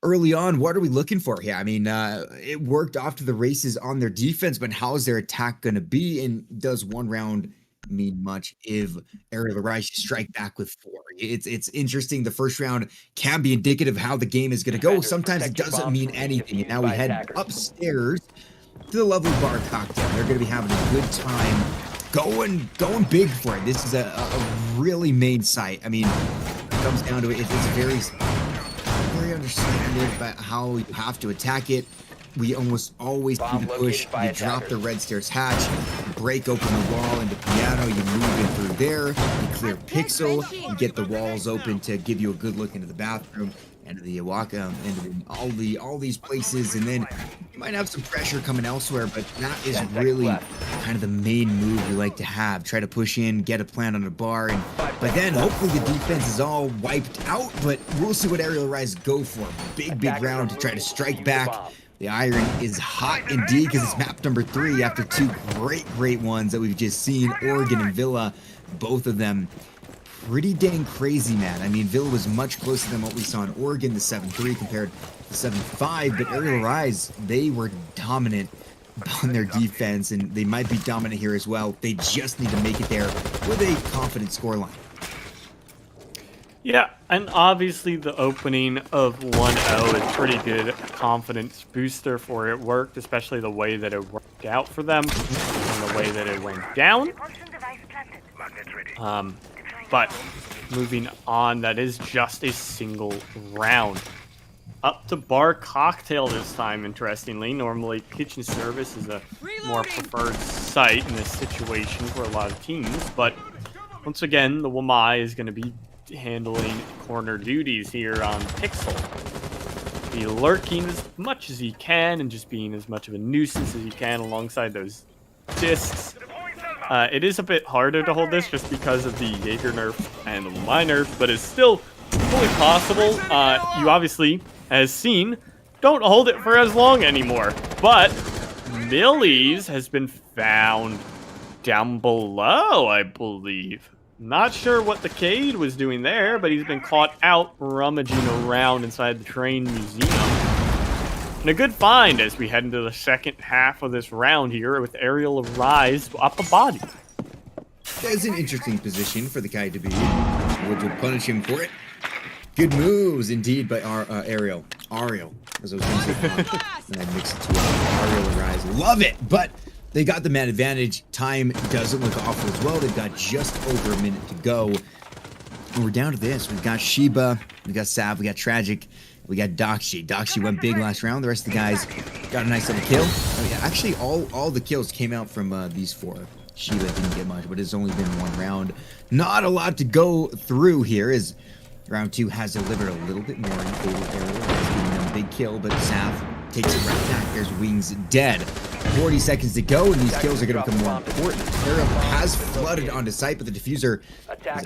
Early on, what are we looking for here? I mean, it worked off to the races on their defense, but how is their attack going to be? And does one round mean much if Arial arrives to strike back with 4? It's interesting. The first round can be indicative of how the game is going to go. Sometimes it doesn't mean anything. And now we head upstairs to the lovely bar Cocktail. They're going to be having a good time going big for it. This is a really main site. I mean, it comes down to it. It's very understanding about how you have to attack it. We almost always do the push. You drop the red stairs hatch, break open the wall into piano, you move in through there, you clear pixel, you get the walls open to give you a good look into the bathroom, into the Awaka, into all these places, and then you might have some pressure coming elsewhere, but that is really kind of the main move you like to have. Try to push in, get a plant on a bar, but then hopefully the defense is all wiped out, but we'll see what Arial Rise go for. Big round to try to strike back. The iron is hot indeed because it's map number 3 after 2 great ones that we've just seen. Oregon and Villa, both of them pretty dang crazy, man. I mean, Villa was much closer than what we saw in Oregon, the 7-3 compared to the 7-5, but Arial Rise, they were dominant on their defense, and they might be dominant here as well. They just need to make it there with a confident scoreline. Yeah, and obviously the opening of 1-0 is pretty good confidence booster for it worked, especially the way that it worked out for them and the way that it went down. But moving on, that is just a single round. Up to bar Cocktail this time, interestingly. Normally, kitchen service is a more preferred site in this situation for a lot of teams, but once again, the Wamai is going to be handling corner duties here on Pixel. be lurking as much as he can and just being as much of a nuisance as he can alongside those discs. It is a bit harder to hold this just because of the Jaeger nerf and the mine nerf, but it's still fully possible. You obviously, as seen, don't hold it for as long anymore. But Millie's has been found down below, I believe. Not sure what the Cade was doing there, but he's been caught out rummaging around inside the train museum. And a good find as we head into the second half of this round here with Arial Rise up a body. That's an interesting position for the guy to be in. Woods will punish him for it. Good moves indeed by Arial, as I was going to say. And I mixed it to Arial Rise. Love it, but they got the man advantage. Time doesn't look awful as well. They've got just over a minute to go. And we're down to this. We've got Sheba, we got Sav, we got Tragic, we got Doxy. Doxy went big last round. The rest of the guys got a nice little kill. Oh, yeah, actually, all the kills came out from these four. Sheba didn't get much, but it's only been one round. Not a lot to go through here, as round two has delivered a little bit more in favor of Ariel. It's giving them a big kill, but Sav takes it right back. There's Wings dead. 40 seconds to go, and these kills are going to become more important. Ariel has flooded onto site, but the diffuser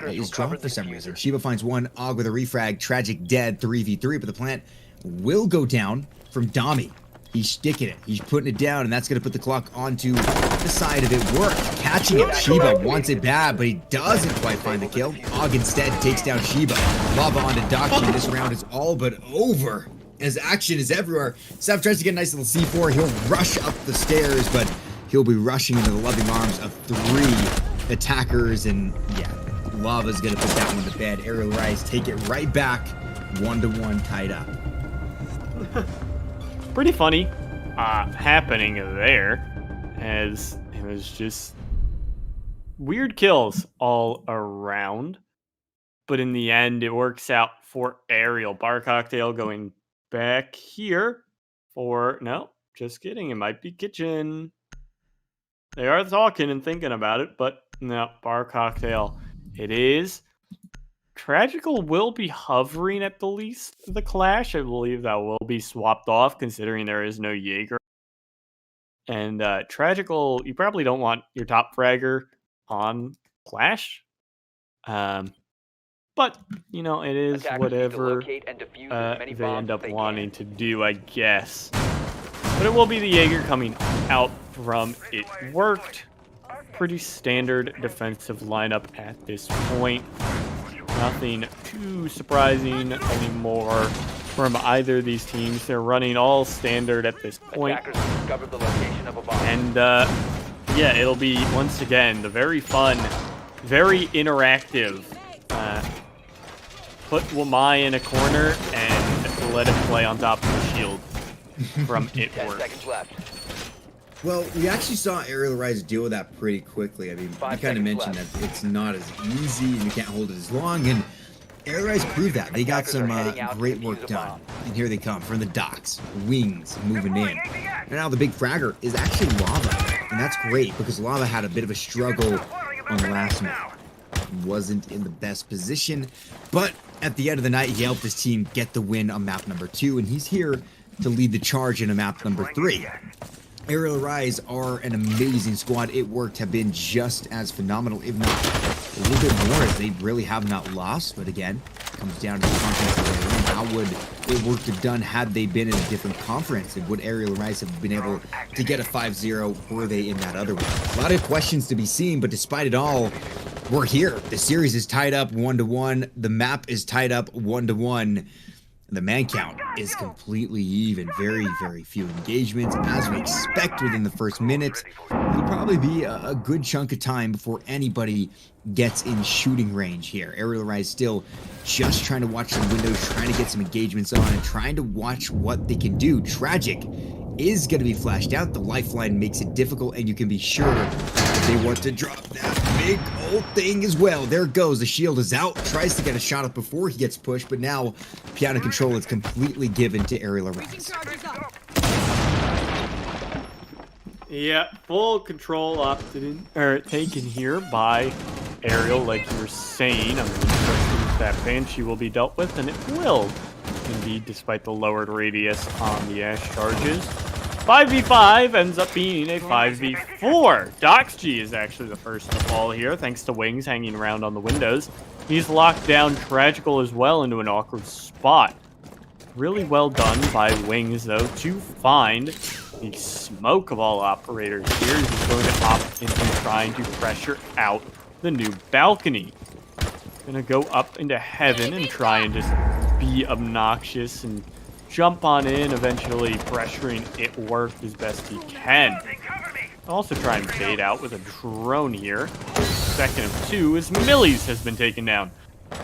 is dropped for some reason. Sheba finds one, Og with a refrag, Tragic dead, 3v3, but the plant will go down from Dami. He's sticking it. He's putting it down, and that's going to put the clock onto the side of it. Work. Catching it. Sheba wants it bad, but he doesn't quite find the kill. Og instead takes down Sheba. Lava onto Doxy, and this round is all but over. As action is everywhere. Sav tries to get a nice little C4. He'll rush up the stairs, but he'll be rushing into the loving arms of three attackers, and yeah, Lava's going to put that one to bed. Arial Rise take it right back. 1-1 tied up. Pretty funny happening there, as it was just weird kills all around, but in the end it works out for Arial. Bar Cocktail going back here for, no, just kidding, it might be Kitchen. They are talking and thinking about it, but no, Bar Cocktail it is. Tragical will be hovering at the least the Clash. I believe that will be swapped off considering there is no Jaeger. And Tragical, you probably don't want your top fragger on Clash. But, you know, it is whatever they end up wanting to do, I guess. But it will be the Jaeger coming out from it. Worked. Pretty standard defensive lineup at this point. Nothing too surprising anymore from either of these teams. They're running all standard at this point. And yeah, it'll be, once again, the very fun, very interactive. Put Wamai in a corner and let him play on top of the shield from it work. Well, we actually saw Arial Rise deal with that pretty quickly. I mean, you kind of mentioned that it's not as easy and you can't hold it as long, and Arial Rise proved that. They got some great work done. And here they come from the docks. Wings moving in. And now the big fragger is actually Lava. And that's great because Lava had a bit of a struggle on the last map. Wasn't in the best position, but at the end of the night, he helped his team get the win on map number 2, and he's here to lead the charge in a map number 3. Arial Rise are an amazing squad. It worked, have been just as phenomenal, if not a little bit more, as they really have not lost. But again, it comes down to the conference that they're in. How would it work have done had they been in a different conference? And would Arial Rise have been able to get a 5-0? Were they in that other one? A lot of questions to be seen, but despite it all, we're here. The series is tied up 1-1. The map is tied up 1-1. The man count is completely even. Very, very few engagements. As we expect within the first minute, it'll probably be a good chunk of time before anybody gets in shooting range here. Arial Rise still just trying to watch some windows, trying to get some engagements on, and trying to watch what they can do. Tragic is going to be flashed out. The lifeline makes it difficult, and you can be sure that they want to drop that big old thing as well. There it goes. The shield is out. Tries to get a shot up before he gets pushed, but now piano control is completely given to Arial Rise. Yeah, full control opted in, or taken here by Arial, like you were saying. I'm interested if that Banshee will be dealt with, and it will. indeed, despite the lowered radius on the Ash charges. 5v5 ends up being a 5v4. Doxg is actually the first to fall here, thanks to Wings hanging around on the windows. He's locked down Tragical as well into an awkward spot. Really well done by Wings, though, to find the smoke of all operators here. He's going to opt into trying to pressure out the new balcony. Gonna go up into heaven and try and just be obnoxious and jump on in, eventually pressuring it work as best he can. Also try and bait out with a drone here. Second of two as Millies has been taken down.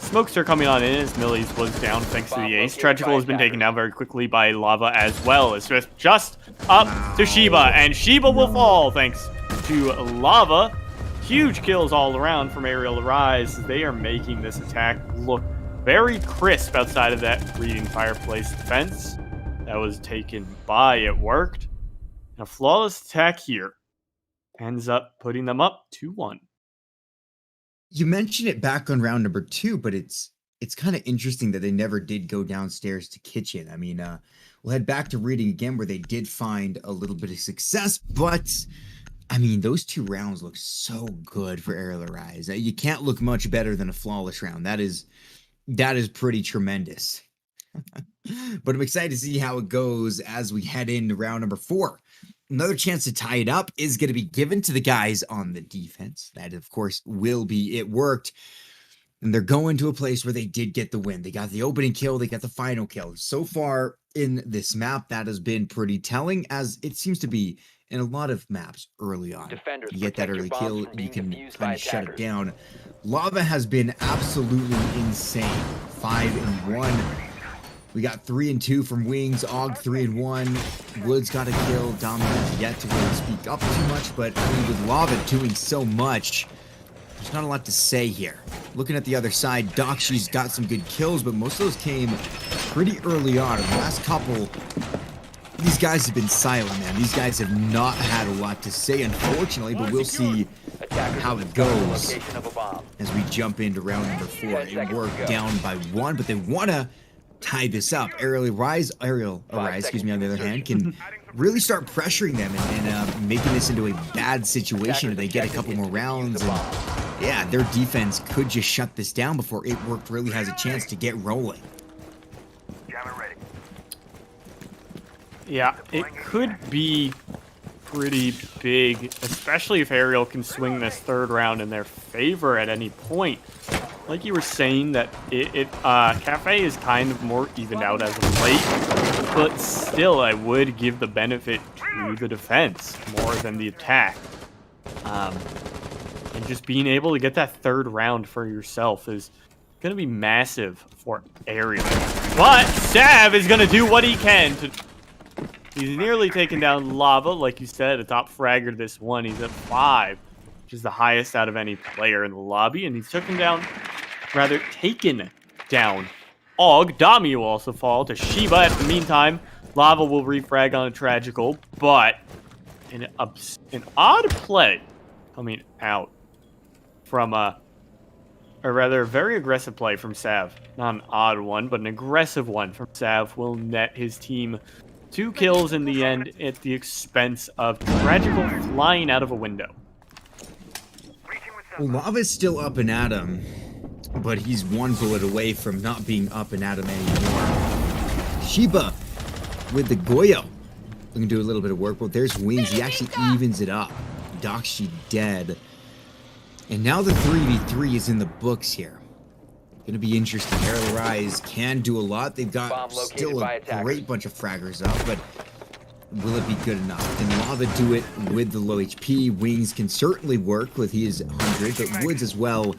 Smokes are coming on in as Millies was down thanks to the ace. Tragical has been taken down very quickly by Lava as well. It's just up to Sheba, and Sheba will fall thanks to Lava. Huge kills all around from Arial Arise. They are making this attack look very crisp outside of that reading fireplace defense that was taken by. It worked. And a flawless attack here ends up putting them up 2-1. You mentioned it back on round number 2, but it's kind of interesting that they never did go downstairs to kitchen. I mean, we'll head back to reading again where they did find a little bit of success, but I mean, those 2 rounds look so good for Arial Arise. You can't look much better than a flawless round. That is pretty tremendous. But I'm excited to see how it goes as we head into round number 4. Another chance to tie it up is going to be given to the guys on the defense. That, of course, will be it worked. And they're going to a place where they did get the win. They got the opening kill. They got the final kill. So far in this map, that has been pretty telling, as it seems to be in a lot of maps early on. Defenders, you get that early kill, you can kind of shut it attackers. down. Lava has been absolutely insane. 5-1. We got 3-2 from Wings. Og 3-1. Woods got a kill. Dominant yet to really speak up too much, but I mean, with Lava doing so much, there's not a lot to say here. Looking at the other side, Doxy's got some good kills, but most of those came pretty early on. In the last couple, these guys have been silent, man. These guys have not had a lot to say, unfortunately, but we'll see how it goes as we jump into round number 4. It worked down by 1, but they want to tie this up. Arial Arise, excuse me, on the other hand, can really start pressuring them and making this into a bad situation if they get a couple more rounds. And yeah, their defense could just shut this down before It Worked really has a chance to get rolling. Yeah, it could be pretty big, especially if Arial can swing this 3rd round in their favor at any point. Like you were saying, that Cafe is kind of more evened out as of late, but still, I would give the benefit to the defense more than the attack. And just being able to get that 3rd round for yourself is going to be massive for Arial. But Sav is going to do what he can to... He's nearly taken down Lava, like you said, a top fragger this one. He's at 5, which is the highest out of any player in the lobby, and he's taken down Og. Dami will also fall to Sheba. In the meantime, Lava will refrag on a Tragical, but an odd play coming out from or rather, a very aggressive play from Sav. Not an odd one, but an aggressive one from Sav will net his team 2 kills in the end at the expense of Tragical flying out of a window. Well, Lava's still up and at him, but he's 1 bullet away from not being up and at him anymore. Sheba with the Goyo. Looking to do a little bit of work, but there's Wings. He actually evens it up. Doxy dead. And now the 3v3 is in the books here. Gonna be interesting. Arial Arise can do a lot. They've got still a great bunch of fraggers up, but will it be good enough? Can Lava do it with the low HP? Wings can certainly work with his 100, but Woods as well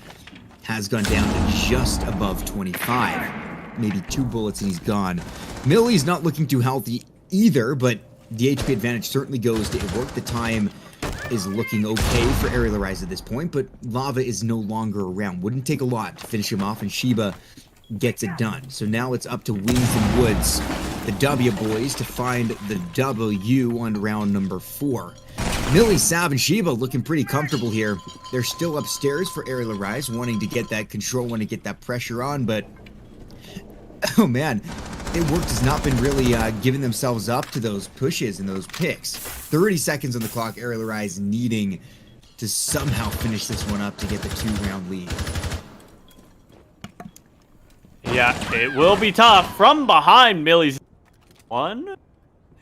has gone down to just above 25. Maybe 2 bullets and he's gone. Millie's not looking too healthy either, but the HP advantage certainly goes to It Worked. The time is looking okay for Arial Arise at this point, but Lava is no longer around. Wouldn't take a lot to finish him off, and Sheba gets it done. So now it's up to Wings and Woods, the W boys, to find the W on round number 4. Millie, Sav, and Sheba looking pretty comfortable here. They're still upstairs for Arial Arise, wanting to get that control, wanting to get that pressure on, but oh man, It Worked has not been really giving themselves up to those pushes and those picks. 30 seconds on the clock. Arial Arise needing to somehow finish this one up to get the 2-round lead. Yeah, it will be tough. From behind, Millie's one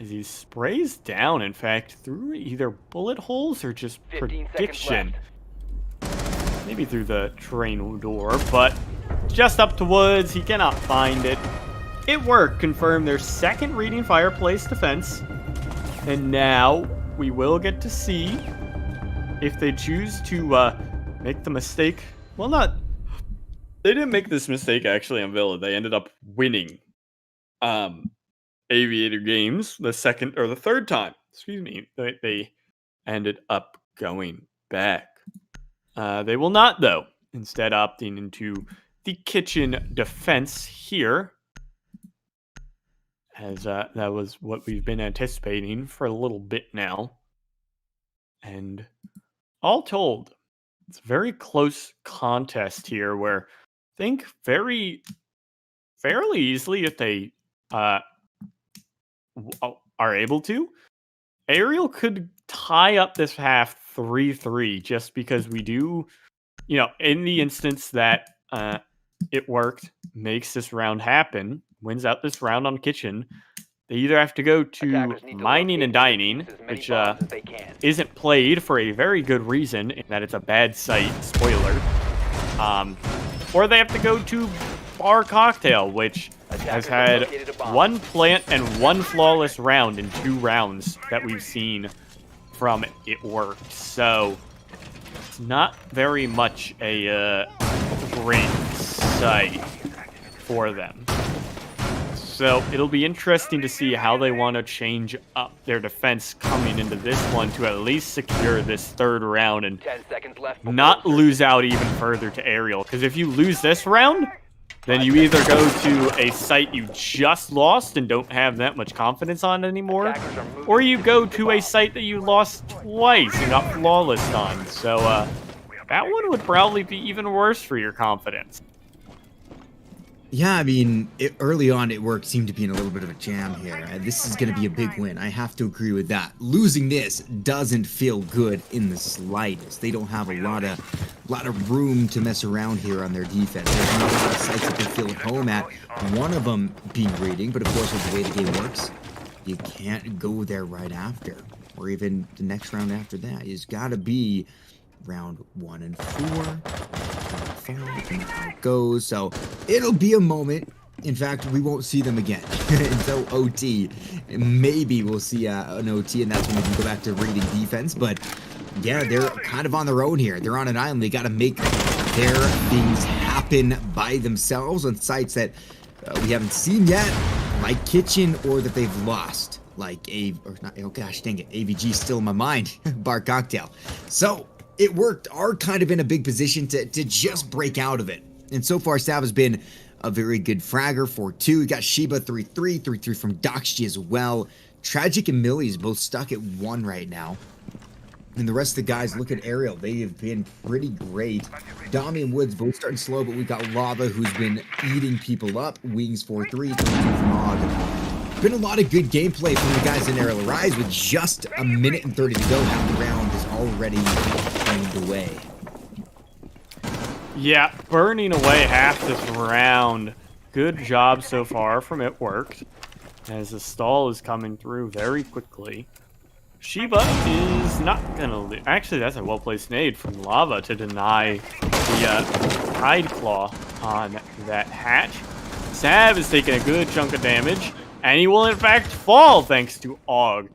as he sprays down, in fact, through either bullet holes or just 15 prediction. Maybe through the train door, but just up to Woods. He cannot find it. It worked. Confirmed their second reading fireplace defense. And now we will get to see if they choose to make the mistake. Well, they didn't make this mistake actually on Villa. They ended up winning Aviator games the second or the third time. Excuse me. They ended up going back. They will not, though. Instead, opting into the kitchen defense here. As that was what we've been anticipating for a little bit now. And all told, it's a very close contest here where I think fairly easily, if they are able to, Arial could tie up this half 3-3 just because we do, in the instance that it worked, makes this round happen, wins out this round on kitchen, they either have to go to mining and dining, which isn't played for a very good reason, in that it's a bad site, spoiler, or they have to go to bar cocktail, which has had one plant and one flawless round in 2 rounds that we've seen from It Worked. So it's not very much a great site for them. So it'll be interesting to see how they want to change up their defense coming into this one to at least secure this third round and 10 seconds left not lose out even further to Arial. Because if you lose this round, then you either go to a site you just lost and don't have that much confidence on anymore, or you go to a site that you lost twice and got flawless on. So that one would probably be even worse for your confidence. Yeah, I mean, early on, It Worked seemed to be in a little bit of a jam here. This is going to be a big win. I have to agree with that. Losing this doesn't feel good in the slightest. They don't have a lot of room to mess around here on their defense. There's not a lot of sites that they feel at home at. One of them being reading, but of course, with the way the game works, you can't go there right after, or even the next round after that. It's got to be round 1 and 4. 5, and how it goes. So it'll be a moment. In fact, we won't see them again until OT. Maybe we'll see an OT, and that's when we can go back to reading defense. But yeah, they're kind of on their own here. They're on an island. They got to make their things happen by themselves on sites that we haven't seen yet, like Kitchen, or that they've lost, like oh gosh, dang it, AVG still in my mind, Bar Cocktail. So It Worked are kind of in a big position to just break out of it. And so far, Sav has been a very good fragger, 4-2. We got Shiba 3-3, 3-3 from Doxgy as well. Tragic and Millie's both stuck at 1 right now. And the rest of the guys, look at Arial. They have been pretty great. Dami and Woods both starting slow, but we got Lava, who's been eating people up. Wings 4-3, 3-2 from Og. Been a lot of good gameplay from the guys in Arial Arise with just a minute and 30 to go. Half the round is already burned away. Yeah, burning away half this round. Good job so far from It Worked, as the stall is coming through very quickly. Shiba is not gonna lose. Actually, that's a well-placed nade from Lava to deny the Tide Claw on that hatch. Sav is taking a good chunk of damage, and he will in fact fall thanks to Og.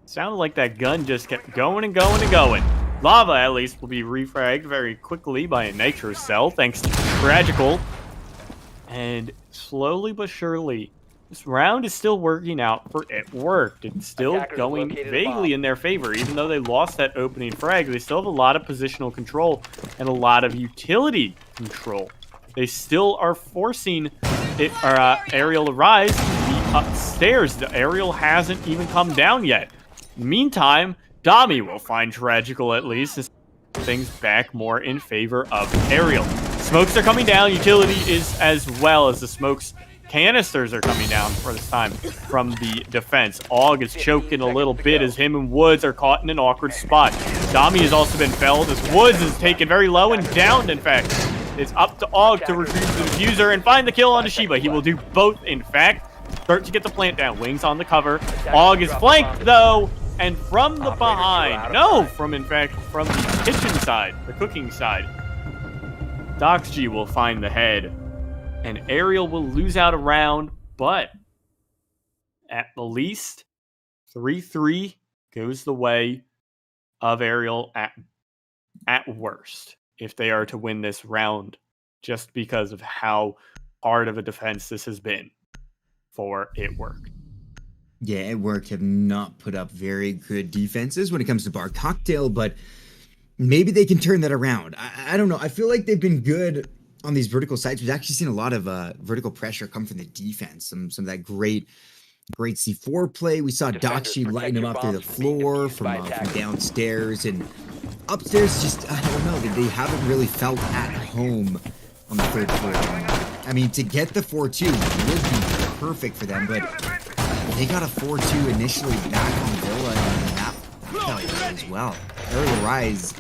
Sounded like that gun just kept going and going and going. Lava, at least, will be refragged very quickly by a Nitro Cell, thanks to Tragical. And slowly but surely, this round is still working out for It Worked. It's still going vaguely in their favor. Even though they lost that opening frag, they still have a lot of positional control and a lot of utility control. They still are forcing Arial Arise to be upstairs. The Arial hasn't even come down yet. Meantime, Dami will find Tragical at least, and things back more in favor of Arial. Smokes are coming down. Utility is as well, as the smokes canisters are coming down for this time from the defense. Aug is choking a little bit as him and Woods are caught in an awkward spot. Dami has also been felled as Woods is taken very low and downed, in fact. It's up to Aug to retrieve the diffuser and find the kill on Shiba. He will do both, in fact. Start to get the plant down. Wings on the cover. Aug is flanked, though, and from the behind. No, in fact, from the kitchen side, the cooking side. Doxg will find the head, and Arial will lose out a round, but at the least, 3-3 goes the way of Arial at worst, if they are to win this round, just because of how hard of a defense this has been for It Worked. Yeah, It Worked have not put up very good defenses when it comes to Bar Cocktail, but maybe they can turn that around. I don't know. I feel like they've been good on these vertical sites. We've actually seen a lot of vertical pressure come from the defense. Some of that great C4 play. We saw Doxy lighting them up through the floor from downstairs, and upstairs just, I don't know, they haven't really felt at home on the third floor. I mean, to get the 4-2 would be perfect for them, but they got a 4-2 initially back on Villa, and that felt as well. Arial Rise,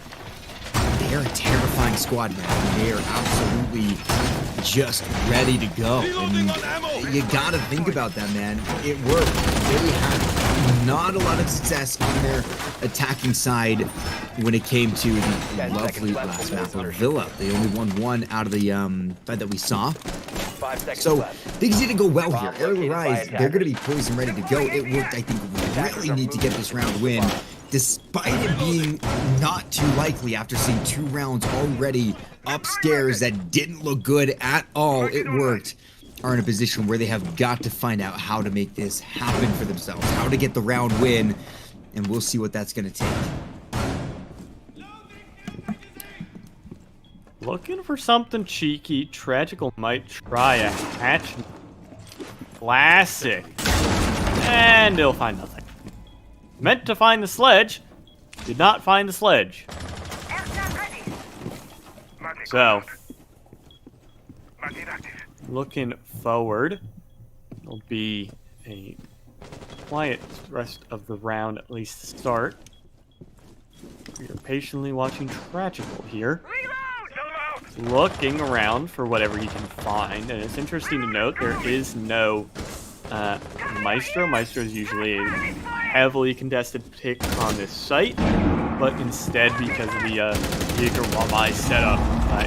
they're a terrifying squad now. They are absolutely just ready to go. And you gotta think about that, man. It worked. They had not a lot of success on their attacking side when it came to the lovely last map of Villa. They only won one out of the fight that we saw. So things need to go well here. Arial Rise, they're going to be poised and ready to go. It Worked, I think, we really need to get this round win, despite it being not too likely after seeing 2 rounds already upstairs that didn't look good at all. It Worked are in a position where they have got to find out how to make this happen for themselves, how to get the round win, and we'll see what that's going to take. Looking for something cheeky, Tragical might try a hatch. Classic. And they'll find nothing. Meant to find the sledge, did not find the sledge. So, looking forward, it'll be a quiet rest of the round, at least to start. We are patiently watching Tragical here, looking around for whatever he can find. And it's interesting to note there is no Maestro. Maestro is usually a heavily contested pick on this site, but instead, because of the Jaeger Wamai setup,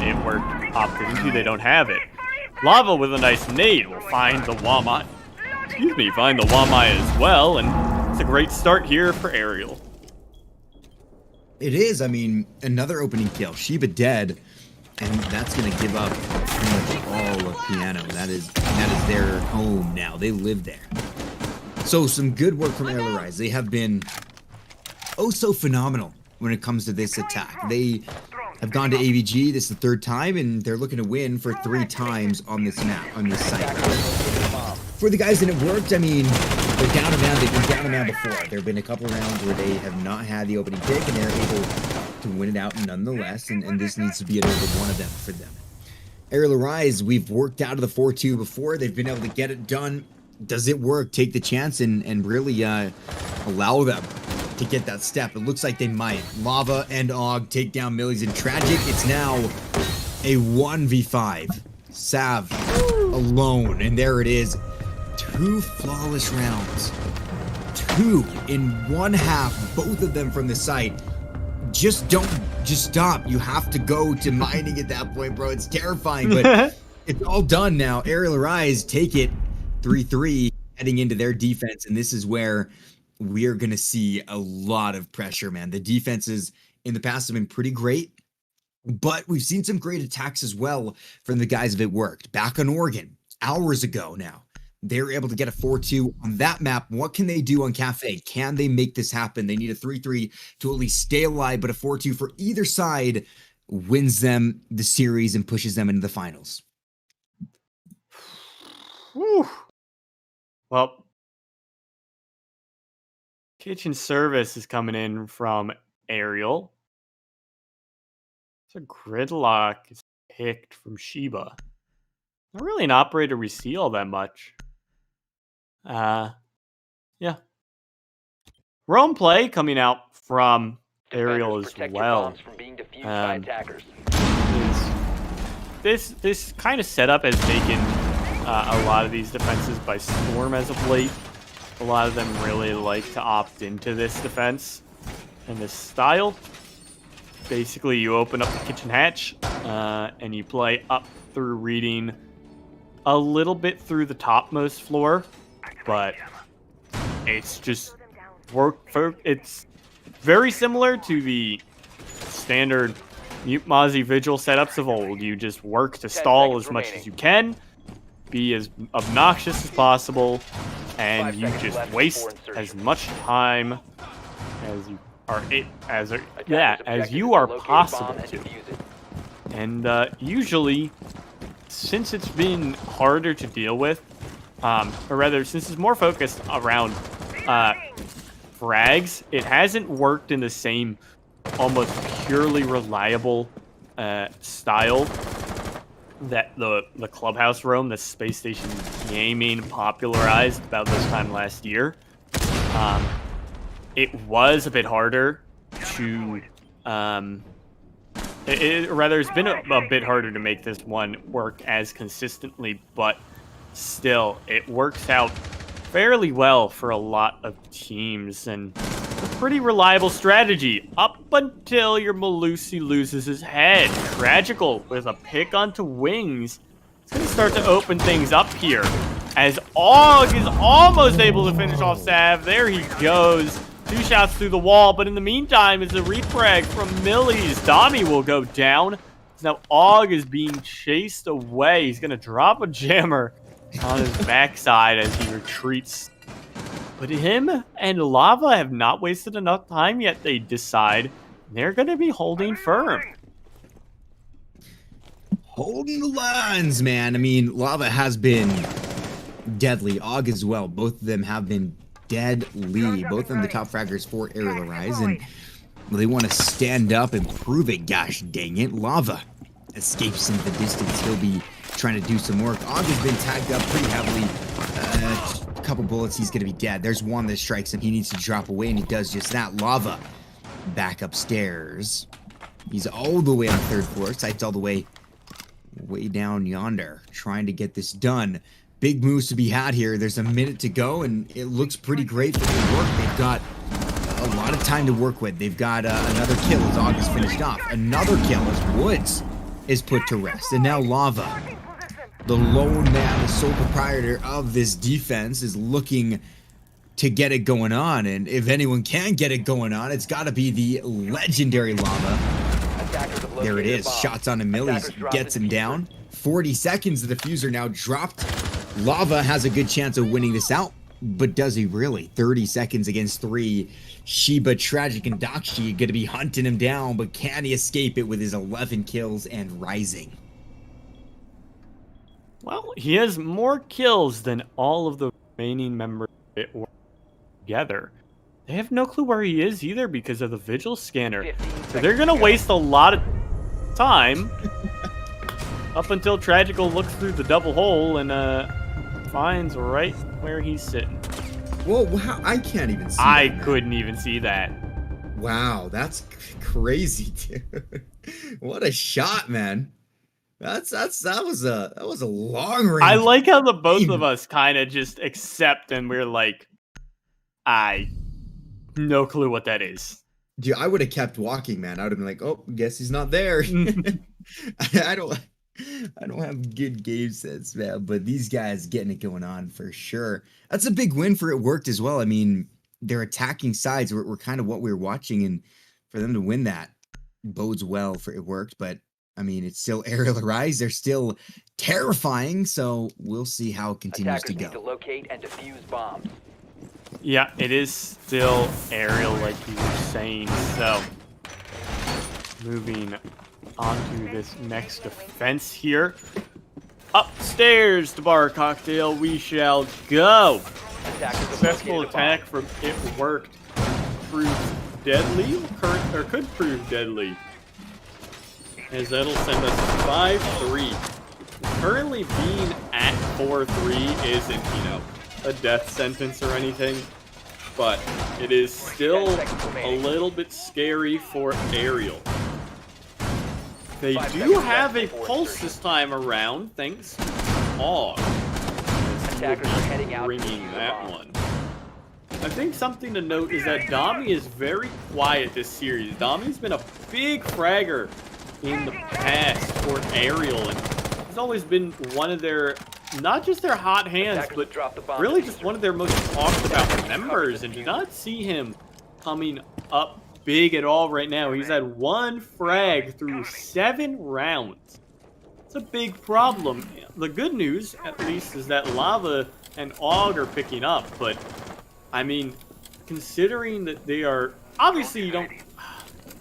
It Worked opted into, they don't have it. Lava with a nice nade will find the Wamai. Find the Wamai as well, and it's a great start here for Arial. It is. I mean, another opening kill. Shiba dead. And that's going to give up pretty much all of Piano. That is their home now. They live there. So some good work from Arial Rise. They have been oh so phenomenal when it comes to this attack. They have gone to AVG. This is the 3rd time, and they're looking to win for 3 times on this map, on this site. For the guys that it worked, I mean, they're down a man. They've been down a man before. There have been a couple rounds where they have not had the opening pick, and they're able to win it out nonetheless, and this needs to be another one of them for them. Arial Rise, we've worked out of the 4-2 before. They've been able to get it done. Does it work? Take the chance and really allow them to get that step. It looks like they might. Lava and Og take down Millies and Tragic. It's now a 1v5. Sav alone, and there it is. 2 flawless rounds. 2 in 1 half, both of them from the site. Just stop. You have to go to mining at that point, bro. It's terrifying, but it's all done now. Arial Rise take it 3-3 heading into their defense, and this is where we're going to see a lot of pressure, man. The defenses in the past have been pretty great, but we've seen some great attacks as well from the guys of It Worked. Back on Oregon, hours ago now, they were able to get a 4-2 on that map. What can they do on Cafe? Can they make this happen? They need a 3-3 to at least stay alive, but a 4-2 for either side wins them the series and pushes them into the finals. Whew. Well, kitchen service is coming in from Arial. So Gridlock is picked from Shiba. Not really an operator we see all that much. Yeah. Roam play coming out from Arial Defenders, as protect your well. bombs from being defused by Um, attackers. this kind of setup has taken a lot of these defenses by storm as of late. A lot of them really like to opt into this defense and this style. Basically, you open up the kitchen hatch and you play up through reading a little bit through the topmost floor, but it's just it's very similar to the standard Mute Mozzie Vigil setups of old. You just work to stall as much as you can, be as obnoxious as possible, and you just waste as much time as you are possible to. And usually, since it's been harder to deal with, or rather, since it's more focused around frags, it hasn't worked in the same almost purely reliable style that the clubhouse roam, the space station gaming popularized about this time last year. It was a bit harder to it's been a bit harder to make this one work as consistently, but still it works out fairly well for a lot of teams, and a pretty reliable strategy up until your Malusi loses his head. Tragical with a pick onto wings. It's going to start to open things up here as Og is almost able to finish off Sav. There he goes. 2 shots through the wall, but in the meantime, it's a refrag from Millie's. Dami will go down. So now Og is being chased away. He's going to drop a jammer on his backside as he retreats. But him and Lava have not wasted enough time yet, they decide. They're going to be holding firm. Holding the lines, man. I mean, Lava has been deadly. Og as well. Both of them have been deadly. Both of them the top fraggers for Arial Rise, and they want to stand up and prove it. Gosh dang it. Lava escapes into the distance. He'll be trying to do some work. Og has been tagged up pretty heavily. A couple bullets, he's going to be dead. There's one that strikes him. He needs to drop away, and he does just that. Lava back upstairs. He's all the way on the 3rd floor. Sights all the way down yonder, trying to get this done. Big moves to be had here. There's a minute to go, and it looks pretty great for the work. They've got a lot of time to work with. They've got another kill as Og is finished off. Another kill as Woods is put to rest. And now Lava, the lone man, the sole proprietor of this defense, is looking to get it going on. And if anyone can get it going on, it's got to be the legendary Lava. There it is. Shots on him. Millies gets him down. 40 seconds. The diffuser now dropped. Lava has a good chance of winning this out, but does he really? 30 seconds against 3. Shiba, Tragic, and Dakshi going to be hunting him down, but can he escape it with his 11 kills and rising? Well, he has more kills than all of the remaining members together. They have no clue where he is either because of the Vigil scanner. So they're going to waste a lot of time up until Tragical looks through the double hole and finds right where he's sitting. Whoa, wow, I can't even see that. I couldn't even see that. Wow, that's crazy, dude. What a shot, man. That was a long range. I like how the both of us kind of just accept and we're like, no clue what that is. Dude, I would have kept walking, man. I would have been like, oh, guess he's not there. I don't have good game sense, man, but these guys getting it going on for sure. That's a big win for It Worked as well. I mean, their attacking sides were kind of what we were watching, and for them to win that bodes well for It Worked. But I mean, it's still Arial Rise. They're still terrifying, so we'll see how it continues to go. Need to locate and defuse bombs. Yeah, it is still Arial, like you were saying. So, moving on to this next defense here. Upstairs to Bar Cocktail we shall go. Successful attack from It Worked proved deadly, or could prove deadly, as that'll send us 5-3. currently being at 4-3 isn't, you know, a death sentence or anything, but it is still a little bit scary for Arial. They do have a pulse this time around, thanks to Fog. Attackers are heading out. Bringing that one. I think something to note is that Dami is very quiet this series. Dami's been a big fragger in the past for Arial, and he's always been one of their, not just their hot hands, but really just one of their most talked about members, and do not see him coming up big at all right now. He's had 1 frag through 7 rounds. It's a big problem. The good news, at least, is that Lava and Og are picking up, but I mean, considering that they are, obviously you don't,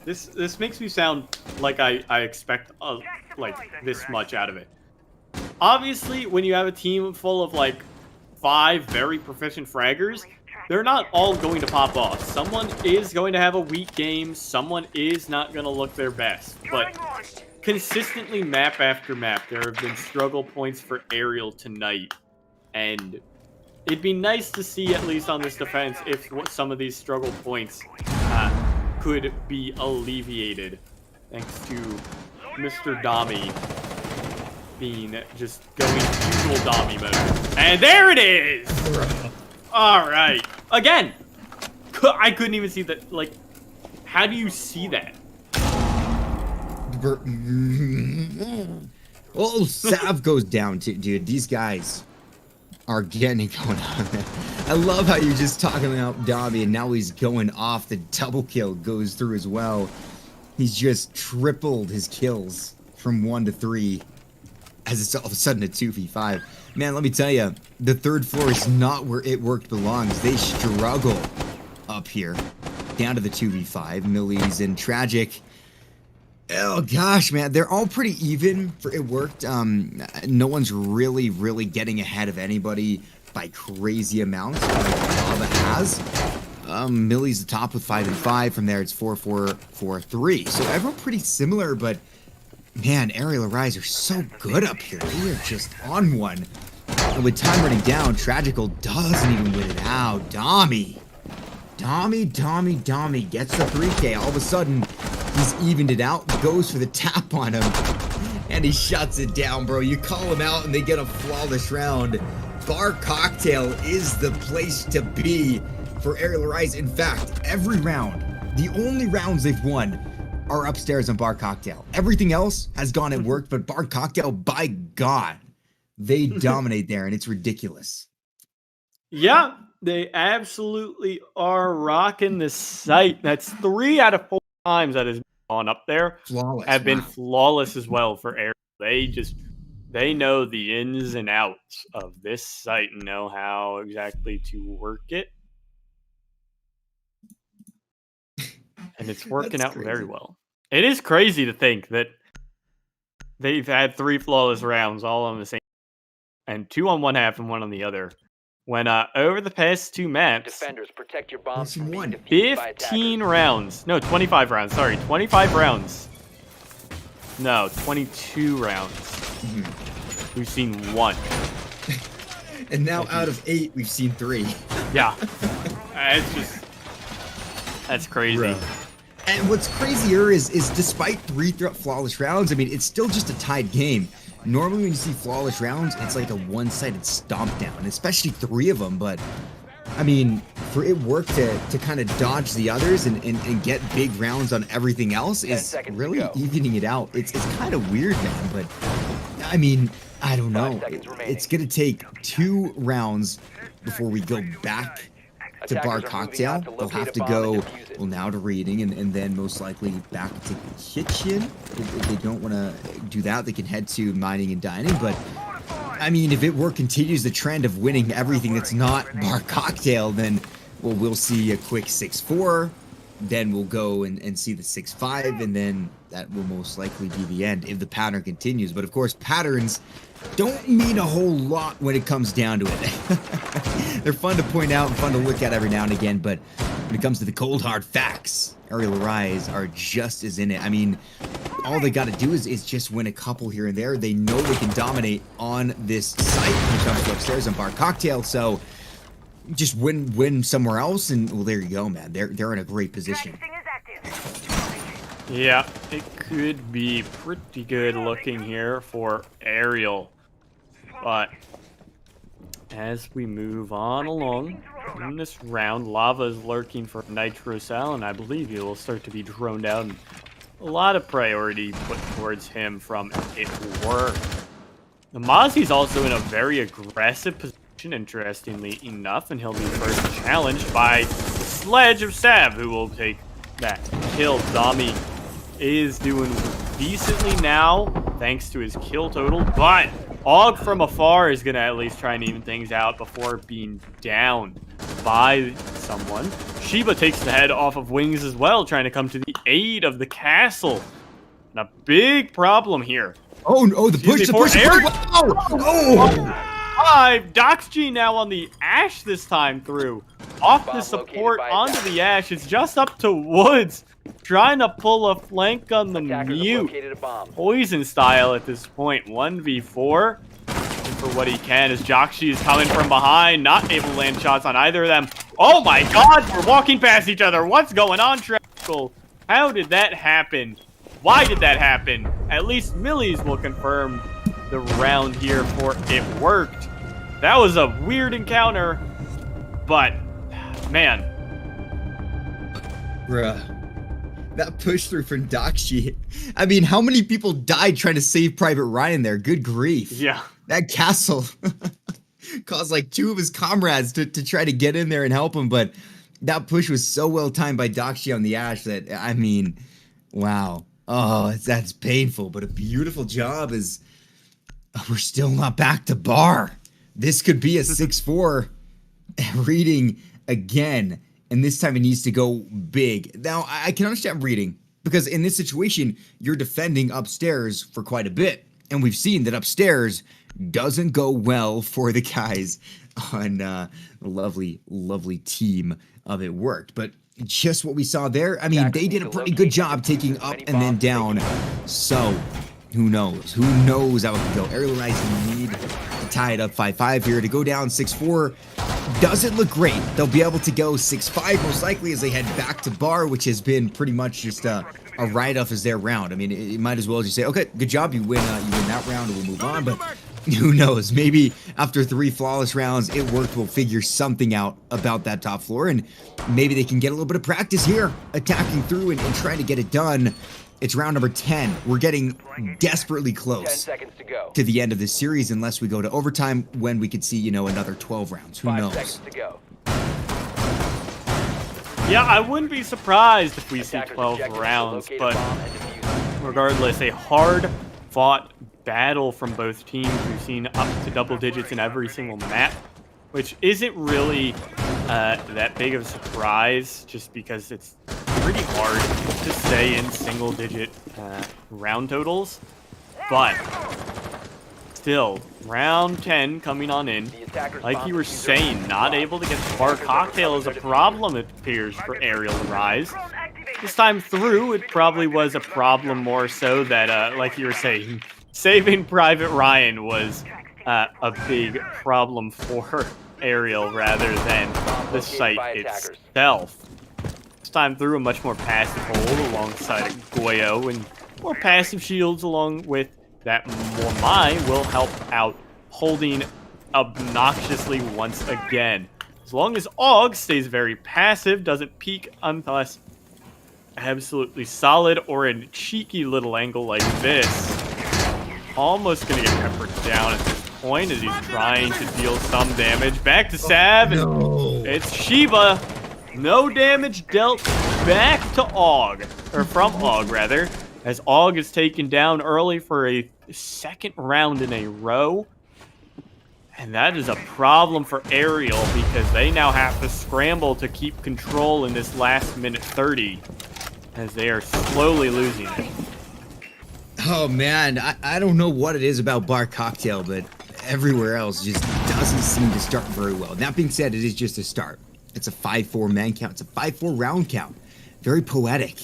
this makes me sound like I expect like this much out of it. Obviously, when you have a team full of like 5 very proficient fraggers, they're not all going to pop off. Someone is going to have a weak game, someone is not going to look their best, but consistently map after map, there have been struggle points for Arial tonight, and it'd be nice to see, at least on this defense, if some of these struggle points could be alleviated, thanks to Mr. Dami being just going usual Dami mode. And there it is! Alright. Again! I couldn't even see that. Like, how do you see that? Oh, Sav goes down, dude. These guys are getting it going on. I love how you're just talking about Dami, and now he's going off. The double kill goes through as well. He's just tripled his kills from 1 to 3 as it's all of a sudden a 2v5. Man, let me tell you, the 3rd floor is not where it worked belongs. They struggle up here. Down to the 2v5. Millies and Tragic. Oh gosh, man, they're all pretty even for it worked. No one's really getting ahead of anybody by crazy amounts like Lava has. Millie's the top with 5 and 5. From there, it's 4-4-4-3. So everyone pretty similar, but man, Arial Arise are so good up here. They are just on one. And with time running down, Tragical doesn't even win it out. Dami gets the 3K. All of a sudden, he's evened it out, goes for the tap on him, and he shuts it down, bro. You call him out, and they get a flawless round. Bar Cocktail is the place to be for Arial Arise. In fact, every round, the only rounds they've won are upstairs on Bar Cocktail. Everything else has gone and worked, but Bar Cocktail, by God, they dominate there, and it's ridiculous. Yeah, they absolutely are rocking this site. That's 3 out of 4 times that has gone up there. Flawless. Have been flawless as well for Arial. They know the ins and outs of this site and know how exactly to work it. And it's working out very well. It is crazy to think that they've had 3 flawless rounds all on the same, and 2 on one half and 1 on the other. When over the past 2 maps, Defenders, protect your bombs from being defused by 15 attackers. rounds. No, 25 rounds. Sorry, 25 rounds. No, 22 rounds. We've seen 1. And now out of 8, we've seen 3. Yeah. That's crazy. Bro. And what's crazier is despite 3 flawless rounds, I mean, it's still just a tied game. Normally when you see flawless rounds, it's like a one-sided stomp down, especially 3 of them. But I mean, for it work to kind of dodge the others and get big rounds on everything else is really evening it out. It's kind of weird, man. But I mean, I don't know. It's gonna take 2 rounds before we go back to Bar Cocktail. They'll have to go, well, now to reading, and then most likely back to kitchen. If they don't want to do that, they can head to mining and dining. But I mean, if it continues the trend of winning everything that's not Bar Cocktail, then well, we'll see a quick 6-4. Then we'll go and see the 6-5, and then that will most likely be the end if the pattern continues. But of course, patterns don't mean a whole lot when it comes down to it. They're fun to point out and fun to look at every now and again, but when it comes to the cold hard facts, Arial Arise are just as in it. I mean, all they got to do is just win a couple here and there. They know they can dominate on this site when it comes to upstairs on Bar Cocktail. So just win somewhere else, and well, there you go, man. They're in a great position. Yeah, it could be pretty good looking here for Arial. But as we move on along in this round, Lava is lurking for Nitro Cell, and I believe he will start to be droned out. And a lot of priority put towards him from It Work. The Mozzie's also in a very aggressive position, interestingly enough, and he'll be first challenged by the Sledge of Sav, who will take that kill. Zami is doing decently now, thanks to his kill total, but Og from afar is going to at least try and even things out before being down by someone. Shiba takes the head off of Wings as well, trying to come to the aid of the castle. And a big problem here. Oh, the push, the push. Oh! Doxg now on the Ash this time through. Off the support onto the Ash. It's just up to Woods. Trying to pull a flank on the mute. Poison style at this point. 1v4. And for what he can as Doxg is coming from behind. Not able to land shots on either of them. Oh my god, we're walking past each other. What's going on, Treacle? How did that happen? Why did that happen? At least Millies will confirm the round here for It Worked. That was a weird encounter, but man. Bruh. That push through from Doxg. I mean, how many people died trying to save Private Ryan there? Good grief. Yeah. That castle caused like 2 of his comrades to try to get in there and help him, but that push was so well timed by Doxg on the Ash that, I mean, wow. Oh, that's painful, but a beautiful job is we're still not back to bar. This could be a 6-4 reading again. And this time it needs to go big. Now, I can understand reading, because in this situation, you're defending upstairs for quite a bit. And we've seen that upstairs doesn't go well for the guys on the lovely, lovely team of It Worked. But just what we saw there, I mean, they did a pretty good job taking up and then down. So, who knows? Who knows how it can go? Arial Rise need to tie it up 5-5 here to go down 6-4. Doesn't look great. They'll be able to go 6-5 most likely as they head back to bar, which has been pretty much just a write-off as their round. I mean, it might as well just say, okay, good job, you win that round, and we'll move on. But who knows? Maybe after 3 flawless rounds, It Worked will figure something out about that top floor, and maybe they can get a little bit of practice here, attacking through and trying to get it done. It's round number 10. We're getting desperately close 10 seconds to go. to the end of this series, unless we go to overtime, when we could see, you know, another 12 rounds. Who 5 knows? seconds to go. Yeah, I wouldn't be surprised if we see Attackers 12 objective is to rounds, locate a but bomb and defuse it. regardless, a hard-fought battle from both teams. We've seen up to double digits in every single map, which isn't really that big of a surprise, just because it's pretty hard to stay in single-digit round totals. But still, round 10 coming on in. Like you were saying, not able to get the bar cocktail is a problem, it appears, for Arial Rise. This time through, it probably was a problem more so that, like you were saying, saving Private Ryan was a big problem for Arial rather than the site itself. This time through, a much more passive hold alongside Goyo, and more passive shields along with that Mormai will help out holding obnoxiously once again. As long as Og stays very passive, doesn't peek unless absolutely solid or in a cheeky little angle like this. Almost gonna get peppered down at this point as he's trying to deal some damage. Back to Sav, and it's Shiba. No damage dealt back to Og, or from Og rather, as Og is taken down early for a second round in a row. And that is a problem for Arial, because they now have to scramble to keep control in this last minute 30, as they are slowly losing it. Oh man, I don't know what it is about Bar Cocktail, but everywhere else just doesn't seem to start very well. That being said, it is just a start. It's a 5-4 man count. It's a 5-4 round count. Very poetic.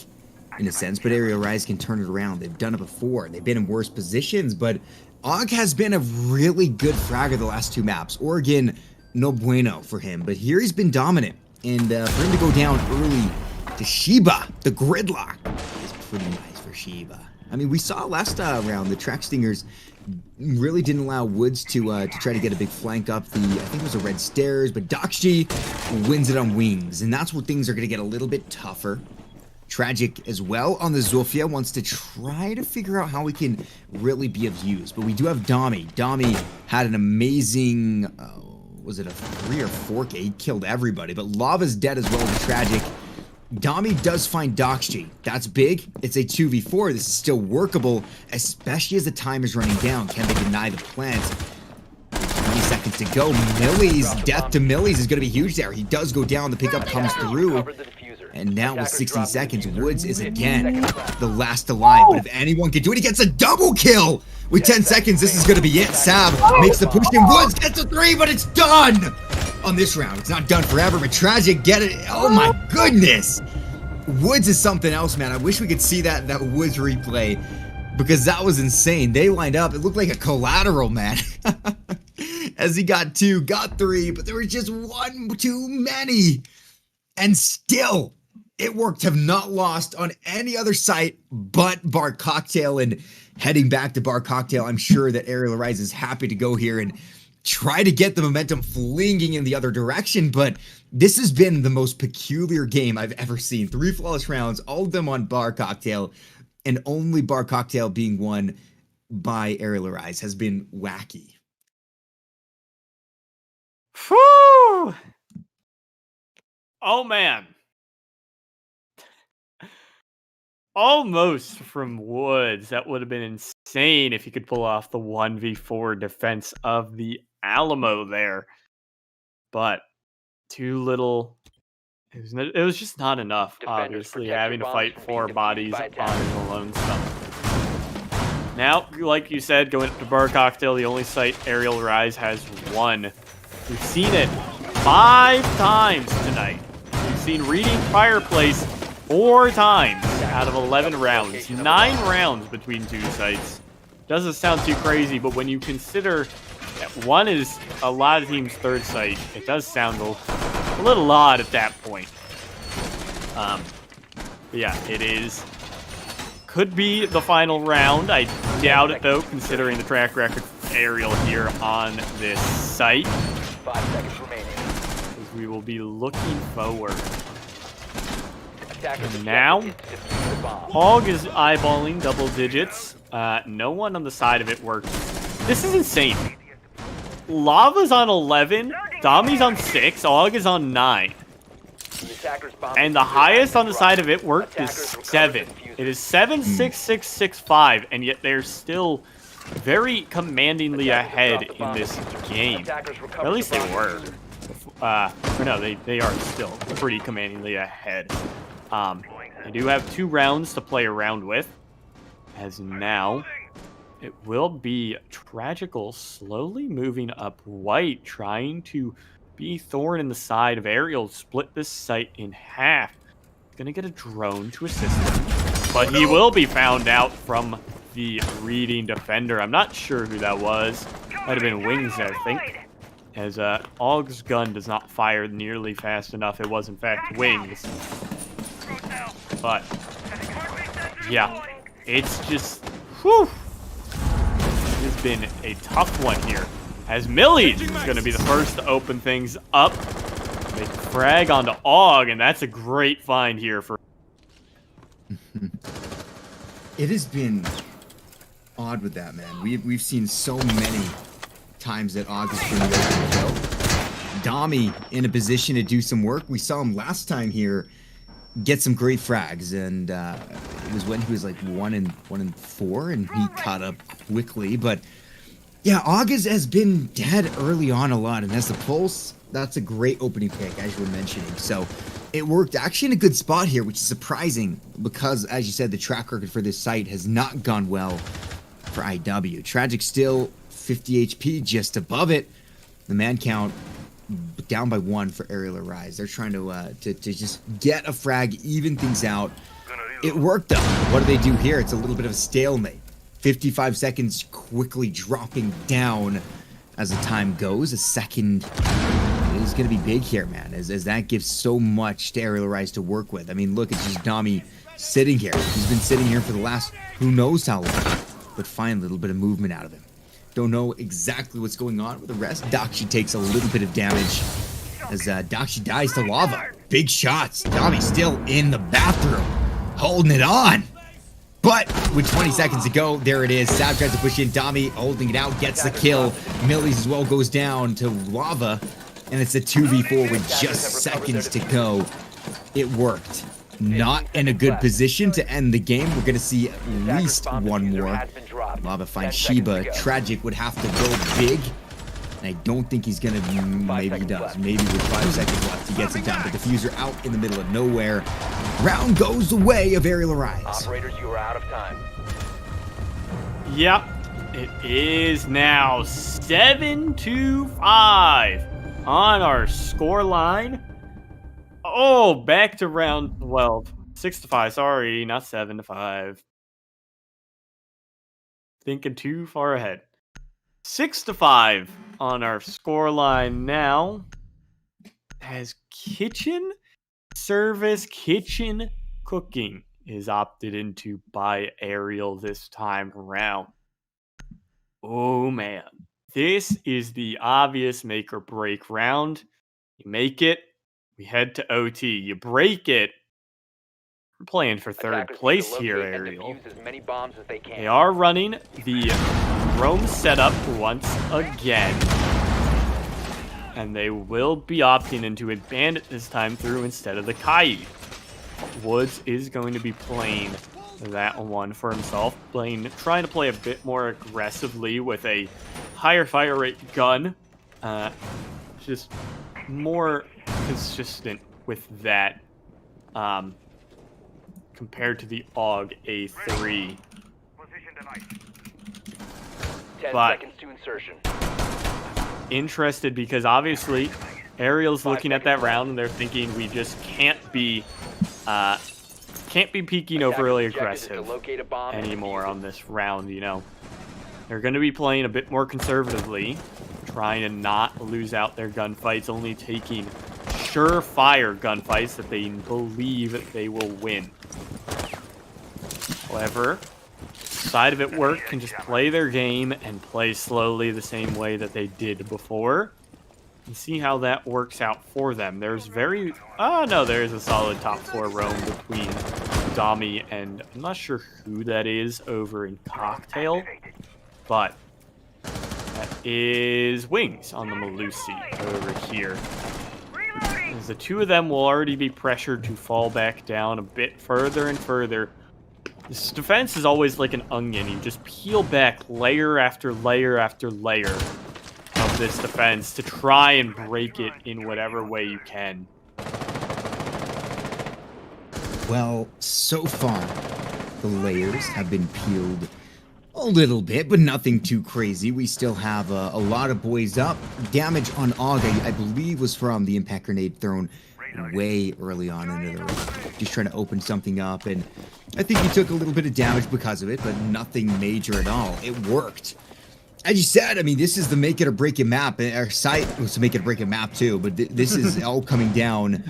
in a sense, but Arial Rise can turn it around. They've done it before. They've been in worse positions, but Og has been a really good fragger the last 2 maps. Oregon, no bueno for him, but here he's been dominant. And for him to go down early to Sheba, the gridlock, is pretty nice for Sheba. I mean, we saw last round the Track Stingers really didn't allow Woods to try to get a big flank up the, I think it was a red stairs, but Doxy wins it on wings, and that's where things are going to get a little bit tougher. Tragic as well on the Zofia wants to try to figure out how he can really be of use, but we do have Dami. Dami had an amazing, was it a 3 or 4K? He killed everybody, but Lava's dead as well as Tragic. Dami does find Doxy. That's big. It's a 2v4. This is still workable, especially as the time is running down. Can they deny the plant? 20 seconds to go. Millie's death to Millie's is going to be huge there. He does go down. The pickup comes through. And now with 16 seconds, Woods is again the last alive. But if anyone can do it, he gets a double kill. With 10 seconds, this is going to be it. Sab makes the push, and Woods gets a 3, but it's done on this round. It's not done forever, but Tragic get it. Oh my goodness. Woods is something else, man. I wish we could see that Woods replay, because that was insane. They lined up. It looked like a collateral, man. As he got 2, got 3, but there was just 1 too many. And still, it worked. Have not lost on any other site but Bar Cocktail. And heading back to Bar Cocktail, I'm sure that Arial Rise is happy to go here and try to get the momentum flinging in the other direction. But this has been the most peculiar game I've ever seen. 3 flawless rounds, all of them on Bar Cocktail, and only Bar Cocktail being won by Arial Rise has been wacky. Whew! Oh, man. Almost from Woods. That would have been insane if he could pull off the 1v4 defense of the Alamo there. But too little. It was just not enough, obviously, having to fight 4 bodies on his alone stuff. Now, like you said, going up to Bar Cocktail, the only site Arial Rise has won. We've seen it 5 times tonight. We've seen Reading Fireplace 4 times out of 11 rounds. 9 rounds between 2 sites. Doesn't sound too crazy, but when you consider that 1 is a lot of teams' 3rd site, it does sound a little odd at that point. But yeah, it is. Could be the final round. I doubt it, though, considering the track record for Arial here on this site. 5 seconds remaining. We will be looking forward. And now, Hog is eyeballing double digits. No one on the side of it works. This is insane. Lava's on 11, Dami's on 6, Hog is on 9. And the highest on the side of it worked is 7. It is 7, 6, 6, 6, 5, and yet they're still very commandingly ahead in this game. Or at least they were. No, they are still pretty commandingly ahead. They do have 2 rounds to play around with, as now it will be Tragical slowly moving up white, trying to be thorn in the side of Arial, split this site in half. Gonna get a drone to assist him, but he will be found out from the Reading defender. I'm not sure who that was. Might have been Wings, I think. As Og's gun does not fire nearly fast enough. It was, in fact, Wings. But, yeah, it's just, whew. It's been a tough one here. As Millie's is going to be the first to open things up. They frag onto Og, and that's a great find here for... It has been odd with that, man. We've seen so many times that Og has been able to kill. Dami in a position to do some work. We saw him last time here get some great frags, and it was when he was like 1 and 4, and he caught up quickly. But yeah, Og has been dead early on a lot, and as the Pulse, that's a great opening pick, as you were mentioning. So it worked actually in a good spot here, which is surprising because, as you said, the track record for this site has not gone well for IW. Tragic still 50 HP, just above it. The man count down by 1 for Arial Rise. They're trying to just get a frag, even things out. It worked though. What do they do here? It's a little bit of a stalemate. 55 seconds quickly dropping down as the time goes. A second is going to be big here, man, as that gives so much to Arial Rise to work with. I mean, look, it's just Dami sitting here. He's been sitting here for the last who knows how long, but find a little bit of movement out of him. Don't know exactly what's going on with the rest. Dakshi takes a little bit of damage as Dakshi dies to lava. Big shots. Dami still in the bathroom, holding it on. But with 20 seconds to go, there it is. Sav tries to push in. Dami holding it out, gets the kill. Millies as well goes down to lava. And it's a 2v4 with just seconds to go. It worked. Not in a good position to end the game. We're going to see at least one more. Lava finds Sheba. Tragic would have to go big. And I don't think he's going to, maybe he does. Maybe with 5 seconds left, he gets it done. But diffuser out in the middle of nowhere. Round goes the way of Arial Rise. Operators, you are out of time. Yep, it is now 7-5 on our score line. Oh, back to round 12. 6-5, sorry, not 7-5. Thinking too far ahead. 6-5 on our score line now. As kitchen service, kitchen cooking is opted into by Arial this time around. Oh man, this is the obvious make or break round. You make it, we head to OT. You break it, we're playing for third Attackers need to place locate here, and Arial. defuse as many bombs as they can. They are running the Rome setup once again. And they will be opting into a bandit this time through instead of the Kai. Woods is going to be playing that one for himself, trying to play a bit more aggressively with a higher fire rate gun. Just more consistent with that compared to the AUG A3. 10 But seconds to insertion. interested because obviously Arial's looking at that round and they're thinking we just can't be peeking overly aggressive anymore on this round, you know. They're going to be playing a bit more conservatively, trying to not lose out their gunfights, only taking surefire gunfights that they believe they will win. However, side of it work can just play their game and play slowly the same way that they did before and see how that works out for them. There's there's a solid top 4 roam between Dami and I'm not sure who that is over in Cocktail, but that is Wings on the Malusi over here. As the two of them will already be pressured to fall back down a bit further and further. This defense is always like an onion. You just peel back layer after layer after layer of this defense to try and break it in whatever way you can. Well, so far, the layers have been peeled a little bit, but nothing too crazy. We still have a lot of boys up. Damage on AUG, I believe, was from the impact grenade thrown way early on into the round. Just trying to open something up, and I think he took a little bit of damage because of it, but nothing major at all. It worked. As you said, I mean, this is the make it or break it map. Our site was to make it or break it map too, but this is all coming down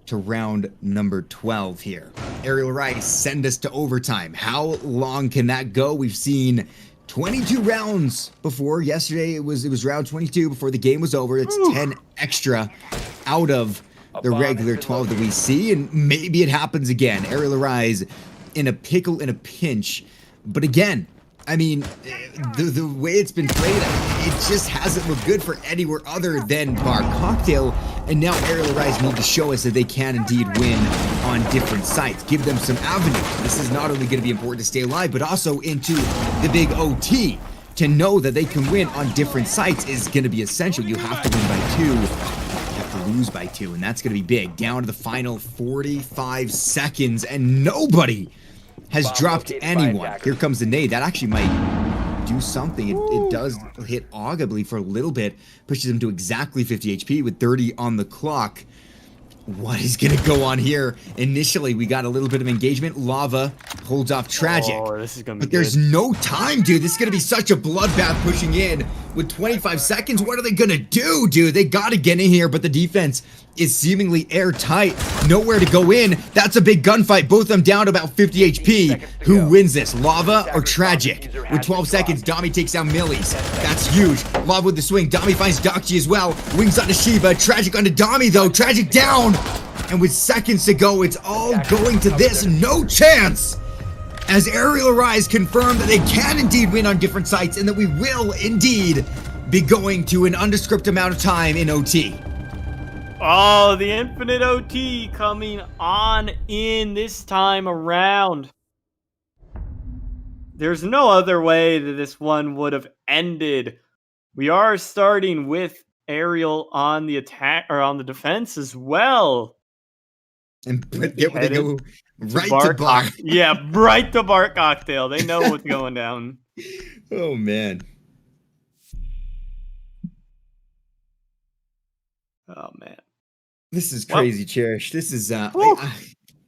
to round number 12 here. Arial Rise send us to overtime. How long can that go? We've seen 22 rounds before. Yesterday it was round 22 before the game was over. It's 10 extra out of the regular 12 that we see, and maybe it happens again. Arial Rise in a pickle, in a pinch. But again, I mean, the way it's been played, it just hasn't looked good for anywhere other than Bar Cocktail. And now Arial Rise need to show us that they can indeed win on different sites. Give them some avenues. This is not only going to be important to stay alive, but also into the big OT. To know that they can win on different sites is going to be essential. You have to win by 2. You have to lose by 2, and that's going to be big. Down to the final 45 seconds, and nobody has dropped anyone. Here comes the nade. That actually might do something. It does hit AUG, I believe, for a little bit. Pushes him to exactly 50 HP with 30 on the clock. What is going to go on here? Initially, we got a little bit of engagement. Lava holds off Tragic. Oh, this is going to be But there's good. no time, dude. This is going to be such a bloodbath pushing in. With 25 seconds, what are they going to do, dude? They got to get in here, but the defense is seemingly airtight. Nowhere to go in. That's a big gunfight. Both of them down to about 50 HP. Who wins this, Lava or Tragic? With 12 seconds, Dami takes down Millies. That's huge. Lava with the swing. Dami finds Dakchi as well. Wings onto Shiva. Tragic onto Dami, though. Tragic down. And with seconds to go, it's all going to this. No chance. As Arial Arise confirmed that they can indeed win on different sites and that we will indeed be going to an undescript amount of time in OT. Oh, the infinite OT coming on in this time around. There's no other way that this one would have ended. We are starting with Arial on the attack or on the defense as well. And get where they go right bar to bar. Yeah, right to bar cocktail. They know what's going down. Oh, man. Oh, man. This is crazy, Cherish. This is,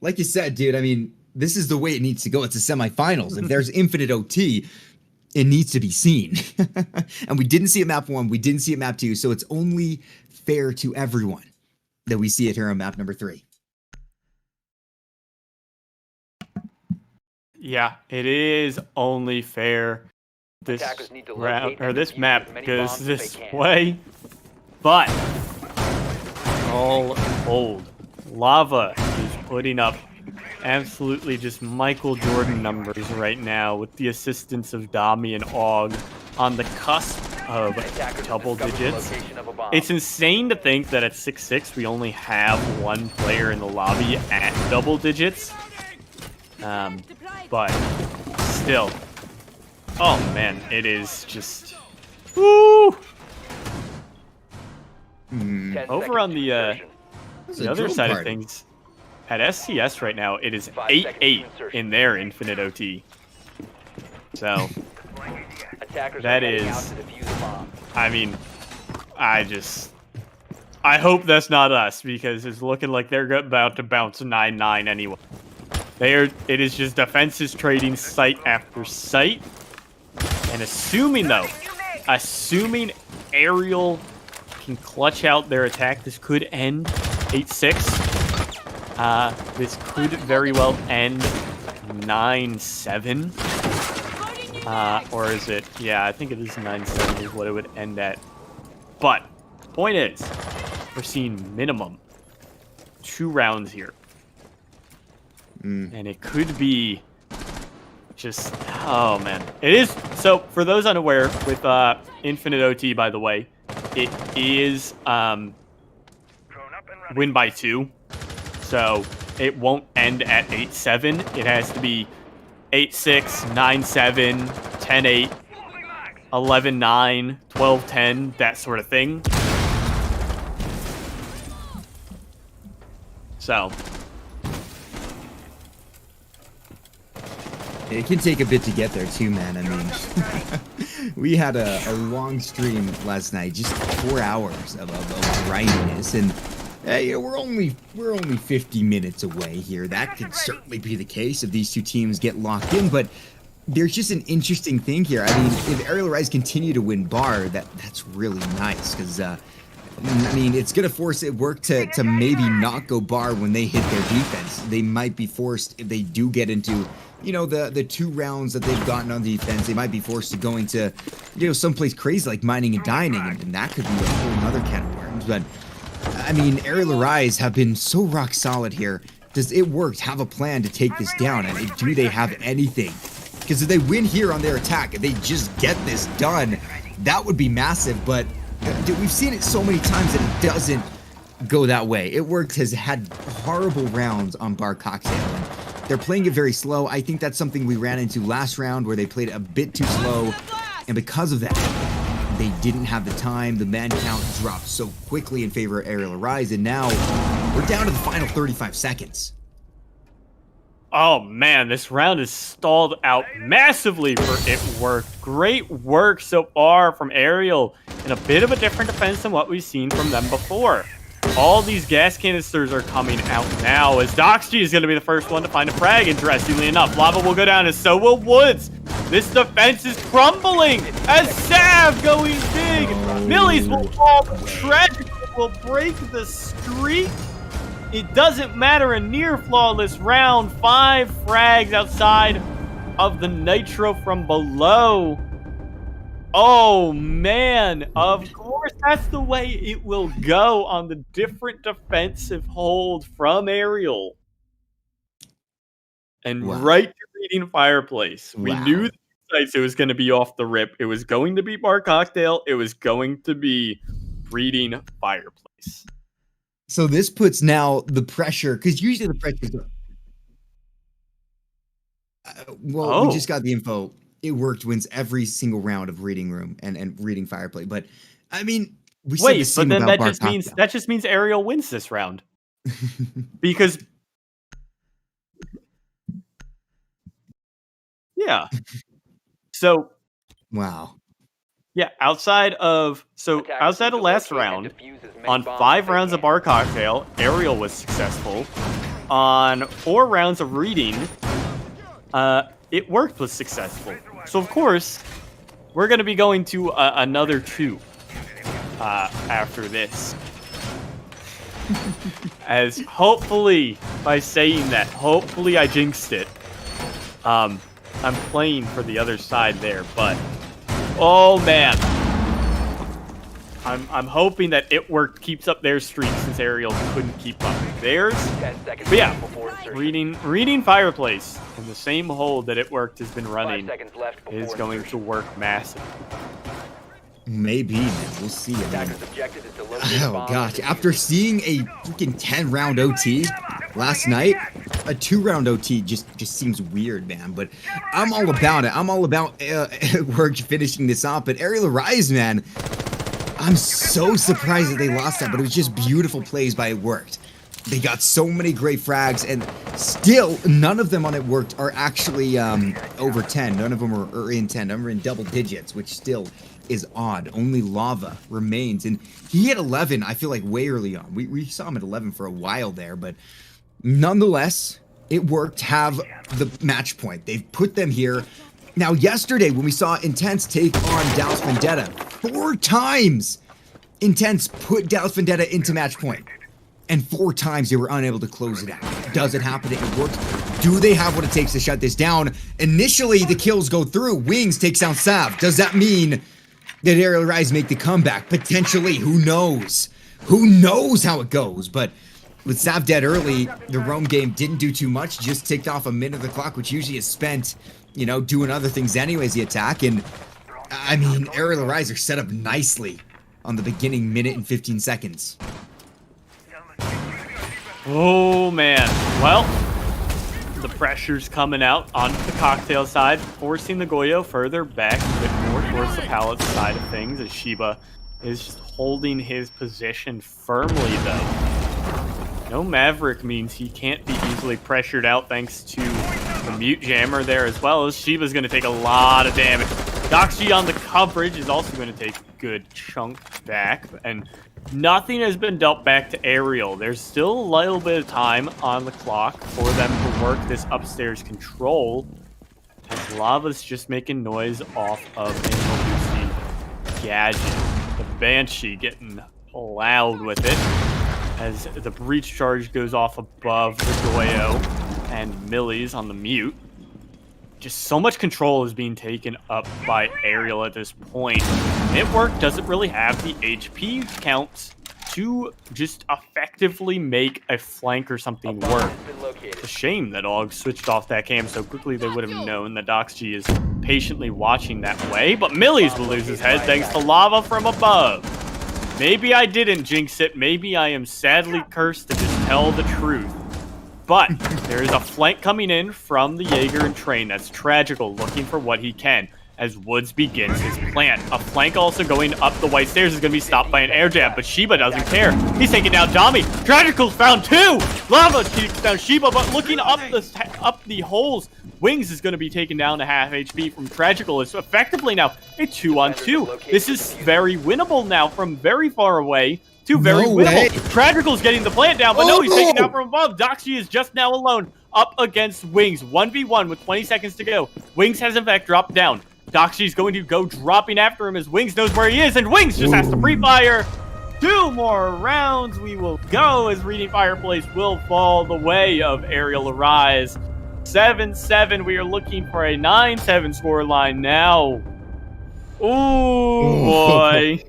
like you said, dude, I mean, this is the way it needs to go. It's a semifinals. If there's infinite OT, it needs to be seen. And we didn't see it map 1. We didn't see it map 2. So it's only fair to everyone that we see it here on map number 3. Yeah, it is only fair this round or this map goes this way. But all old Lava is putting up absolutely just Michael Jordan numbers right now with the assistance of Dami and Og on the cusp of double digits. It's insane to think that at 6-6 we only have one player in the lobby at double digits. But still, oh man, it is just woo. Over on the other side of things, at SCS right now, it is 8-8 in their infinite OT. So that is, I mean, I hope that's not us because it's looking like they're about to bounce 9-9 anyway. It is just defenses trading site after site. And assuming Arial can clutch out their attack, this could end 8-6. This could very well end 9-7. Or is it? Yeah, I think it is 9-7 is what it would end at. But point is, we're seeing minimum 2 rounds here. And it could be just, oh man. It is, so for those unaware, with Infinite OT, by the way, it is win by 2. So it won't end at 8-7. It has to be 8-6, 9-7, 10-8, 11-9, 12-10, that sort of thing. So it can take a bit to get there too, man. I mean, we had a long stream last night, just 4 hours of grindiness, and hey, we're only 50 minutes away here. That could certainly be the case if these two teams get locked in, but there's just an interesting thing here. I mean, if Arial Rise continue to win bar, that's really nice, because I mean, it's gonna force it work to maybe not go bar when they hit their defense. They might be forced, if they do get into, you know, the 2 rounds that they've gotten on defense, they might be forced to go into, you know, someplace crazy like mining and dining, and that could be a whole other can of worms. But I mean, Arial Rise have been so rock solid here. Does it work? Have a plan to take this down? I mean, do they have anything? Because if they win here on their attack, if they just get this done, that would be massive. But dude, we've seen it so many times that it doesn't go that way. It worked, has had horrible rounds on Bar Cocktail, and they're playing it very slow. I think that's something we ran into last round where they played it a bit too slow, and because of that, they didn't have the time. The man count dropped so quickly in favor of Arial Rise, and now we're down to the final 35 seconds. oh man, this round is stalled out massively for it worked. Great work so far from Arial, and a bit of a different defense than what we've seen from them before. All these gas canisters are coming out now as Doxy is going to be the first one to find a frag, interestingly enough. Lava will go down and so will Woods. This defense is crumbling as Sav going big. Millies will fall, but Tragic will break the streak. It doesn't matter, a near flawless round. 5 frags outside of the Nitro from below. Oh, man. Of course, that's the way it will go on the different defensive hold from Arial. And right to Reading Fireplace. We knew it was going to be off the rip. It was going to be Bar Cocktail. It was going to be Reading Fireplace. So this puts now the pressure, because usually the pressure is... we just got the info. It worked, wins every single round of Reading Room and Reading Fireplace. But I mean, but then that just means Arial wins this round. Because yeah. So yeah, outside of last round, on 5 rounds of Bar Cocktail, Arial was successful. On 4 rounds of Reading, It Worked was successful. So of course, we're going to be going to another 2 after this. As hopefully, by saying that, hopefully I jinxed it. I'm playing for the other side there, but oh man. I'm hoping that It Worked keeps up their streak since Arial couldn't keep up theirs. But yeah, reading Fireplace in the same hold that It Worked has been running is going to work massive. Maybe, man. We'll see. Oh gosh, after seeing a freaking 10-round OT last night, a 2-round OT just seems weird, man. But I'm all about it. I'm all about Work finishing this off. But Arial Rise, man, I'm so surprised that they lost that. But it was just beautiful plays by It Worked. They got so many great frags, and still none of them on It Worked are actually over 10. None of them are in 10. None are in double digits, which still is odd. Only Lava remains, and he hit 11. I feel like way early on. We saw him at 11 for a while there, but nonetheless, It Worked have the match point. They've put them here. Now, yesterday when we saw Intense take on Dallas Vendetta, 4 times Intense put Dallas Vendetta into match point, and 4 times they were unable to close it out. Does it happen at It Worked? Do they have what it takes to shut this down? Initially, the kills go through. Wings takes down Sav. Does that mean that Arial Rise make the comeback? Potentially. Who knows? Who knows how it goes? But with Sav dead early, the roam game didn't do too much. Just ticked off a minute of the clock, which usually is spent, you know, doing other things anyways, the attack. And, I mean, Arial Rise are set up nicely on the beginning minute and 15 seconds. Oh, man. Well, the pressure's coming out on the Cocktail side, forcing the Goyo further back a bit more towards the pallet side of things, as Shiba is just holding his position firmly, though. No Maverick means he can't be easily pressured out thanks to the mute jammer there, as well as Shiba's going to take a lot of damage. Doxy on the coverage is also going to take a good chunk back, and nothing has been dealt back to Arial. There's still a little bit of time on the clock for them to work this upstairs control, as Lava's just making noise off of an emergency gadget. The Banshee getting loud with it, as the breach charge goes off above the Goyo and Millie's on the mute. Just so much control is being taken up by Arial at this point. It Worked doesn't really have the HP counts to just effectively make a flank or something work. It's a shame that Og switched off that cam so quickly. They would have known that Doxy is patiently watching that way. But Millies will lose his head thanks to Lava from above. Maybe I didn't jinx it. Maybe I am sadly cursed to just tell the truth. But there is a flank coming in from the Jaeger and Train. That's Tragical, looking for what he can as Woods begins his plant. A flank also going up the white stairs is going to be stopped by an air jab, but Shiba doesn't care. He's taking down Dami. Tragical's found 2. Lava takes down Shiba, but looking up the holes, Wings is going to be taken down to half HP from Tragical. It's effectively now a 2-on-2. This is very winnable now from very far away. Two very No winnable. way. Tragical's getting the plant down, but no, he's taken no. out from above. Doxy is just now alone up against Wings. 1v1 with 20 seconds to go. Wings has in fact dropped down. Doxy's going to go dropping after him as Wings knows where he is, and Wings just has to pre-fire. 2 more rounds we will go as Reading Fireplace will fall the way of Arial Arise. 7-7. We are looking for a 9-7 scoreline now. Ooh, boy.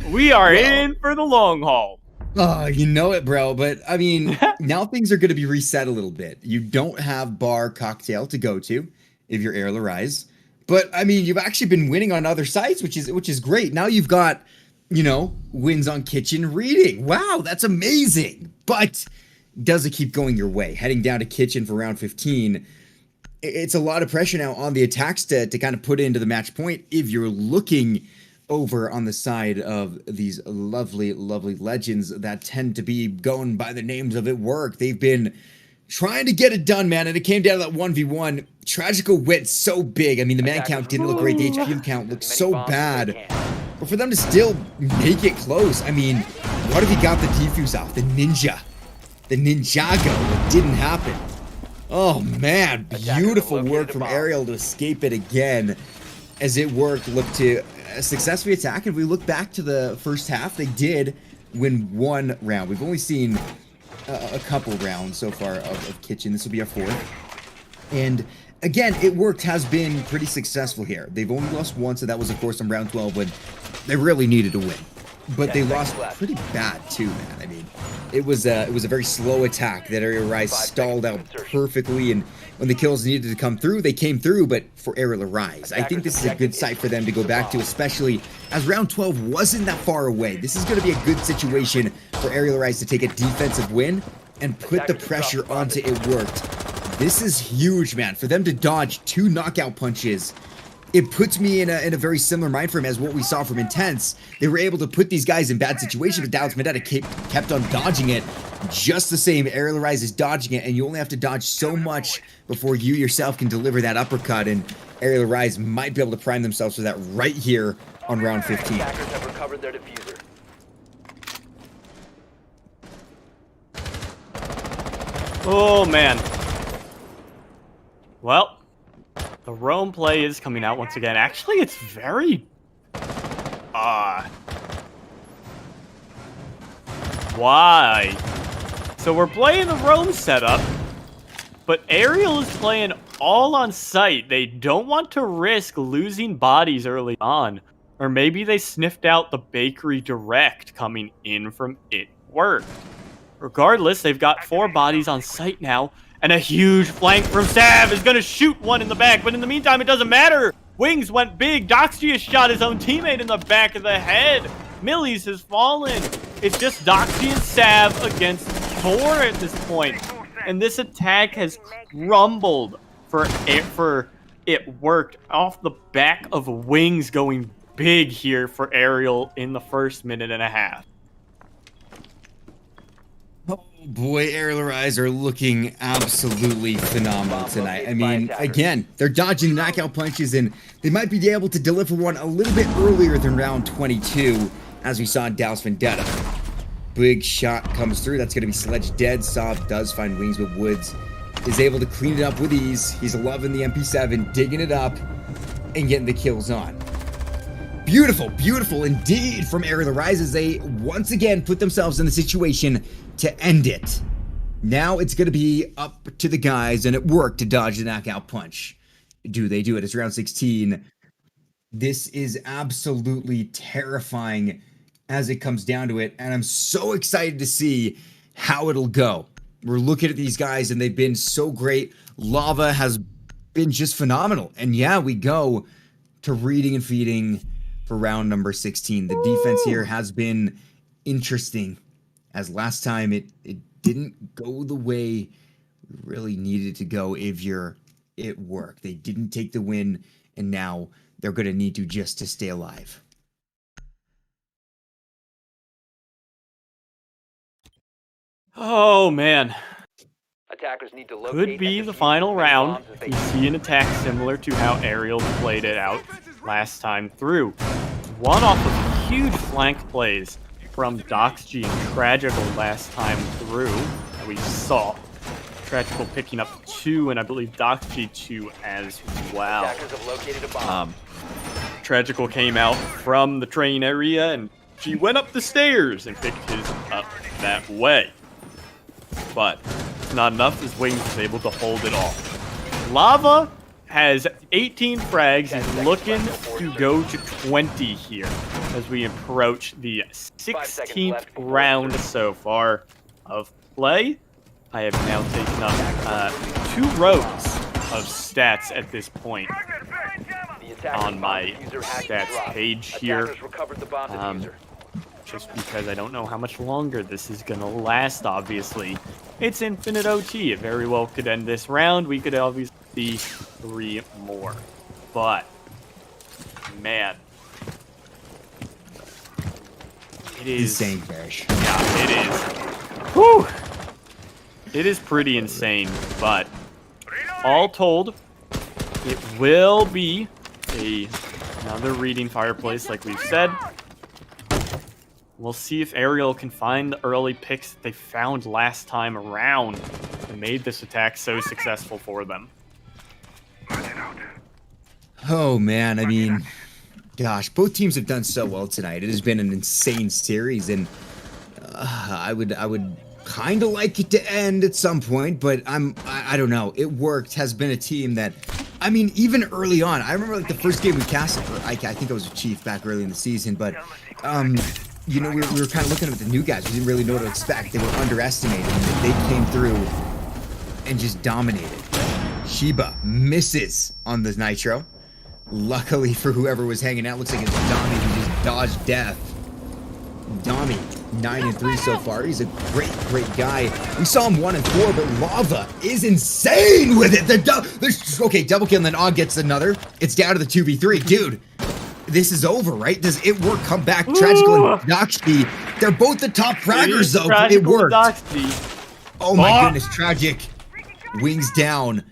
We are in for the long haul. Oh, you know it, bro. But I mean, now things are going to be reset a little bit. You don't have bar cocktail to go to if you're Arial Arise. But I mean, you've actually been winning on other sites, which is great. Now you've got, you know, wins on kitchen reading. Wow, that's amazing. But does it keep going your way? Heading down to kitchen for round 15. It's a lot of pressure now on the attacks to kind of put into the match point if you're looking over on the side of these lovely, lovely legends that tend to be going by the names of it work. They've been trying to get it done, man, and it came down to that 1v1. Tragical wit so big. I mean, the man count didn't look great. The HP count looked so bad. But for them to still make it close, I mean, what if he got the defuse off? The ninja. The Ninjago. It didn't happen. Oh, man. Beautiful work from Arial to escape it again. As it worked, looked to successfully attack. And if we look back to the first half, they did win 1 round. We've only seen a couple rounds so far of kitchen. This will be our 4th. And again, it worked, has been pretty successful here. They've only lost once, and that was, of course, on round 12 when they really needed to win. But they lost pretty bad too, man. I mean, it was a very slow attack that Arial Arise stalled out perfectly, and when the kills needed to come through, they came through. But for Arial Arise, I think this is a good site for them to go back to, especially as round 12 wasn't that far away. This is going to be a good situation for Arial Arise to take a defensive win and put the pressure onto it worked. This is huge, man. For them to dodge 2 knockout punches, it puts me in a very similar mind frame as what we saw from Intense. They were able to put these guys in bad situations, but Dallas Vendetta kept on dodging it just the same. Arial Arise is dodging it, and you only have to dodge so much before you yourself can deliver that uppercut, and Arial Arise might be able to prime themselves for that right here on round 15. Attackers have recovered their diffuser. Oh, man. Well, the roam play is coming out once again. Actually, it's very... Why? So we're playing the roam setup, but Arial is playing all on site. They don't want to risk losing bodies early on. Or maybe they sniffed out the bakery direct coming in from it worked. Regardless, they've got 4 bodies on site now, and a huge flank from Sav is going to shoot one in the back, but in the meantime, it doesn't matter. Wings went big. Doxy has shot his own teammate in the back of the head. Millies has fallen. It's just Doxy and Sav against Thor at this point. And this attack has crumbled for it worked off the back of Wings going big here for Arial in the first minute and a half. Oh boy, Arial Arise are looking absolutely phenomenal tonight. I mean, again, they're dodging knockout punches, and they might be able to deliver one a little bit earlier than round 22, as we saw in Dallas Vendetta. Big shot comes through. That's going to be Sledge dead. Saab does find Wings, but Woods is able to clean it up with ease. He's loving the MP7, digging it up, and getting the kills on. Beautiful, beautiful indeed from Arial Arise as they once again put themselves in the situation to end it. Now it's going to be up to the guys, and it worked to dodge the knockout punch. Do they do it? It's round 16. This is absolutely terrifying as it comes down to it, and I'm so excited to see how it'll go. We're looking at these guys, and they've been so great. Lava has been just phenomenal. And yeah, we go to reading and feeding for round number 16. The defense here has been interesting, as last time it didn't go the way we really needed it to go. It worked. They didn't take the win, and now they're going to need to just to stay alive. Oh, man. Attackers need to locate Could be and the defuse final as many round bombs as if they we can. see an attack similar to how Arial played it out last time through. One off of huge flank plays from Doxg and Tragical last time through that we saw. Tragical picking up 2, and I believe Doxg 2 as well. Attackers have located a bomb. Tragical came out from the train area, and she went up the stairs and picked his up that way. But it's not enough, as Wings is able to hold it off. Lava has 18 frags. He's looking to go to 20 here as we approach the 16th round so far of play. I have now taken up 2 rows of stats at this point on my stats page here. Just because I don't know how much longer this is going to last, obviously. It's infinite OT. It very well could end this round. We could obviously see 3 more. But, man. It is insane, Parrish. Yeah, it is. Whew! It is pretty insane, but all told, it will be another reading fireplace, like we've said. We'll see if Arial can find the early picks that they found last time around and made this attack so successful for them. Oh, man. I mean, gosh, both teams have done so well tonight. It has been an insane series, and I would kind of like it to end at some point, but I don't know. It worked. Has been a team that, I mean, even early on, I remember like the first game we casted for, I think I was a Chief back early in the season, but you know, we were kind of looking at the new guys. We didn't really know what to expect. They were underestimated, and they came through and just dominated. Sheba misses on the nitro. Luckily for whoever was hanging out, looks like it's Dami who just dodged death. Dami, 9-3 so far. He's a great guy. We saw him 1-4, but Lava is insane with it. Okay, double kill, and then Og gets another. It's down to the 2v3. Dude, this is over, right? Does it work? Come back, Tragical and Doxy. They're both the top fraggers, though. It worked. Oh my goodness, Tragic. Wings down.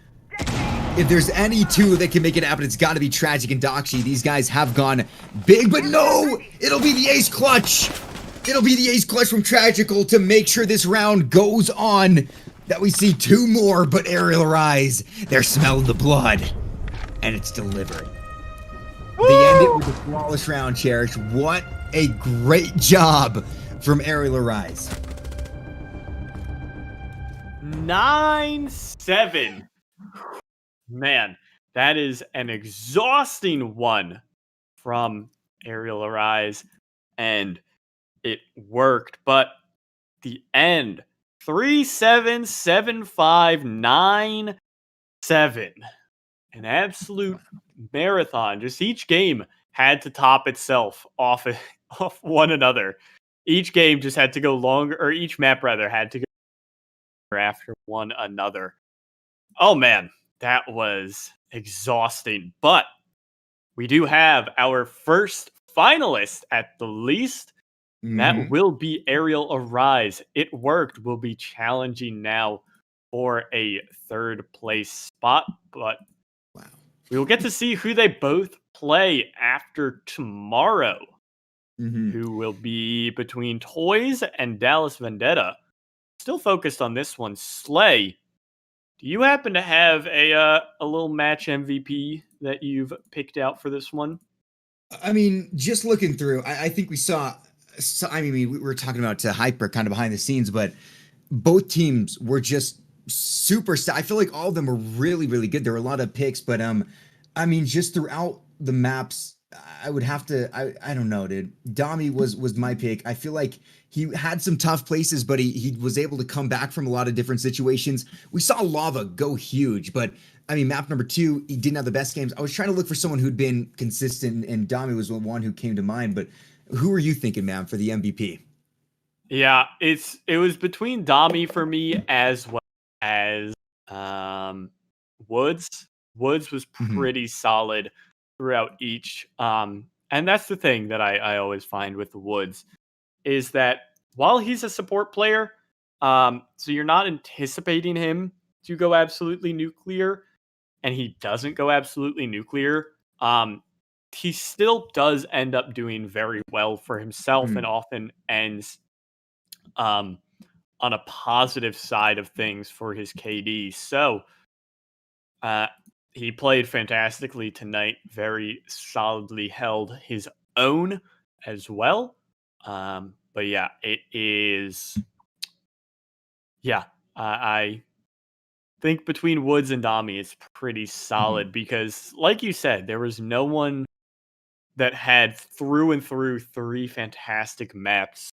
If there's any 2 that can make it happen, it's got to be Tragic and Doxy. These guys have gone big, but no! It'll be the ace clutch! It'll be the ace clutch from Tragical to make sure this round goes on. That we see 2 more, but Arial Arise. They're smelling the blood. And it's delivered. They end it with a flawless round, Cherish. What a great job from Arial Arise. 9-7. Man, that is an exhausting one from Arial Arise, and it worked. But the end, 3-7, 7-5, 9-7. An absolute marathon. Just each game had to top itself off one another. Each game just had to go longer, or each map rather had to go after one another. Oh man, that was exhausting. But we do have our first finalist at the least. That will be Arial Arise. It worked. We'll be challenging now for a 3rd place spot, but wow, we will get to see who they both play after tomorrow. Who will be between Toys and Dallas Vendetta. Still focused on this one. Slay, do you happen to have a little match MVP that you've picked out for this one? I mean, just looking through, I think we saw. I mean, we were talking about Hyper kind of behind the scenes, but both teams were just super. I feel like all of them were really good. There were a lot of picks, but I mean, just throughout the maps, I would have to. I don't know, dude. Dami was my pick. I feel like he had some tough places, but he was able to come back from a lot of different situations. We saw Lava go huge, but I mean, map number 2, he didn't have the best games. I was trying to look for someone who'd been consistent, and Dami was the one who came to mind. But who are you thinking, man, for the MVP? Yeah, it was between Dami for me as well as Woods. Woods was pretty solid throughout each. And that's the thing that I always find with the Woods is that while he's a support player, so you're not anticipating him to go absolutely nuclear, and he doesn't go absolutely nuclear. he still does end up doing very well for himself and Mm, often ends um, on a positive side of things for his KD. So uh, he played fantastically tonight, very solidly held his own as well. But yeah, it is. Yeah, I think between Woods and Dami, it's pretty mhm, solid because, like you said, there was no one that had through and through three fantastic maps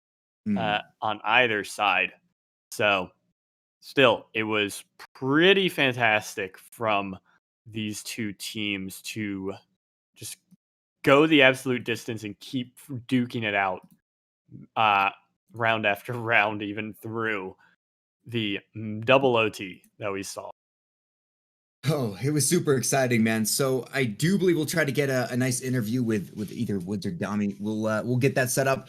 mm. on either side. So, still, it was pretty fantastic from these two teams to just go the absolute distance and keep duking it out uh, round after round, even through the double OT that we saw. Oh, it was super exciting, man. So I do believe we'll try to get a nice interview with either Woods or Dami. We'll get that set up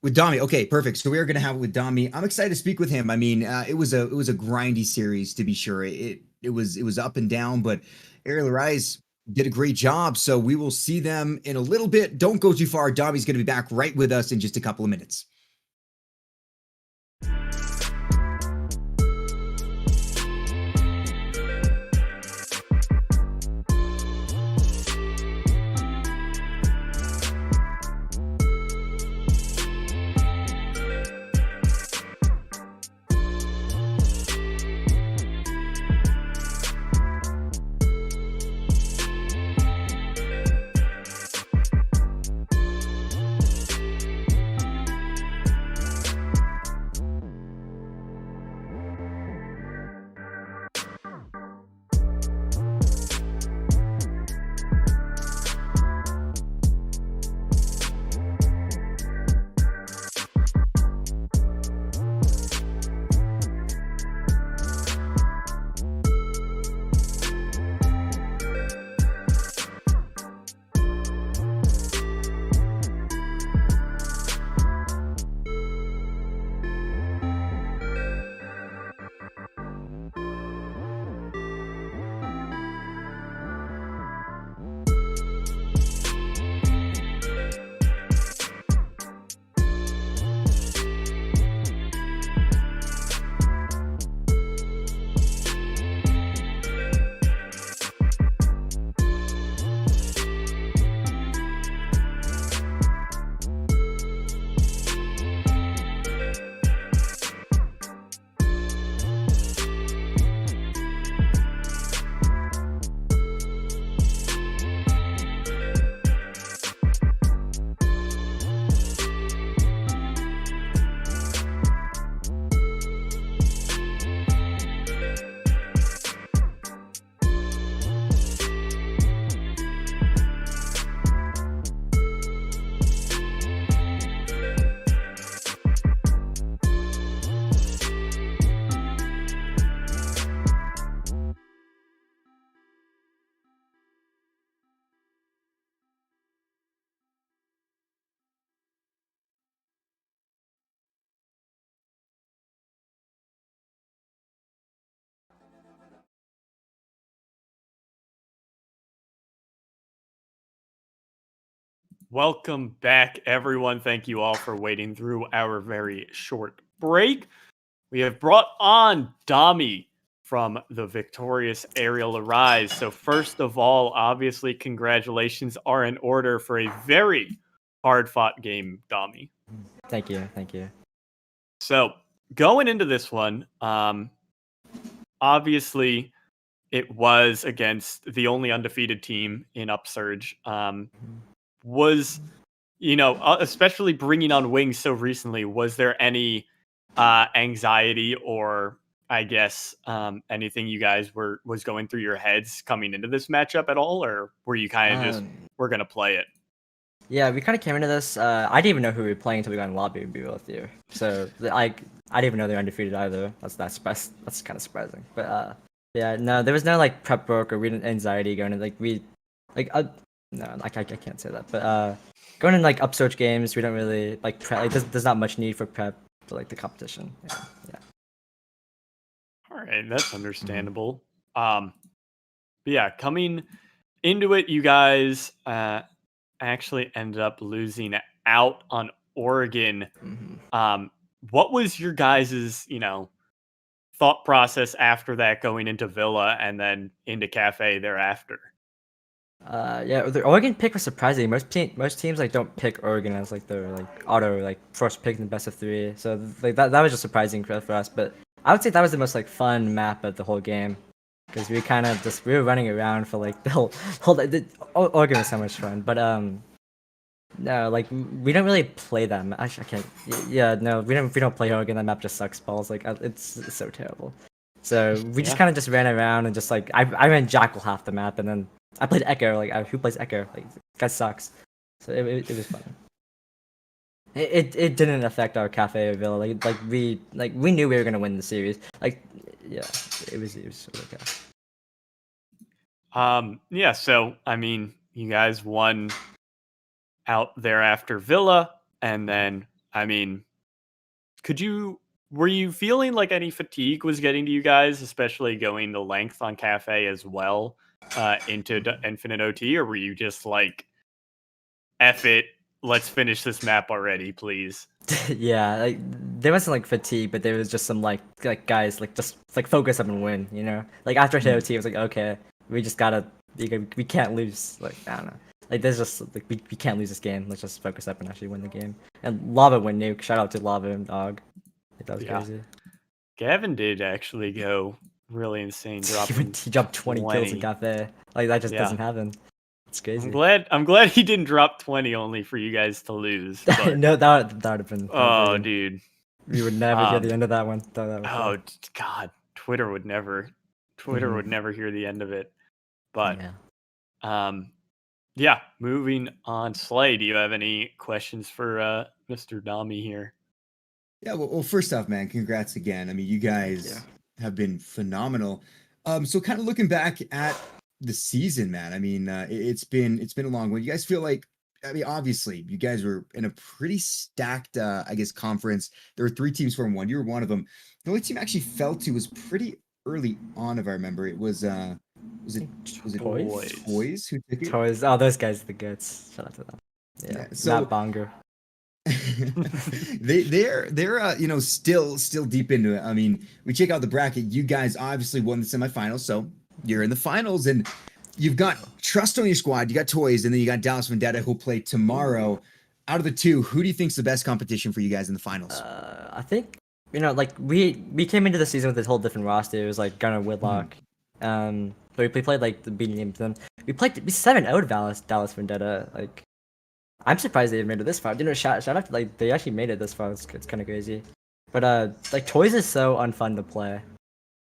with Dami. Okay, perfect. So we are gonna have it with Dami. I'm excited to speak with him. I mean, it was a grindy series to be sure. It was up and down, but Ariel Rise did a great job. So we will see them in a little bit. Don't go too far. Dami's gonna be back right with us in just a couple of minutes. Welcome back, everyone. Thank you all for waiting through our very short break. We have brought on Dami from the victorious Ariel Arise. So, first of all, obviously, congratulations are in order for a very hard fought game, Dami. Thank you, thank you. So, going into this one, obviously, it was against the only undefeated team in Upsurge. Was especially bringing on Wings so recently, was there any anxiety or I guess anything you guys was going through your heads coming into this matchup at all, or were you kind of just Um, we're gonna play it? yeah, we kind of came into this. I didn't even know who we were playing until we got in the lobby. To be with you, so I didn't even know they were undefeated either. That's kind of surprising. But yeah, no, there was no like prep work or reading anxiety going in. Like no, like I can't say that. But going in like upsurge games, we don't really like prep. Like there's not much need for prep for like the competition. Yeah, yeah. All right, that's Mhm. understandable. But yeah, coming into it, you guys actually ended up losing out on Oregon. Mhm. What was your guys's, thought process after that going into Villa and then into Cafe thereafter? Yeah, the Oregon pick was surprising. Most teams like don't pick Oregon as like their like auto like first pick in the best of three. So like that was just surprising for us. But I would say that was the most like fun map of the whole game because we were running around for like Oregon was so much fun. But no, like we don't really play that. Actually, I can't. Yeah, no, we don't play Oregon. That map just sucks balls. Like it's so terrible. So we just Yeah. kind of just ran around and just like I ran Jackal half the map and then I played Echo. Like who plays Echo? Like guy sucks. So it was fun. It didn't affect our Cafe or Villa. We knew we were gonna win the series. Like yeah, it was okay. Yeah, so I mean, you guys won out there after Villa, and then I mean, could you were you feeling like any fatigue was getting to you guys, especially going the length on Cafe as well, into Infinite OT, or were you just like, F it, let's finish this map already, please? Yeah, like there wasn't like fatigue, but there was just some like guys like just like focus up and win, you know. Like after HOT, it was like okay, we just gotta we can't lose. Like I don't know, like there's just like we can't lose this game. Let's just focus up and actually win the game. And Lava win nuke. Shout out to Lava and Dog. Like, that was Yeah. crazy. Gavin did actually go really insane, dropping He dropped 20 kills in 20. Cafe. Like that just Yeah. doesn't happen. It's I'm crazy. glad I'm glad he didn't drop 20 only for you guys to lose, but No, that would have been. oh dude. We would never hear the Um end of that one. That was oh god, Twitter would Mhm. never hear the end of it. But Yeah. um yeah, moving on. Slay, do you have any questions for Mr. Dami here? Yeah, well, first off, man, congrats again. I mean, you guys have been phenomenal. So kind of looking back at the season, man. I mean, it's been a long one. You guys feel like, I mean, obviously, you guys were in a pretty stacked, I guess, conference. There were three teams from one. You were one of them. The only team I actually fell to was pretty early on, if I remember. It was it was it Toys? Toys who took it? Toys. Oh, those guys are the goods. Shout out to them. Yeah. Yeah. Matt So Bonger. they're still deep into it. I mean, we check out the bracket. You guys obviously won the semifinals, so you're in the finals, and you've got trust on your squad. You got Toys, and then you got Dallas Vendetta who'll play tomorrow. Out of the two, who do you think's the best competition for you guys in the finals? I think like we came into the season with this whole different roster. It was like Gunnar Whitlock. So we played like the beating games. Them. We 7-0 Dallas Vendetta. Like I'm surprised they made it this far. You know, shout out to like they actually made it this far. It's kind of crazy. But like Toys is so unfun to play.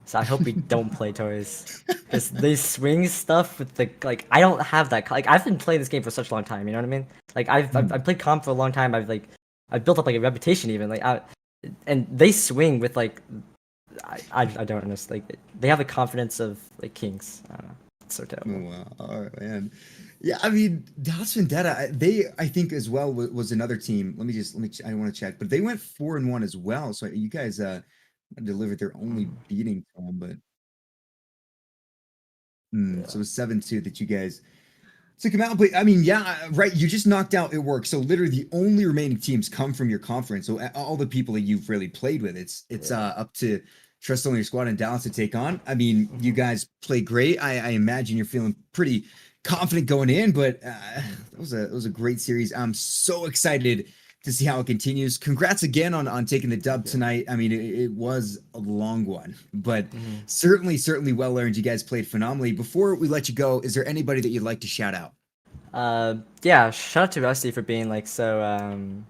So I hope we don't play Toys. Cause they swing stuff with the like I don't have that like I've been playing this game for such a long time. You know what I mean? Like I've played comp for a long time. I've built up like a reputation even and they swing with like I don't understand. Like they have the confidence of like kings. I don't know. It's so terrible. Oh, wow. All right, man. Yeah, I mean, Dallas Vendetta, I think as well was another team. I want to check, but they went 4-1 as well. So you guys delivered their only beating to them, but so it was 7-2 that you guys took him out. But I mean, yeah, right. You just knocked out It Works. So literally the only remaining teams come from your conference. So all the people that you've really played with, it's up to Trust Only Your Squad and Dallas to take on. I mean, you guys played great. I imagine you're feeling pretty confident going in, but it was a great series. I'm so excited to see how it continues. Congrats again on taking the dub tonight. I mean, it was a long one, but certainly well earned. You guys played phenomenally. Before we let you go, is there anybody that you'd like to shout out? Yeah, shout out to Rusty for being like so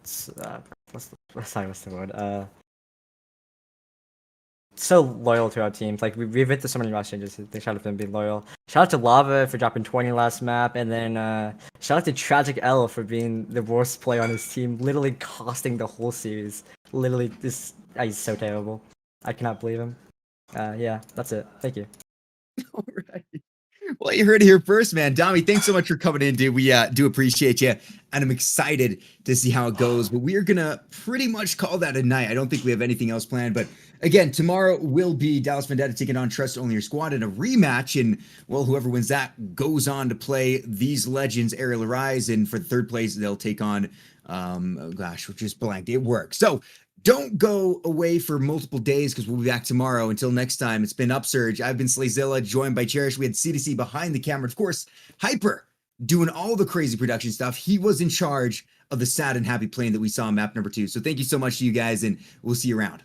what's the word? So loyal to our teams. Like we've been through so many roster changes. They shout out to him being loyal. Shout out to Lava for dropping 20 last map, and then shout out to Tragic L for being the worst player on his team, literally costing the whole series. Literally, he's so terrible. I cannot believe him. Yeah, that's it. Thank you. All right. Well, you heard it here first, man. Dami, thanks so much for coming in, dude. We do appreciate you, and I'm excited to see how it goes. But we are gonna pretty much call that a night. I don't think we have anything else planned. But again, tomorrow will be Dallas Vendetta taking on Trust Only Your Squad in a rematch, and well, whoever wins that goes on to play these legends, Arial Arise, and for the third place, they'll take on oh gosh, which is blanked. It works. So don't go away for multiple days because we'll be back tomorrow. Until next time, it's been Upsurge. I've been Slayzilla, joined by Cherish. We had C2C behind the camera. Of course, Hyper doing all the crazy production stuff. He was in charge of the sad and happy plane that we saw on map number 2. So thank you so much to you guys, and we'll see you around.